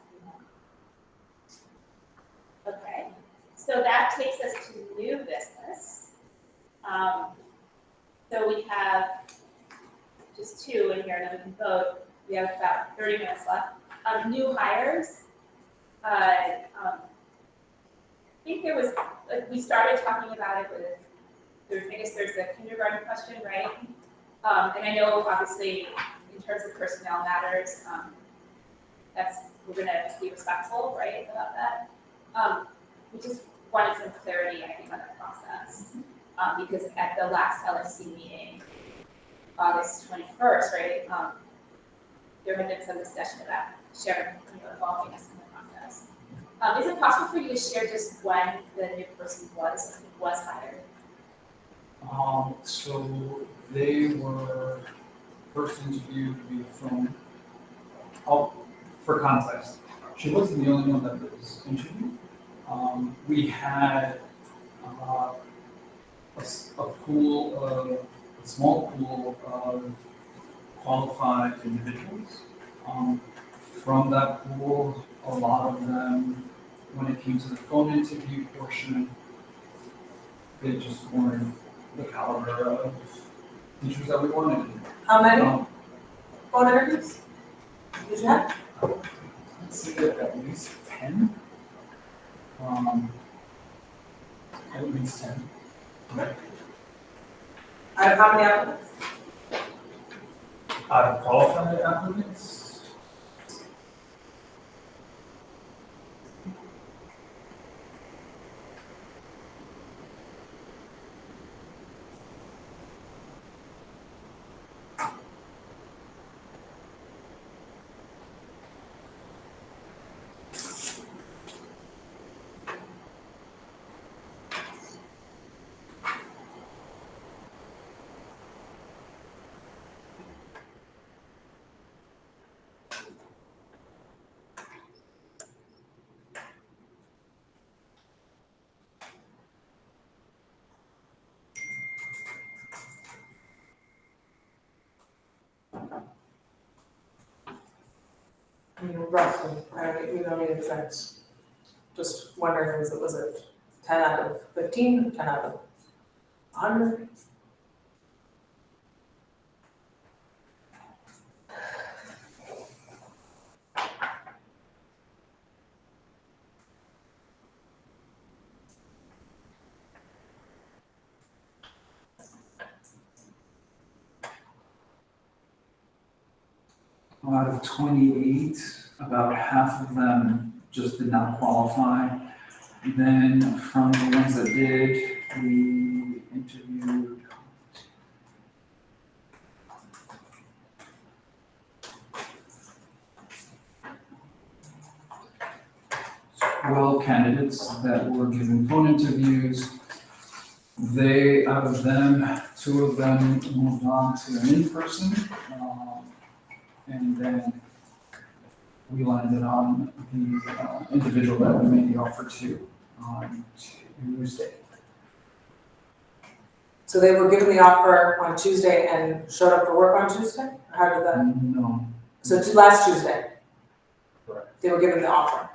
Okay. so that takes us to new business. So we have just two in here, and then we can vote. We have about 30 minutes left. New hires. I think there was, like, we started talking about it with, I guess there's the kindergarten question, right? And I know obviously in terms of personnel matters, we're gonna be respectful, right, about that. We just wanted some clarity, I think, on the process. Because at the last LSC meeting, August 21st, right, there had been some discussion about sharing, involving us in the process. Is it possible for you to share just when the new person was hired? So they were first interviewed via phone. Oh, for context, she wasn't the only one that was interviewed. We had a small pool of qualified individuals. From that pool, a lot of them, when it came to the phone interview portion, they just weren't the caliber of teachers that we wanted. How many phone interviews did you have? I'd say at least 10. At least 10. Out of how many applicants? Out of qualified applicants, I mean, roughly, we don't need exact, just wondering, was it 10 out of 15, 10 out of 100? out of 28, about half of them just did not qualify. Then from the ones that did, we interviewed 12 candidates that were given phone interviews. Out of them, 2 of them moved on to an in-person, and then we landed on the individual that we made the offer to on Tuesday. So they were given the offer on Tuesday and showed up for work on Tuesday? Or how did that? No. So last Tuesday? Correct. They were given the offer?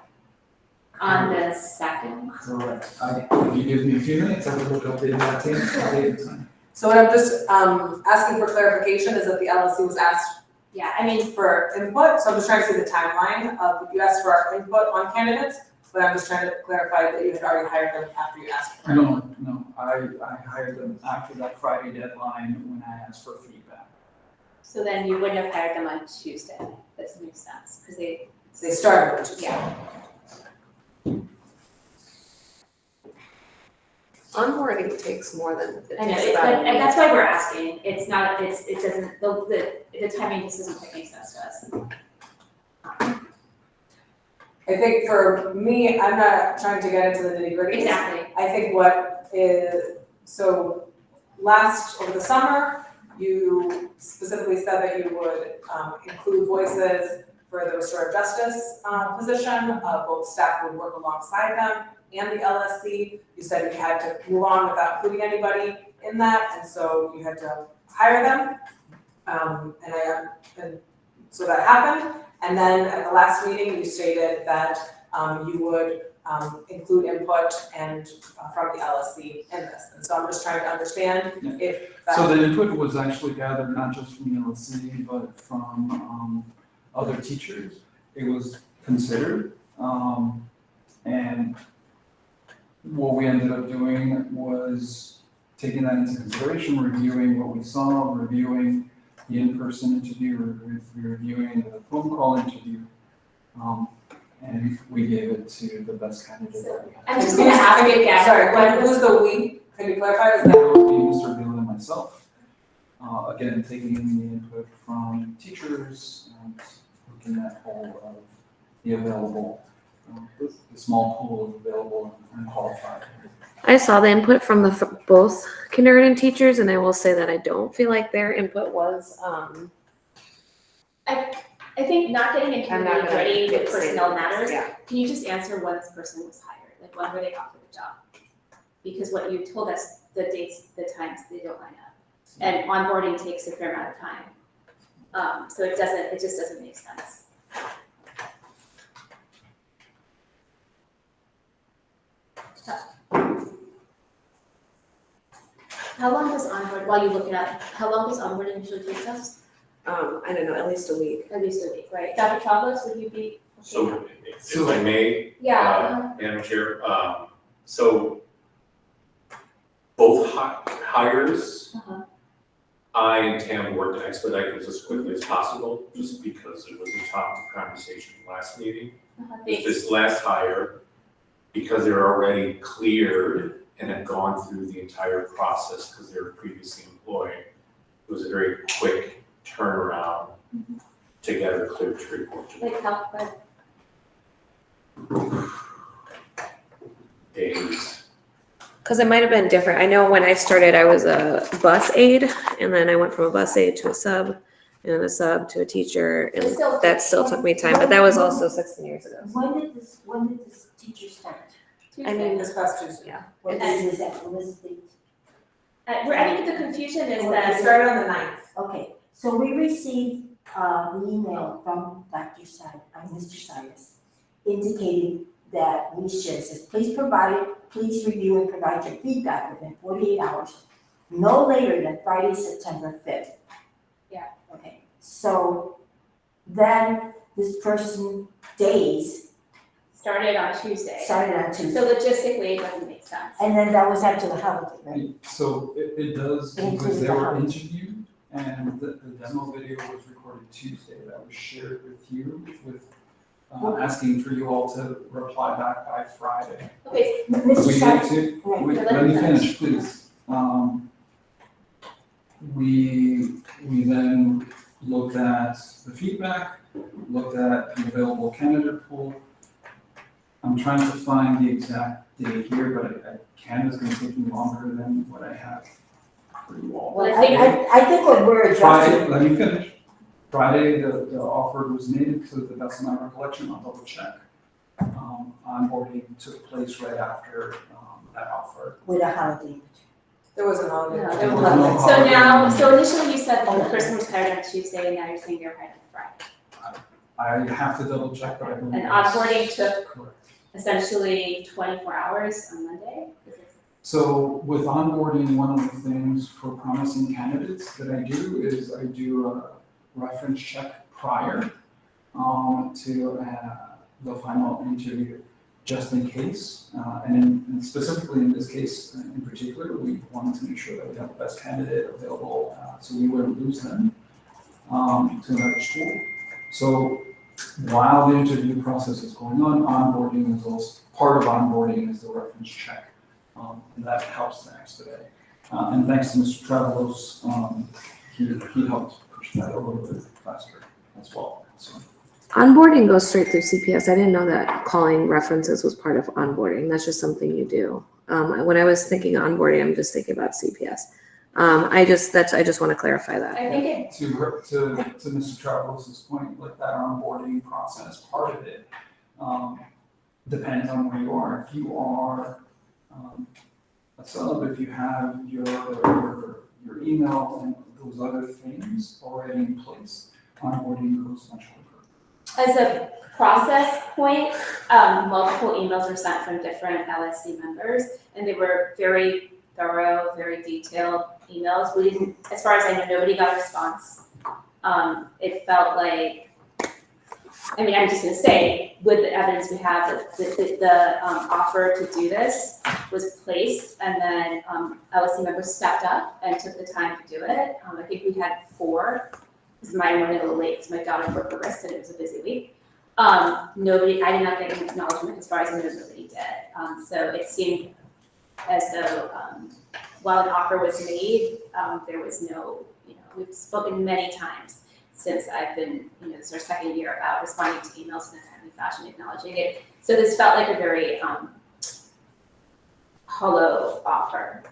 On the 2nd? Correct. If you give me a few minutes, I will look up the exact time. So what I'm just asking for clarification is that the LSC was asked Yeah, I mean, for input, so I'm just trying to see the timeline of, you asked for our input on candidates, but I'm just trying to clarify that you had already hired them after you asked for it. No, I hired them after that Friday deadline when I asked for feedback. so then you wouldn't have hired them on Tuesday. That makes sense, because they. They started on Tuesday. Yeah. Onboarding takes more than, it I know, takes about a and week. that's why we're asking. It's not, it doesn't, the timing just doesn't make any sense to us. I think for me, I'm not trying to get into the nitty gritty. Exactly. I think so over the summer, you specifically said that you would include voices for the restorative justice position. Both staff would work alongside them and the LSC. You said you had to move on without including anybody in that, and so you had to hire them. And so that happened. And then at the last meeting, you stated that you would include input and from the LSC in this. And so I'm just trying to understand if that. So the input was actually gathered not just from the LSC, but from other teachers. It was considered, and what we ended up doing was taking that into consideration, reviewing what we saw, reviewing the in-person interview, reviewing the phone call interview, and we gave it to the best candidate that we had. I'm just gonna ask you again. Sorry, who's the we? Can you clarify? Is that? That would be Mr. Bill and myself. Again, taking in the input from teachers and looking at all of the available, the small pool of available and qualified. I saw the input from both kindergarten teachers, and I will say that I don't feel like their input was, I think not getting into I'm the not gonna nitty-gritty get with the same personnel matters. yeah. Can you just answer when this person was hired? Like, when were they offered the job? Because what you told us, the dates, the times, they don't line up. And onboarding takes a fair amount of time. So it just doesn't make sense. How long does onboarding, while you look it up, how long does onboarding usually take us? I don't know, at least a week. At least a week, right? Dr. Chavez, would you be? So if I may, Yeah. Madam Chair, so both hires, I and Tam worked to expedite this as quickly as possible, just because it was a topic of conversation last meeting. With this last hire, because they're already cleared and have gone through the entire process because they were previously employed, it was a very quick turnaround to get her cleared to report to Like how, days. Because it might have been different. I know when I started, I was a bus aide, and then I went from a bus aide to a sub, and a sub to a teacher, and that still took me time, but that was also 16 years ago. When did this teacher start? I mean, This past Tuesday. Yeah. What day is that? What is the date? I think the confusion is It that. started on the 9th. Okay, so we received the email from Mr. Cyrus indicating that we should, says, please review and provide your feedback within 48 hours, no later than Friday, September 5th. Yeah. Okay, so then this person days Started on Tuesday. started on Tuesday. So logistically, it doesn't make sense. And then that was after the holiday, right? So it does, because they were interviewed, and the demo video was recorded Tuesday, that was shared with you, with asking for you all to reply back by Friday. Okay, Mr. We Cyrus, need to, right. let me finish, please. We then looked at the feedback, looked at the available candidate pool. I'm trying to find the exact date here, but Canada's gonna take me longer than what I have for you all. Well, I think what we're Friday, addressing, let me finish. Friday, the offer was made, to the best of my recollection, I'll double check. Onboarding took place right after that offer. with a holiday. There was an holiday. No, there was no so initially you said the person was hired on Tuesday, and now you're saying they're hired on Friday. I have to double check, but I believe. And that's onboarding took correct. essentially 24 hours on Monday? So with onboarding, one of the things for promising candidates that I do is I do a reference check prior to the final interview, just in case. And specifically in this case in particular, we wanted to make sure that we have the best candidate available, so we wouldn't lose them to another school. So while the interview process is going on, onboarding is also, part of onboarding is the reference check. And that helps to expedite. And thanks to Mr. Travelos, he helped push that a little bit faster as well. So Onboarding goes straight through CPS. I didn't know that calling references was part of onboarding. That's just something you do. When I was thinking onboarding, I'm just thinking about CPS. I just want to clarify that. I think it, to Mr. Travelos's point, like that onboarding process, part of it depends on where you are. If you are a sub, if you have your email and those other things already in place, onboarding goes much quicker. As a process point, multiple emails were sent from different LSC members, and they were very thorough, very detailed emails. We didn't, as far as I know, nobody got a response. It felt like, I mean, I'm just gonna say, with the evidence we have, that the offer to do this was placed, and then LSC members stepped up and took the time to do it. I think we had 4. Because mine went a little late because my daughter broke her wrist and it was a busy week. Nobody, I did not get an acknowledgement as far as I know, nobody did. So it seemed as though while an offer was made, there was no, we've spoken many times since I've been, this is our second year about responding to emails in a timely fashion, acknowledging it. So this felt like a very hollow offer,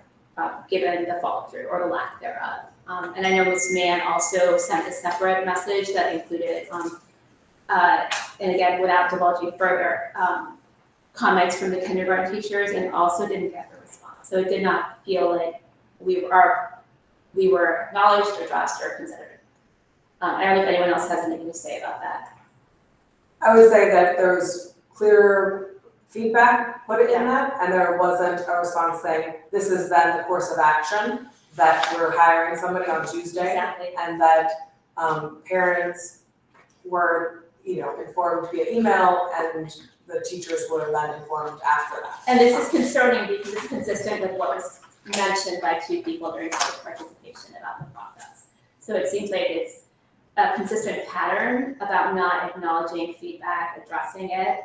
given the follow through or the lack thereof. And I know Ms. Mann also sent a separate message that included, and again, without divulging further, comments from the kindergarten teachers, and also didn't get a response. So it did not feel like we were acknowledged, addressed, or considered. I don't know if anyone else has anything to say about that. I would say that there was clear feedback put in that, and there wasn't a response saying, this is then the course of action, that we're hiring somebody on Tuesday. Exactly. And that parents were, informed via email, and the teachers were then informed after that. And this is concerning because it's consistent with what was mentioned by 2 people during public participation about the process. So it seems like it's a consistent pattern about not acknowledging feedback, addressing it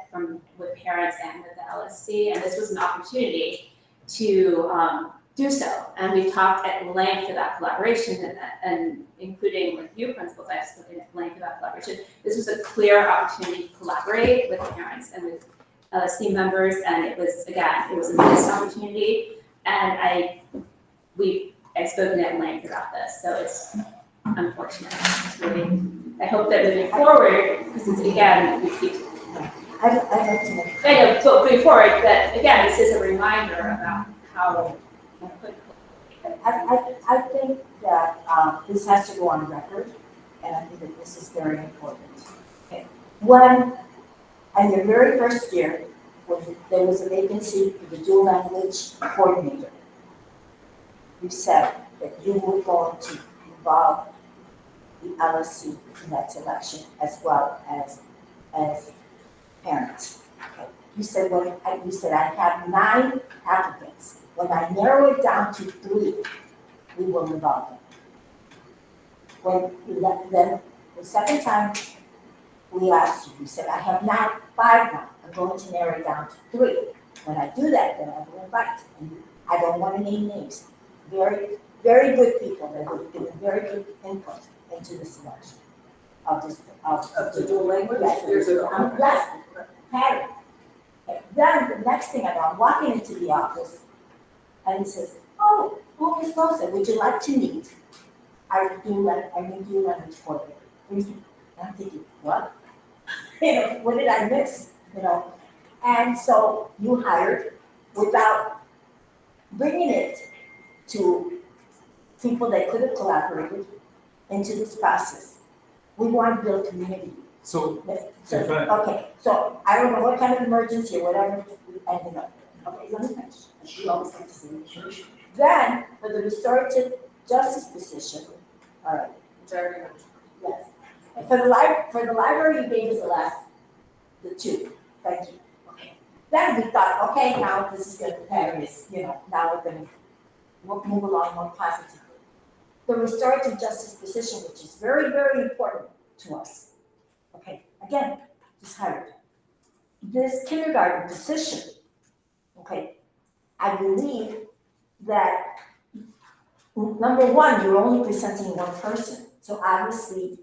with parents and with the LSC. And this was an opportunity to do so. And we've talked at length about collaboration and including with you principals, I've spoken at length about collaboration. This was a clear opportunity to collaborate with parents and with LSC members. And it was, again, it was a missed opportunity. And I've spoken at length about this. So it's unfortunate. It's really, I hope that moving forward, because it's, again, we keep. I'd like to make. I know, but moving forward, that again, this is a reminder about how. I think that this has to go on record, and I think that this is very important. Okay. When, in the very first year, when there was a vacancy for the dual language coordinator, you said that you were going to involve the LSC in that selection as well as parents. Okay. You said I have 9 applicants. When I narrow it down to 3, we will involve them. When we left them the second time, we asked you. You said I have 5 now. I'm going to narrow it down to 3. When I do that, then I will invite. And I don't want to name names. Very, very good people that have given very good input into the selection of this of the dual language. Yes, yes, pattern. Okay. Then the next thing I know, I'm walking into the office, and he says, "Oh, Ms. Wilson, would you like to meet our dual language coordinator?" And I'm thinking, what? What did I miss? And so you hired without bringing it to people that could have collaborated into this process. We want to build community. So, Okay, so I don't know what kind of emergency or whatever we ended up. Okay, let me finish. We always like to say it. Then, for the restorative justice position, all right. Yes. And for the library, you gave us the 2. Thank you. Okay. Then we thought, okay, now this is good. Now we're going to move along more positively. The restorative justice position, which is very, very important to us. Okay, again, just hired. This kindergarten position, okay, I believe that, number one, you're only presenting one person. So obviously,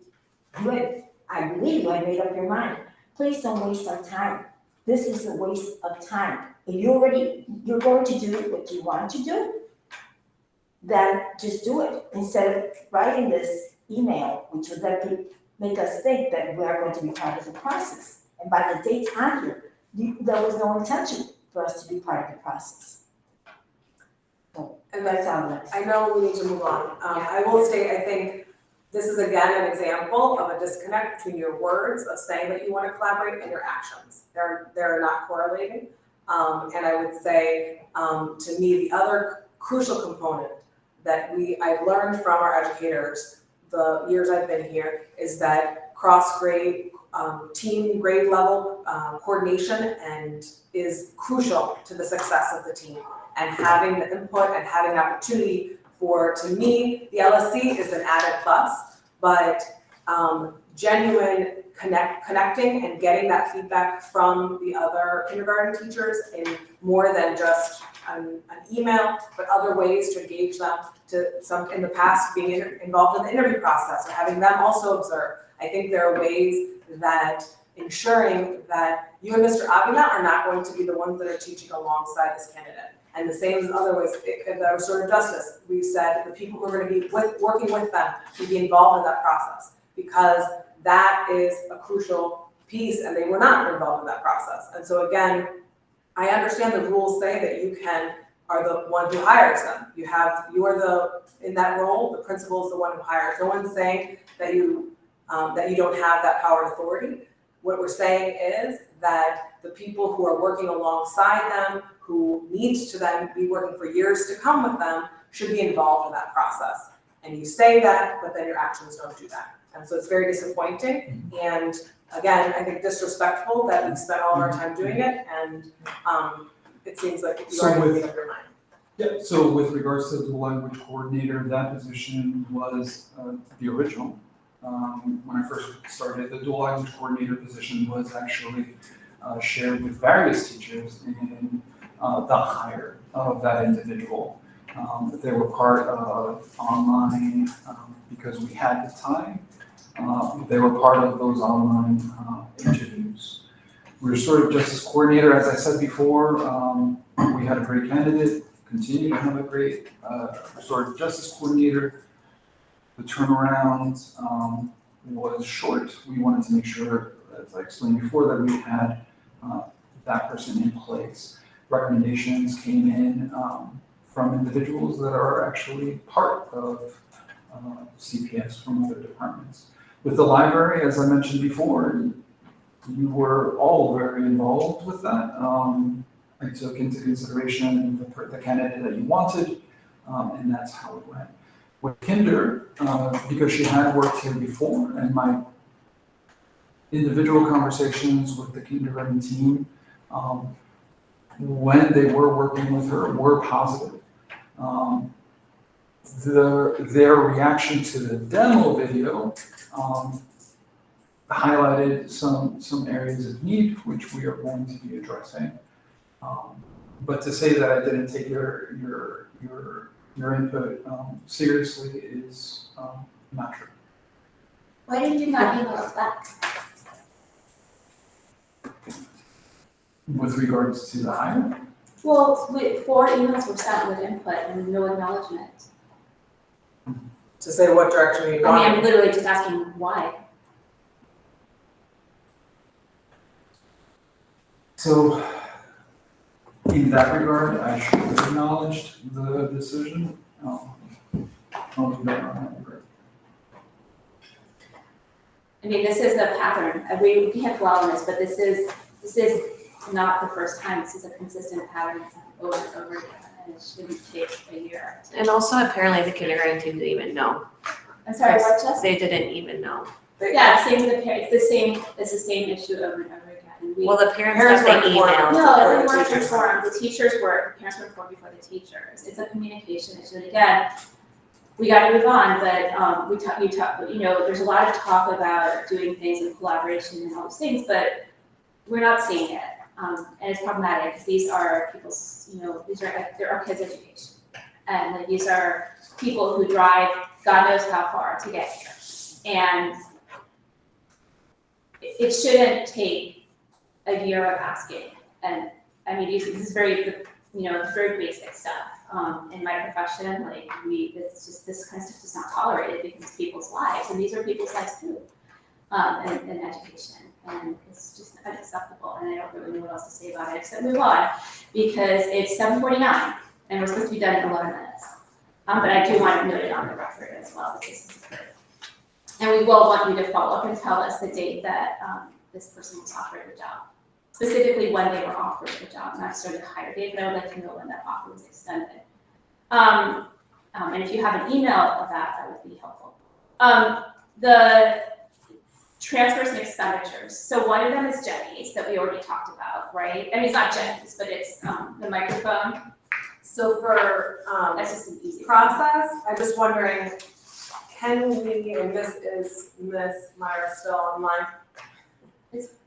I believe you had made up your mind. Please don't waste our time. This is a waste of time. If you're going to do what you want to do, then just do it. Instead of writing this email, which would then make us think that we are going to be part of the process. And by the dates on here, there was no intention for us to be part of the process. So, And that's all. I know we need to move on. I will state, I think this is again an example of a disconnect between your words of saying that you want to collaborate and your actions. They're not correlating. And I would say, to me, the other crucial component that I've learned from our educators the years I've been here is that cross-grade, team grade level coordination is crucial to the success of the team. And having the input and having opportunity to me, the LSC is an added plus, but genuine connecting and getting that feedback from the other kindergarten teachers in more than just an email, but other ways to engage them, in the past being involved in the interview process or having them also observe. I think there are ways that ensuring that you and Mr. Avila are not going to be the ones that are teaching alongside this candidate. And the same as other ways, in the restorative justice, we said the people who are going to be working with them should be involved in that process, because that is a crucial piece and they were not involved in that process. And so again, I understand the rules say that you are the one who hires them. You are in that role, the principal is the one who hires. No one's saying that you don't have that power and authority. What we're saying is that the people who are working alongside them, who need to then be working for years to come with them, should be involved in that process. And you say that, but then your actions don't do that. And so it's very disappointing. And again, I think disrespectful that we spent all of our time doing it, and it seems like you already made up your mind. Yeah, so with regards to the language coordinator, that position was the original. When I first started, the dual language coordinator position was actually shared with various teachers in the hire of that individual. They were part of online because we had the time. They were part of those online interviews. Restorative justice coordinator, as I said before, we had a great candidate, continue to have a great restorative justice coordinator. The turnaround was short. We wanted to make sure, as I explained before, that we had that person in place. Recommendations came in from individuals that are actually part of CPS from other departments. With the library, as I mentioned before, you were all very involved with that. I took into consideration the candidate that you wanted, and that's how it went. With Kinder, because she had worked here before, and my individual conversations with the kindergarten team, when they were working with her, were positive. Their reaction to the demo video highlighted some areas of need, which we are going to be addressing. But to say that I didn't take your input seriously is not true. Why did you not email us back? With regards to the hire? Well, 4 emails were sent with input and no acknowledgement. To say what direction you're going. I mean, I'm literally just asking why. So, in that regard, I should have acknowledged the decision. I'll do that on that regard. I mean, this is a pattern. We can't dwell on this, but this is not the first time. This is a consistent pattern over and over again, and it shouldn't take a year. And also apparently the kindergarten team didn't even know. I'm sorry, what, Jess? They didn't even know. Yeah, same with the parents. It's the same issue over and over again. Well, the parents got the email. No, they weren't informed. The teachers were, the parents were informed before the teachers. It's a communication issue. And again, we got to move on, but you know, there's a lot of talk about doing things in collaboration and all those things, but we're not seeing it. And it's problematic because these are people's, you know, they're our kids' education. And like, these are people who drive God knows how far to get here. And it shouldn't take a year of asking. And I mean, this is very, you know, very basic stuff. In my profession, like this kind of stuff is not tolerated because it's people's lives, and these are people's lives too, in education. And it's just unacceptable, and I don't really know what else to say about it except move on, because it's 7:49, and we're supposed to be done in 11 minutes. But I do want to note it on the record as well, that this is occurred. And we will want you to follow up and tell us the date that this person was offered the job. Specifically when they were offered the job, not necessarily the hire date, but I would like to know when that offer was extended. And if you have an email of that, that would be helpful. The transfers and expenditures. So one of them is Jenny's that we already talked about, right? I mean, it's not Jenny's, but it's the microphone. So for, That's just an easy process, I'm just wondering, can we, and Miss Myra still online?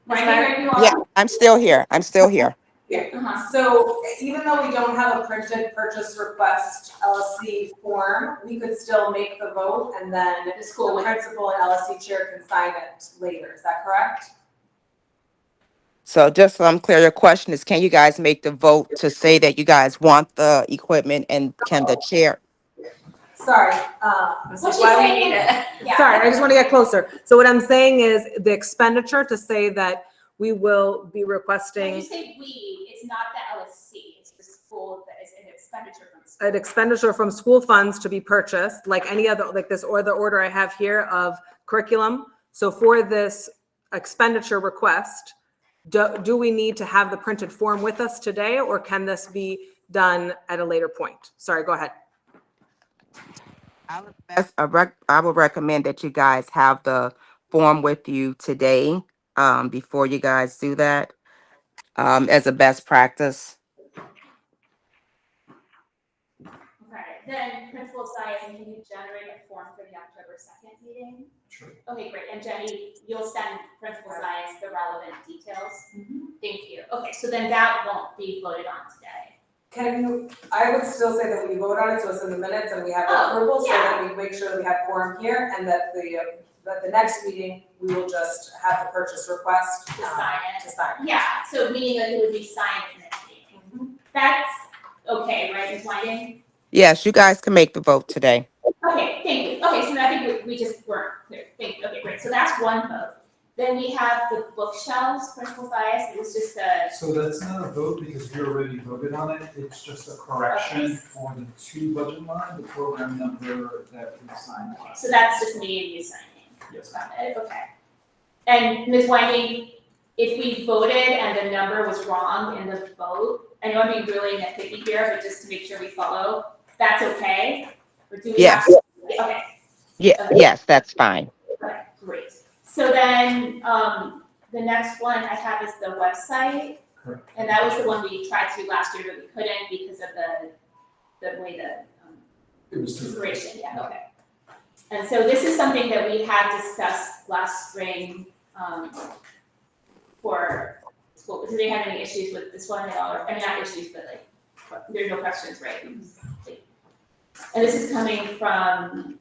Right, you are. Yeah, I'm still here. I'm still here. Uh-huh. So even though we don't have a printed purchase request LSC form, we could still make the vote and then The school the would, principal and LSC chair can sign it later, is that correct? So just so I'm clear, your question is, can you guys make the vote to say that you guys want the equipment, and can the chair? Sorry, what she's why we saying need is, it. yeah. Sorry, I just want to get closer. So what I'm saying is the expenditure to say that we will be When you requesting say we, it's not the LSC, it's the school that is an expenditure from the school. an expenditure from school funds to be purchased, like any other, like this, or the order I have here of curriculum. So for this expenditure request, do we need to have the printed form with us today, or can this be done at a later point? Sorry, go ahead. I would recommend that you guys have the form with you today, before you guys do that, as a best practice. Okay, then Principal Sias, can you generate a form for the October 2nd meeting? Sure. Okay, great, and Jenny, you'll send Principal Sias the relevant details? Thank you. Okay, so then that won't be voted on today. Can you, I would still say that we vote on it, so it's in the minutes and we have Oh, approval, so yeah. that we make sure that we have quorum here, and that the next meeting, we will just have the purchase request. To sign it. To sign it. Yeah, so meaning that it would be signed at the next meeting. That's okay, right, Ms. Whiting? Yes, you guys can make the vote today. Okay, thank you. Okay, so I think we just weren't clear. Thank you. Okay, great. So that's one vote. Then we have the bookshelves, Principal Sias. It was just a, So that's not a vote because we already voted on it. It's just a correction for the 2 budget line, the program number that we signed last. so that's just me and you signing. Yes. Got it, okay. And Ms. Whiting, if we voted and the number was wrong in the vote, I know I'm being really nitpicky here, but just to make sure we follow, that's okay? Or do we have Yes. to? Okay. Yeah, Okay. yes, that's fine. Okay, great. So then, the next one I have is the website. Correct. And that was the one we tried to do last year, but we couldn't because of the way It was the too. duration, yeah, okay. And so this is something that we had discussed last spring, for school. Do they have any issues with this one at all? Or, I mean, not issues, but like, there's no questions, right? And this is coming from,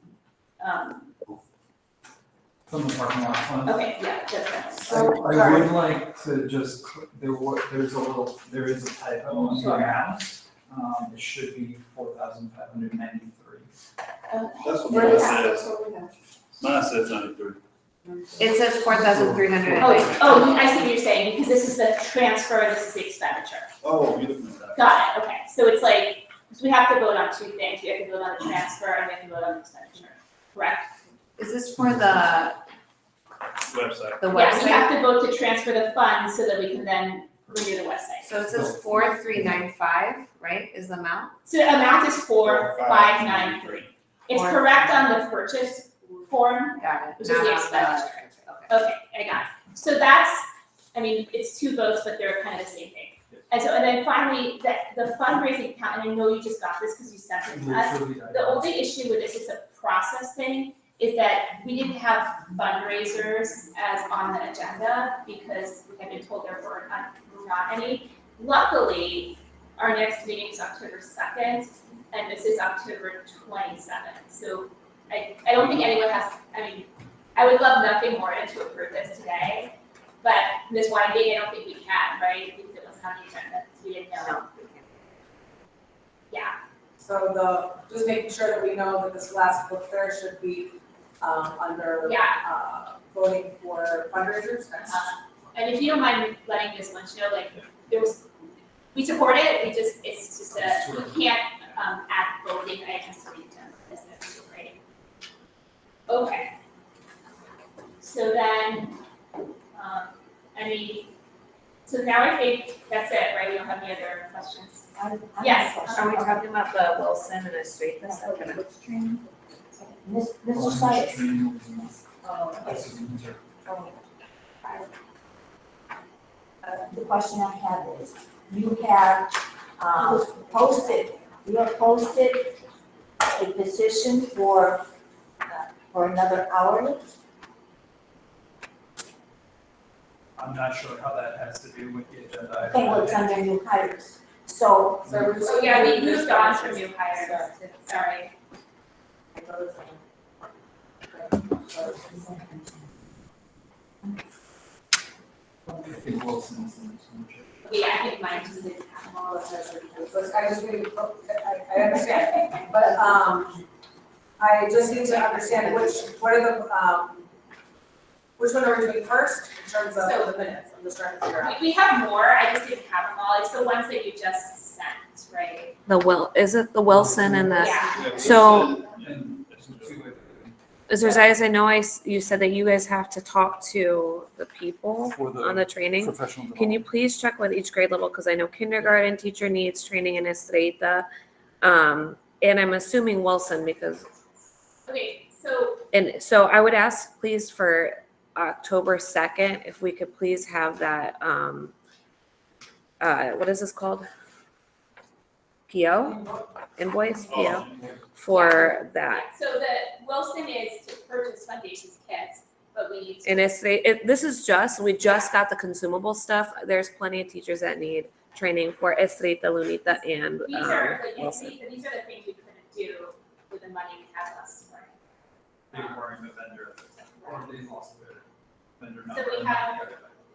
From the parking lot fund. okay, yeah, that's I would like to just, there is a typo on the Sure. amount. It should be 4,593. That's what Where mine is that? says. Mine says 93. It says 4,300. Oh, I see what you're saying, because this is the transfer, this is the expenditure. Oh, you're looking at that. Got it, okay. So it's like, so we have to vote on 2 things. We have to vote on the transfer and we have to vote on the expenditure, correct? Is this for the Website. the Yeah, we website? have to vote to transfer the funds so that we can then renew the website. So it says 4,395, right, is the amount? So the amount is 4,593. It's Four. correct on the purchase form, Got it. which is the Not on expenditure. Okay. Okay, I got it. So that's, I mean, it's 2 votes, but they're kind of the same thing. And so, and then finally, the fundraising account, and I know you just got this because you sent it to us. The only issue with this, it's a process thing, is that we didn't have fundraisers as on the agenda because we had been told there were not any. Luckily, our next meeting is October 2nd, and this is October 27th. So I don't think anyone has, I mean, I would love nothing more than to approve this today, but Ms. Weinberg, I don't think we can, right? Because it wasn't on the agenda, so we didn't know. Yeah. So just making sure that we know that this last book fair should be, under, voting for fundraisers. And if you don't mind letting Ms. Lynch know, like, we support it, it's just we can't, add voting items to the agenda, right? Okay. So then, so now I think that's it, right? We don't have any other questions? Yes. Are we talking about the Wilson and the street this afternoon? Mr. Sykes. The question I have is, you have you have posted a position for another hourly? I'm not sure how that has to do with the agenda. Okay, well, it's under new hires. So, Oh, yeah, we moved on from new hires, sorry. I think Wilson's the next one. Yeah, I think mine just didn't have them all. I just need, I understand, but, I just need to understand what are the, which one are we doing first in terms of the minutes? I'm just trying to figure out. We have more, I just didn't have them all, it's the ones that you just sent, right? Is it the Wilson and the, Yeah. so, And there's two with- Mr. Zayas, I know you said that you guys have to talk to the people For the on the training. professional Can you development. please check with each grade level, because I know kindergarten teacher needs training in Estrella. And I'm assuming Wilson because, Okay, so I would ask please for October 2nd, if we could please have that, what is this called? PO? Invoice, PO, for that. yeah, so the Wilson is to purchase foundations kits, but we need to. And this is we just got the consumable stuff. There's plenty of teachers that need training for Estrella, Lunita, and These are, Wilson. these are the things we couldn't do with the money we had last spring. They weren't the vendor at the time, or they lost their vendor So number. we have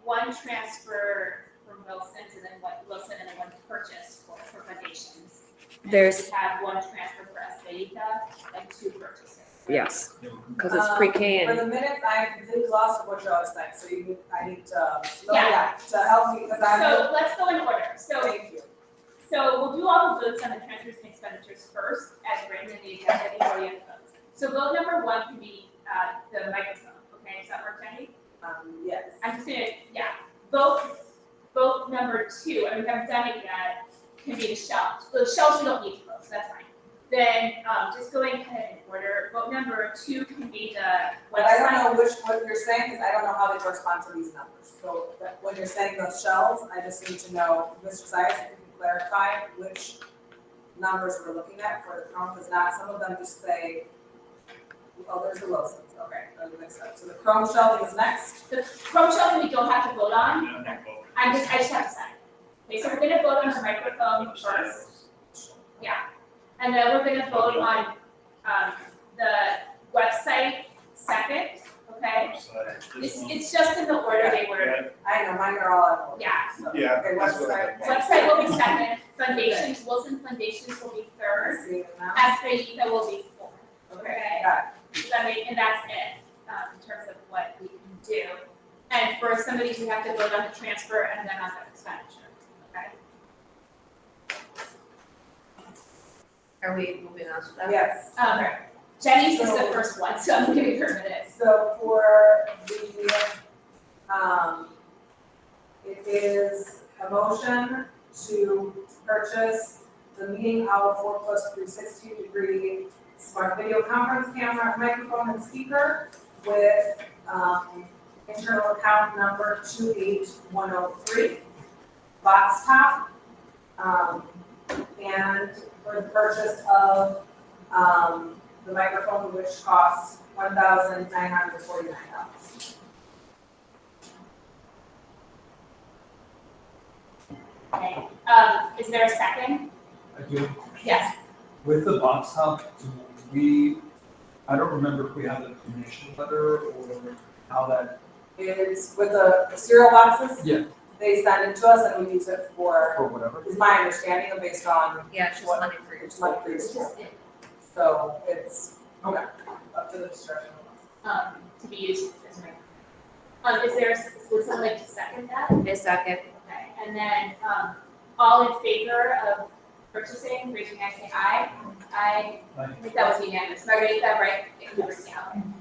one transfer from Wilson to then Wilson and then one purchase for foundations. And There's- we have one transfer for Estelita and two purchases. Yes, because it's pre-K For and the minutes, I completely lost what you was saying, so I need to, Yeah. to help me, because So let's go in order. So thank you. we'll do all the votes on the transfers and expenditures first, as written in the agenda before you have the votes. So vote number one can be the microphone, okay, does that work, Jenny? Yes. I'm just gonna, vote number two, and we haven't done it yet, can be the shelves. The shelves we don't need to vote, so that's fine. Then, just going ahead in order, vote number two can be the But I don't website. know what you're saying, because I don't know how they correspond to these numbers. So when you're saying those shelves, I just need to know, Mr. Sires, if you can clarify which numbers we're looking at for the Chrome, because not, some of them just say, oh, there's the Wilsons, okay, that makes sense. So the Chrome shelving is next. The Chrome shelving we don't have to vote on, Yeah, not both. I just have to sign. Okay, so we're gonna vote on the microphone first. And then we're gonna vote on, the website second, okay? It's just in the order they were, I know, mine are all out. yeah. Yeah. Okay, website. Website will be second, foundations, Wilson Foundations will be third, See it now? Estrella will be fourth, okay? Got Does that make, and that's it, in terms of what we can do. And for some of these, we have to vote on the transfer and then on the expenditure, okay? are we moving on to it. that? Yes. Jenny's is the first one, so I'm giving her minutes. So for the, it is a motion to purchase the Meeting Owl 4+360-degree smart video conference camera, microphone, and speaker with, internal account number 28103, box top. And for the purchase of, the microphone, which costs $1,949. Okay, is there a second? I do. Yes. With the box top, I don't remember if we have a donation letter or how that, It's with the cereal boxes. Yeah. They send it to us and we use it or for, whatever. is my understanding, based on Yeah, it's just money for your it's money for your school. So it's, okay, up to the discretion of us. To be used as a is there, would someone like to second that? A second. Okay, and then, all in favor of purchasing, raise your hand, say aye. Aye. Aye. I think that was unanimous. Margarita, right? Yeah, you were down.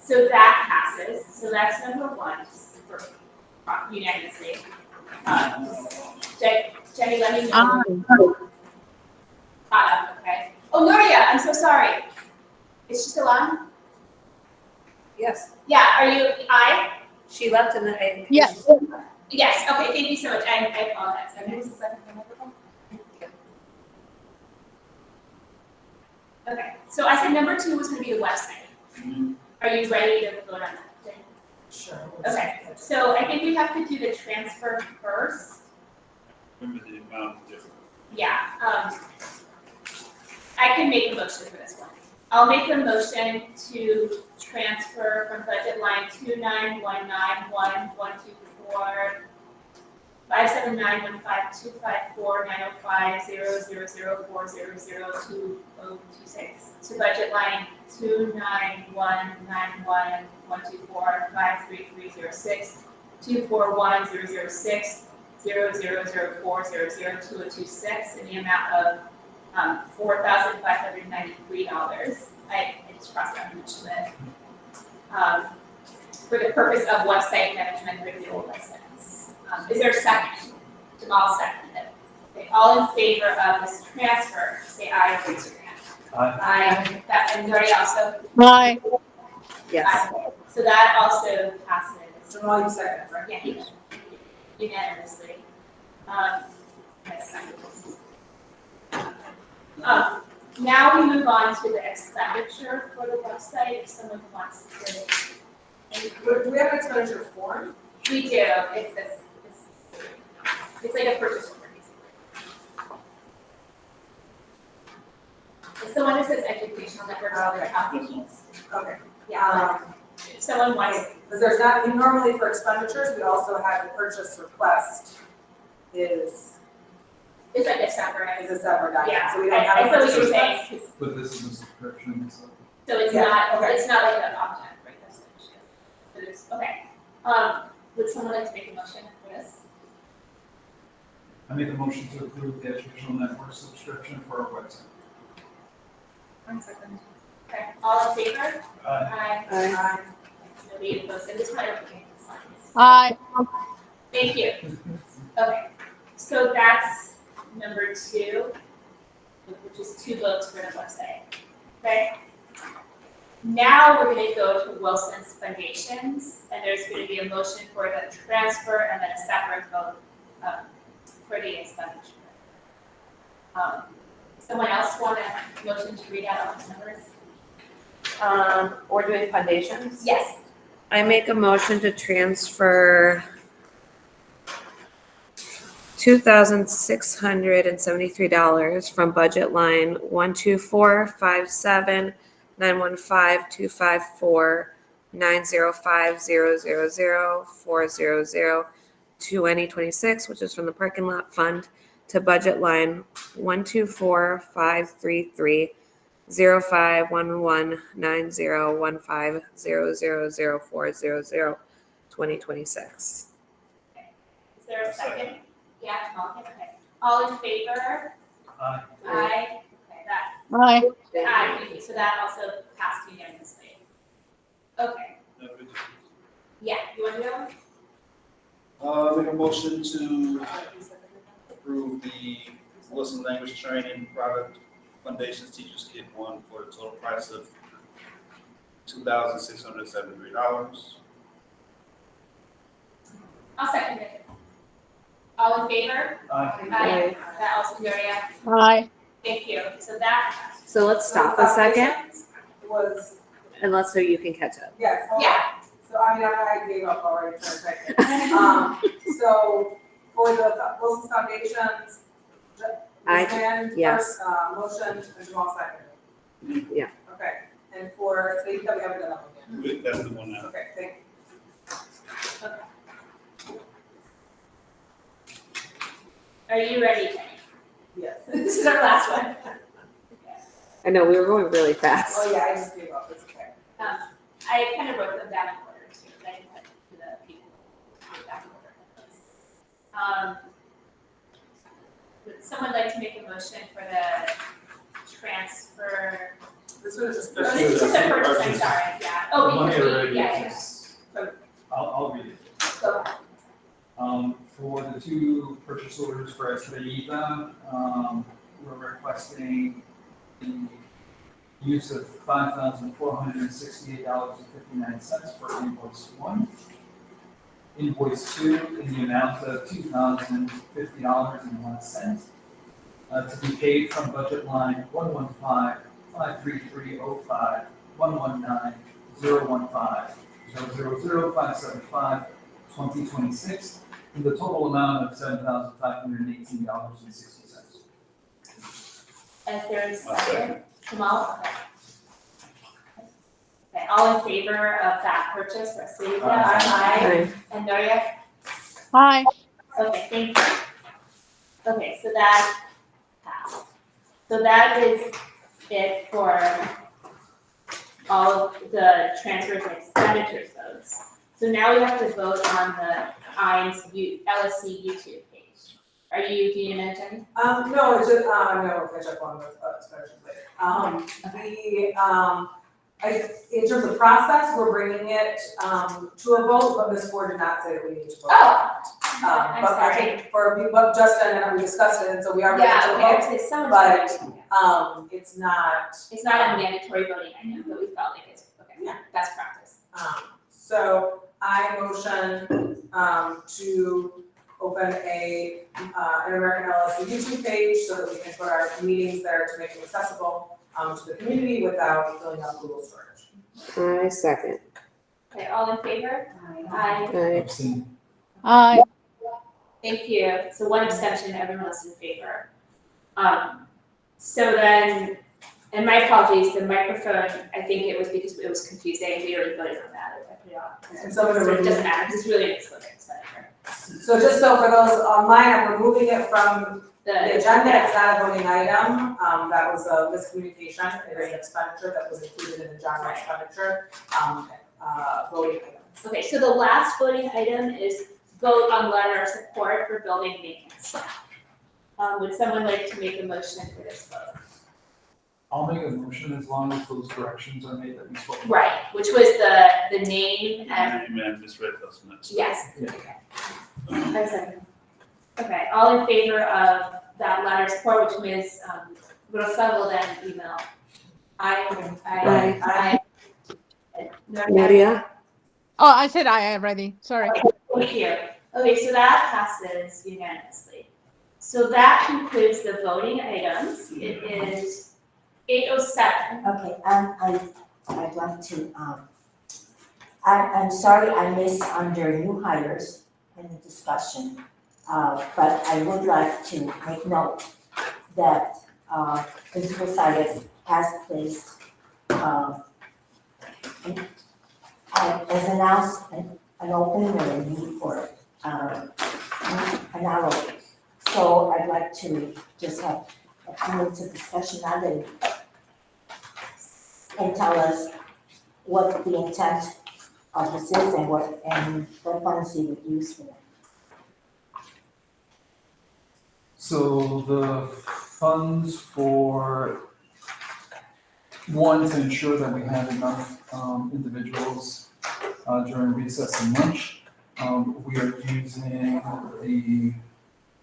So that passes, so that's number one, just for unanimously. Jenny, let me know. Okay. Oh, Nuria, I'm so sorry. Is she still on? Yes, Yeah, are you, she left and then I. Yes. Yes, okay, thank you so much, I apologize. And who was the second one? Okay, so I said number 2 was gonna be the website. Are you ready to vote on that? Sure. Okay, so I think we have to do the transfer first. Remember the amount is different. Yeah, I can make a motion for this one. I'll make a motion to transfer from budget line 2919124 579152549050004002026 to budget line 2919124533306 241006 0004002026 in the amount of $4,593. I just crossed out each of it. For the purpose of website management renewal license. Is there a second? Jamal seconded it. Okay, all in favor of this transfer, say aye, raise your hand. Aye. That, and Dory also? Aye. Yes. Aye. So that also passes. Jamal, you second, right? Yeah, unanimously. Yes. Now we move on to the expenditure for the website, if someone wants to. Do we have an expenditure form? We do, it's like a purchase order. It's the one that says educational network, all the top keys. Okay. Yeah, if someone wants, Because there's not, normally for expenditures, we also have a purchase request is it's like a separate. a separate item. Yeah, So we don't have I a see what purchase you're request. saying, 'cause- But this is a subscription, so. so it's Yeah, not, okay. it's not like an object, right, that's the issue. But it's, okay. Would someone like to make a motion for this? I make a motion to approve the educational network subscription for our website. 1 second. Okay, all in favor? Aye. Aye. Nobody opposed, and this one I don't think it's signed. Aye. Thank you. Okay, so that's number 2, which is 2 votes for the website. Okay? Now we're gonna go to Wilson's Foundations, and there's gonna be a motion for the transfer and then a separate vote for the expenditure. Someone else want a motion to read out all the numbers? We're doing foundations? Yes. I make a motion to transfer $2,673 from budget line 1245795250004002026, which is from the parking lot fund, to budget line 12453051190150004002026. Is there a second? Yeah, Jamal, okay. All in favor? Aye. Aye. Okay, that, Aye. aye, thank you. So that also passed unanimously. Okay, yeah, you want to go? Make a motion to approve the Wilson Language Training Private Foundations Teachers Kit 1 for the total price of $2,673. I'll second it. All in favor? Aye. Aye. That also, Gloria. Aye. Thank you. So that, So let's stop a second, It was, unless so you can catch up. yes. yeah, So I mean, I gave up already for a second. So for the Wilson Foundations, Ms. yes. first, motion, and Jamal second. Yeah. Okay, and for, so you haven't done that one yet. That's the one now. Okay, thank you. are you ready, Jenny? Yes. This is our last one. I know, we were going really fast. Oh, yeah, I just gave up, it's okay. I kind of wrote them down in order too, but I didn't put the people back in order. Would someone like to make a motion for the transfer This was just. No, this is just a purchase, I'm sorry, yeah. Oh, The money because we, already yeah, exists. I'll read it. go ahead. For the two purchase orders for Estrellita, we're requesting the use of $5,468.59 for invoice 1. Invoice 2 in the amount of $2,050.01 to be paid from budget line 115-53305 119-015-000-575 2026 in the total amount of $7,518.60. If there's a second, Kamal? Okay, all in favor of that purchase for Celia? Aye. And Noria? Hi. Okay, thank you. Okay, so that passed. So that is it for all of the transfers and expenditures votes. So now we have to vote on the IAMS LSC YouTube page. Are you doing a minute, Jenny? No, it's just, no, we'll catch up on those, discussions later. In terms of process, we're bringing it, to a vote, but Ms. Ford did not say that we need to vote. Oh. But I think but Justin and we discussed it, and so we are bringing it to a Yeah, vote. okay, so But, it's not. it's not a mandatory voting item, but we felt like it's, okay, Yeah. best practice. So I motion, to open an American LSC YouTube page so that we can put our meetings there to make them accessible, to the community without filling out Google storage. I second. Okay, all in favor? Aye. Abstain. Hi. Thank you. So one abstention, everyone else in favor. So then, and my apologies, the microphone, I think it was because it was confusing, we already voted on that, I put it on. And so we're it doesn't matter, it's really an expenditure. So just so for those online, I'm removing it from the The, agenda, it's not a voting item, that was a miscommunication, it is an expenditure that was included in the general expenditure, voting item. okay, so the last voting item is vote on letter of support for building maintenance. Would someone like to make a motion for this vote? I'll make a motion as long as those corrections are made that we spoke about. Right, which was the name and, You may have misread those minutes. yes. Yeah. Okay. I second. Okay, all in favor of that letter of support, which Ms. Rosa will then email. Aye. Nadia? Oh, I said I already. Sorry. Thank you. Okay, so that passes unanimously. So that concludes the voting items. It is 8:07. Okay, I'd like to, I'm sorry I missed under new hires in the discussion. But I would like to make note that, Principal Sayas has placed, as announced, an opening or a need for, an hour. So I'd like to just have a few minutes of discussion on it and tell us what the intent of this is and what funds you would use for that. So the funds for, one, to ensure that we have enough individuals during recess and lunch. We are using the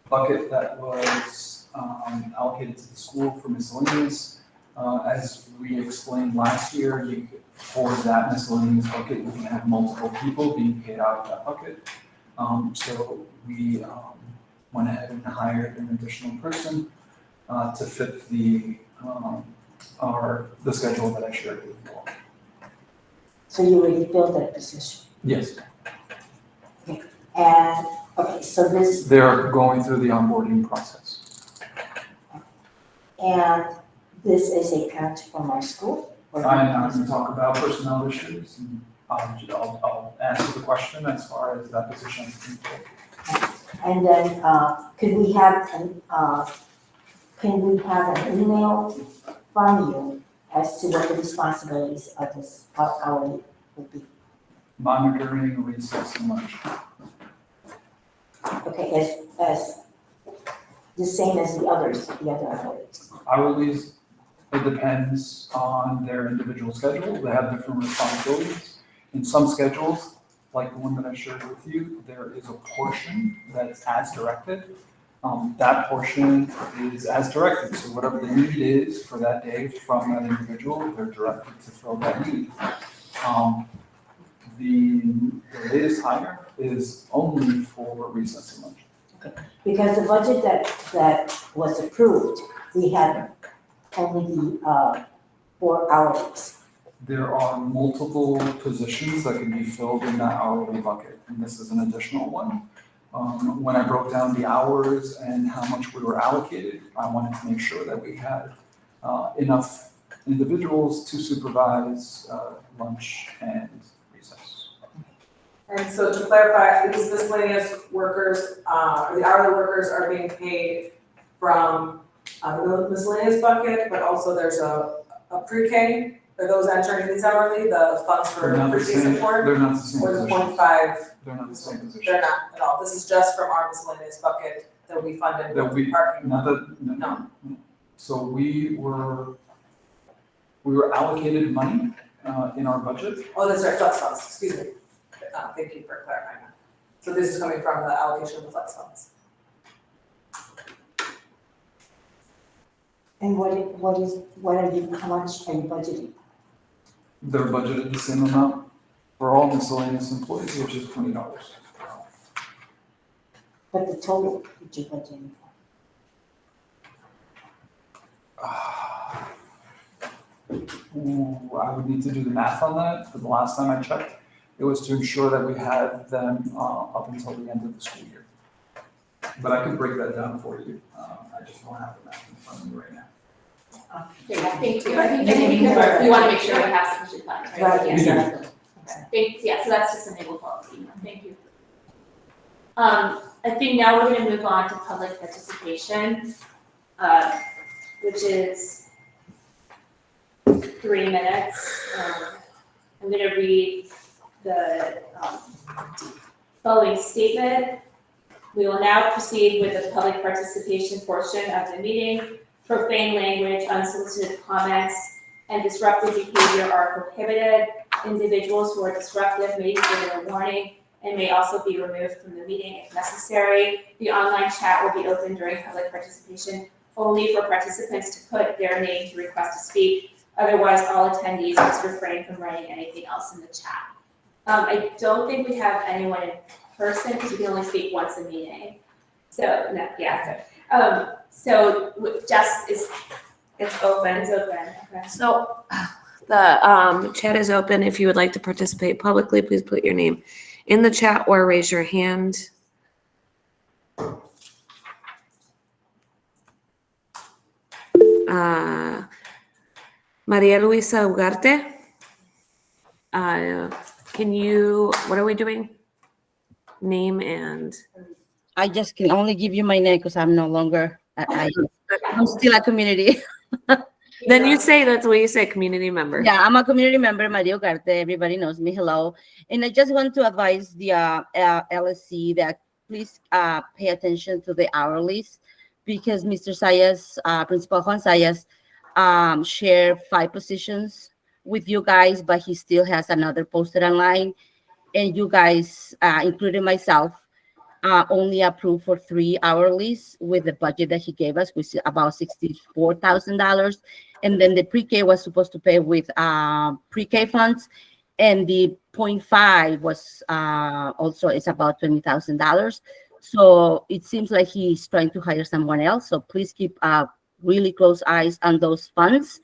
bucket that was allocated to the school for miscellaneous. As we explained last year, for that miscellaneous bucket, you can have multiple people being paid out of that bucket. So we went ahead and hired an additional person to fit the schedule that I shared with you all. So you already filled that position? Yes, And, okay, so this, they're going through the onboarding process. and this is a parent from our school? or- I'm not going to talk about personnel issues, and I'll answer the question as far as that position is concerned. And then, can we have an email from you as to what the responsibilities of this hourly would be? Monitoring recess and lunch. Okay, as the same as the other hours. Hourly's It depends on their individual schedule. They have different responsibilities. In some schedules, like the one that I shared with you, there is a portion that's as directed. That portion is as directed. So whatever the need is for that day from that individual, they're directed to fill that need. The latest hire is only for recess and lunch. Because the budget that was approved, we had only the 4 hours. There are multiple positions that can be filled in that hourly bucket, and this is an additional one. When I broke down the hours and how much we were allocated, I wanted to make sure that we had enough individuals to supervise lunch and recess. And so to clarify, these miscellaneous workers, the hourly workers are being paid from the miscellaneous bucket, but also there's a pre-K. Are those entering these hourly, the funds for They're not the pre-K same, support? they're not the same Or the position. 0.5? They're not the same position. They're not at all. This is just from our miscellaneous bucket that we funded That with we, parking. not that, no. So we were allocated money in our budget. Oh, that's right, flex funds, excuse me. Thank you for clarifying that. So this is coming from the allocation of the flex funds. And how much are you budgeting? They're budgeted the same amount for all miscellaneous employees, which is $20. But the total, that you're budgeting? Ooh, I would need to do the math on that, but the last time I checked, it was to ensure that we had them up until the end of the school year. But I could break that down for you. I just don't have the math in front of me right now. Thank you. I think because we want to make sure we have sufficient funds, right? Right, Yes. exactly. Yeah, so that's just enable policy. Thank you. I think now we're gonna move on to public participation, which is 3 minutes. I'm gonna read the following statement. We will now proceed with the public participation portion of the meeting. Profane language, unsolicited comments, and disruptive behavior are prohibited. Individuals who are disruptive may be given a warning and may also be removed from the meeting if necessary. The online chat will be open during public participation only for participants to put their name to request to speak. Otherwise, all attendees must refrain from writing anything else in the chat. I don't think we have anyone in person because you can only speak once a meeting. So, no, yeah. So just is, It's open. it's open, okay. So the chat is open. If you would like to participate publicly, please put your name in the chat or raise your hand. Maria Luisa Ugarte. Can you, what are we doing? Name and. I just can only give you my name because I'm no longer, I'm still a community. Then you say, that's what you say, community member. Yeah, I'm a community member, Mario Ugarte. Everybody knows me. Hello. And I just want to advise the LSC that please pay attention to the hourlies because Mr. Sayas, Principal Juan Sayas, shared 5 positions with you guys, but he still has another posted online. And you guys, including myself, only approved for 3 hourlies with the budget that he gave us, which is about $64,000. And then the pre-K was supposed to pay with pre-K funds, and the 0.5 was also it's about $20,000. So it seems like he's trying to hire someone else. So please keep really close eyes on those funds.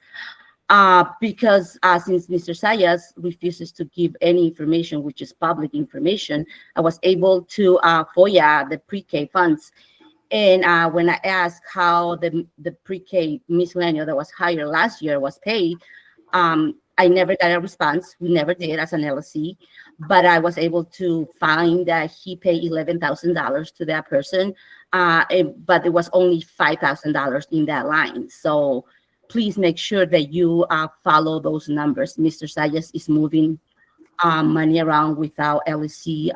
Because since Mr. Sayas refuses to give any information, which is public information, I was able to FOIA the pre-K funds. And when I asked how the pre-K miscellaneous that was hired last year was paid, I never got a response. We never did as an LLC, but I was able to find that he paid $11,000 to that person, but it was only $5,000 in that line. So please make sure that you follow those numbers. Mr. Sayas is moving money around without LSC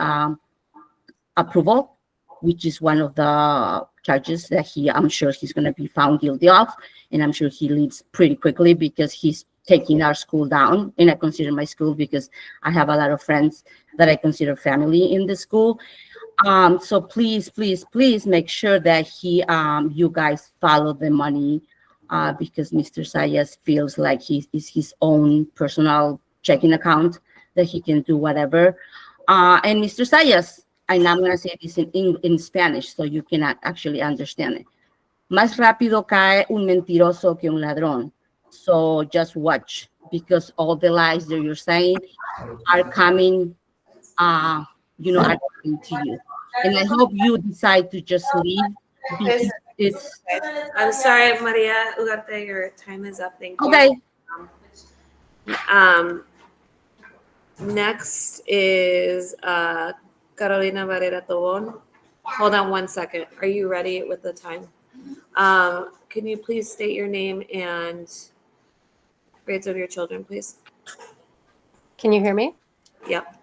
approval, which is one of the charges that I'm sure he's going to be found guilty of, and I'm sure he leaves pretty quickly because he's taking our school down. And I consider my school because I have a lot of friends that I consider family in the school. So please, please, please make sure that you guys follow the money, because Mr. Sayas feels like he is his own personal checking account that he can do whatever. And Mr. Sayas, and I'm going to say this in Spanish so you can actually understand it. Más rápido cae un mentiroso que un ladrón. So just watch, because all the lies that you're saying are coming, are coming to you. And I hope you decide to just leave, because it's I'm sorry, Maria Ugarte, your time is up. Thank you. okay. Next is Carolina Barrera Tobon. Hold on one second. Are you ready with the time? Can you please state your name and grades of your children, please? Can you hear me? Yep.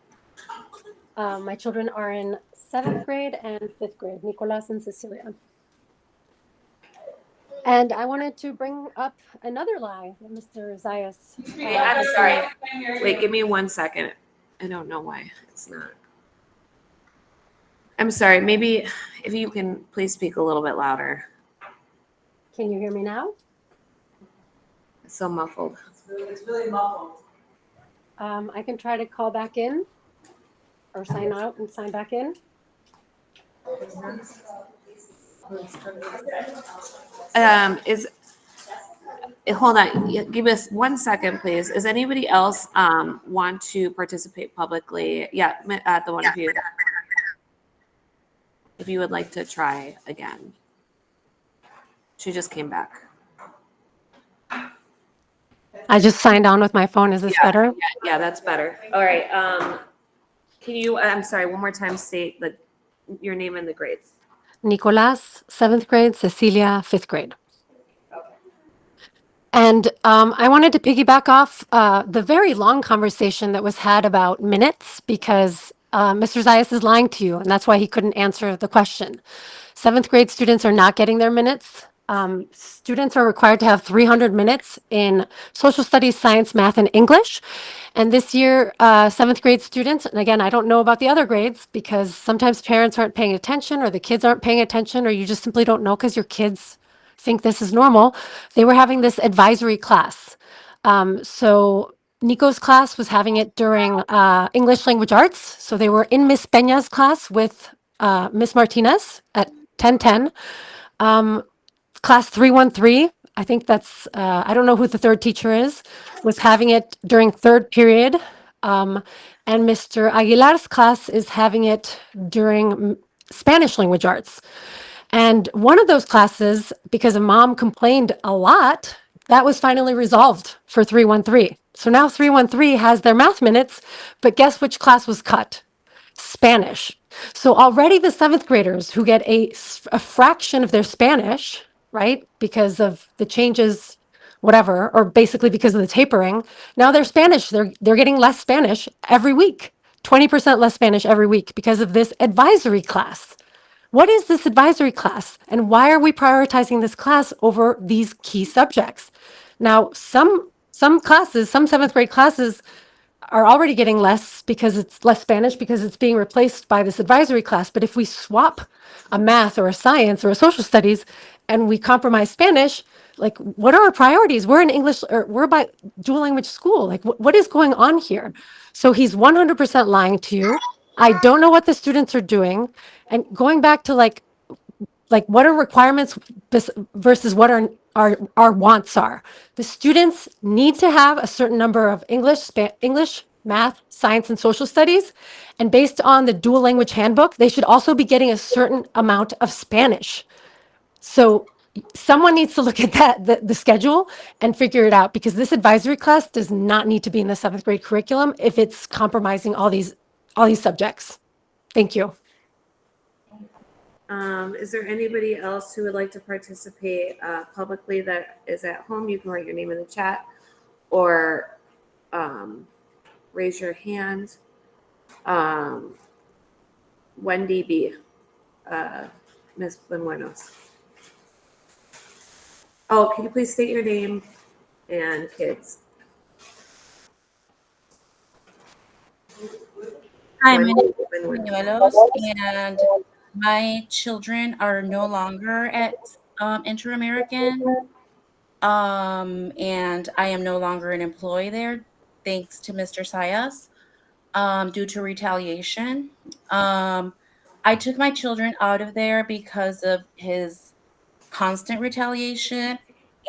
My children are in 7th grade and 5th grade, Nicolas and Cecilia. And I wanted to bring up another lie that Mr. Zayas. I'm sorry. Wait, give me 1 second. I don't know why it's not. I'm sorry. Maybe if you can please speak a little bit louder. Can you hear me now? It's so muffled. It's really muffled. I can try to call back in or sign out and sign back in. Hold on, give us 1 second, please. Does anybody else want to participate publicly? Yeah, the one of you. If you would like to try again. She just came back. I just signed on with my phone. Is this better? Yeah, that's better. All right. Can you, I'm sorry, one more time state your name and the grades. Nicolas, 7th grade, Cecilia, 5th grade. And I wanted to piggyback off the very long conversation that was had about minutes, because Mr. Zayas is lying to you, and that's why he couldn't answer the question. 7th grade students are not getting their minutes. Students are required to have 300 minutes in social studies, science, math, and English. And this year, 7th grade students, and again, I don't know about the other grades because sometimes parents aren't paying attention or the kids aren't paying attention, or you just simply don't know because your kids think this is normal. They were having this advisory class. So Nico's class was having it during English language arts. So they were in Miss Peña's class with Miss Martinez at 10:10. Class 313, I think that's, I don't know who the third teacher is, was having it during third period. And Mr. Aguilar's class is having it during Spanish language arts. And one of those classes, because a mom complained a lot, that was finally resolved for 313. So now 313 has their math minutes, but guess which class was cut? Spanish. So already the 7th graders who get a fraction of their Spanish, right, because of the changes, whatever, or basically because of the tapering, now they're Spanish. They're getting less Spanish every week, 20% less Spanish every week because of this advisory class. What is this advisory class, and why are we prioritizing this class over these key subjects? Now, some classes, some 7th grade classes are already getting less because it's less Spanish because it's being replaced by this advisory class. But if we swap a math or a science or a social studies and we compromise Spanish, like what are our priorities? We're in English, or we're by dual language school. Like what is going on here? So he's 100% lying to you. I don't know what the students are doing. And going back to like what are requirements versus what our wants are. The students need to have a certain number of English, math, science, and social studies. And based on the dual language handbook, they should also be getting a certain amount of Spanish. So someone needs to look at the schedule and figure it out, because this advisory class does not need to be in the 7th grade curriculum if it's compromising all these subjects. Thank you. Is there anybody else who would like to participate publicly that is at home? You can write your name in the chat or raise your hand. Wendy B. Ms. Buenos. Oh, can you please state your name and kids? Hi, my name is Buenos. Manuelos, and my children are no longer at Inter-American. And I am no longer an employee there, thanks to Mr. Sayas, due to retaliation. I took my children out of there because of his constant retaliation,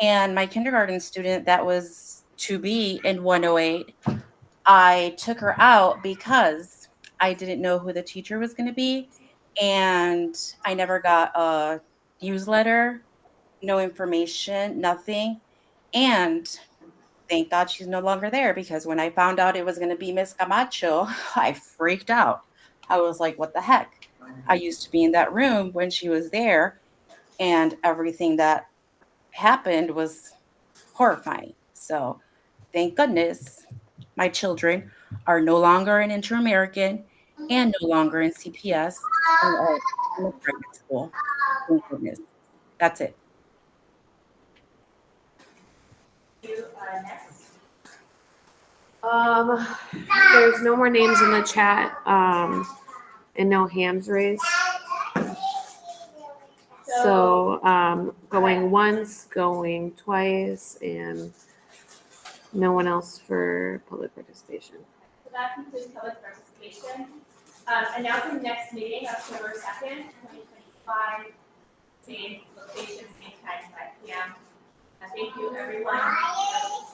and my kindergarten student that was to be in 108, I took her out because I didn't know who the teacher was going to be, and I never got a newsletter, no information, nothing. And thank God she's no longer there, because when I found out it was going to be Miss Camacho, I freaked out. I was like, what the heck? I used to be in that room when she was there, and everything that happened was horrifying. So thank goodness my children are no longer in Inter-American and no longer in CPS and are in a private school. Thank goodness. That's it. Next. There's no more names in the chat, and no hands raised. So, going once, going twice, and no one else for public participation. So that concludes public participation. Announcing next meeting, October 2nd, 2025. Same location, same time, 5 p.m. Thank you, everyone.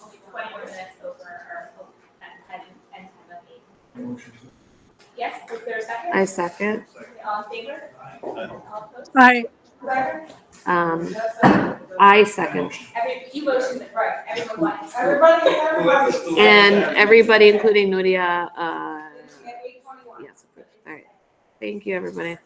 Only 20 more minutes over our end time of 8. Yes, is there a second? I second. All in favor? All opposed? Aye. I second. You motioned, right, everyone wants. Everybody. And everybody, including Nuria, yes. All right. Thank you, everybody.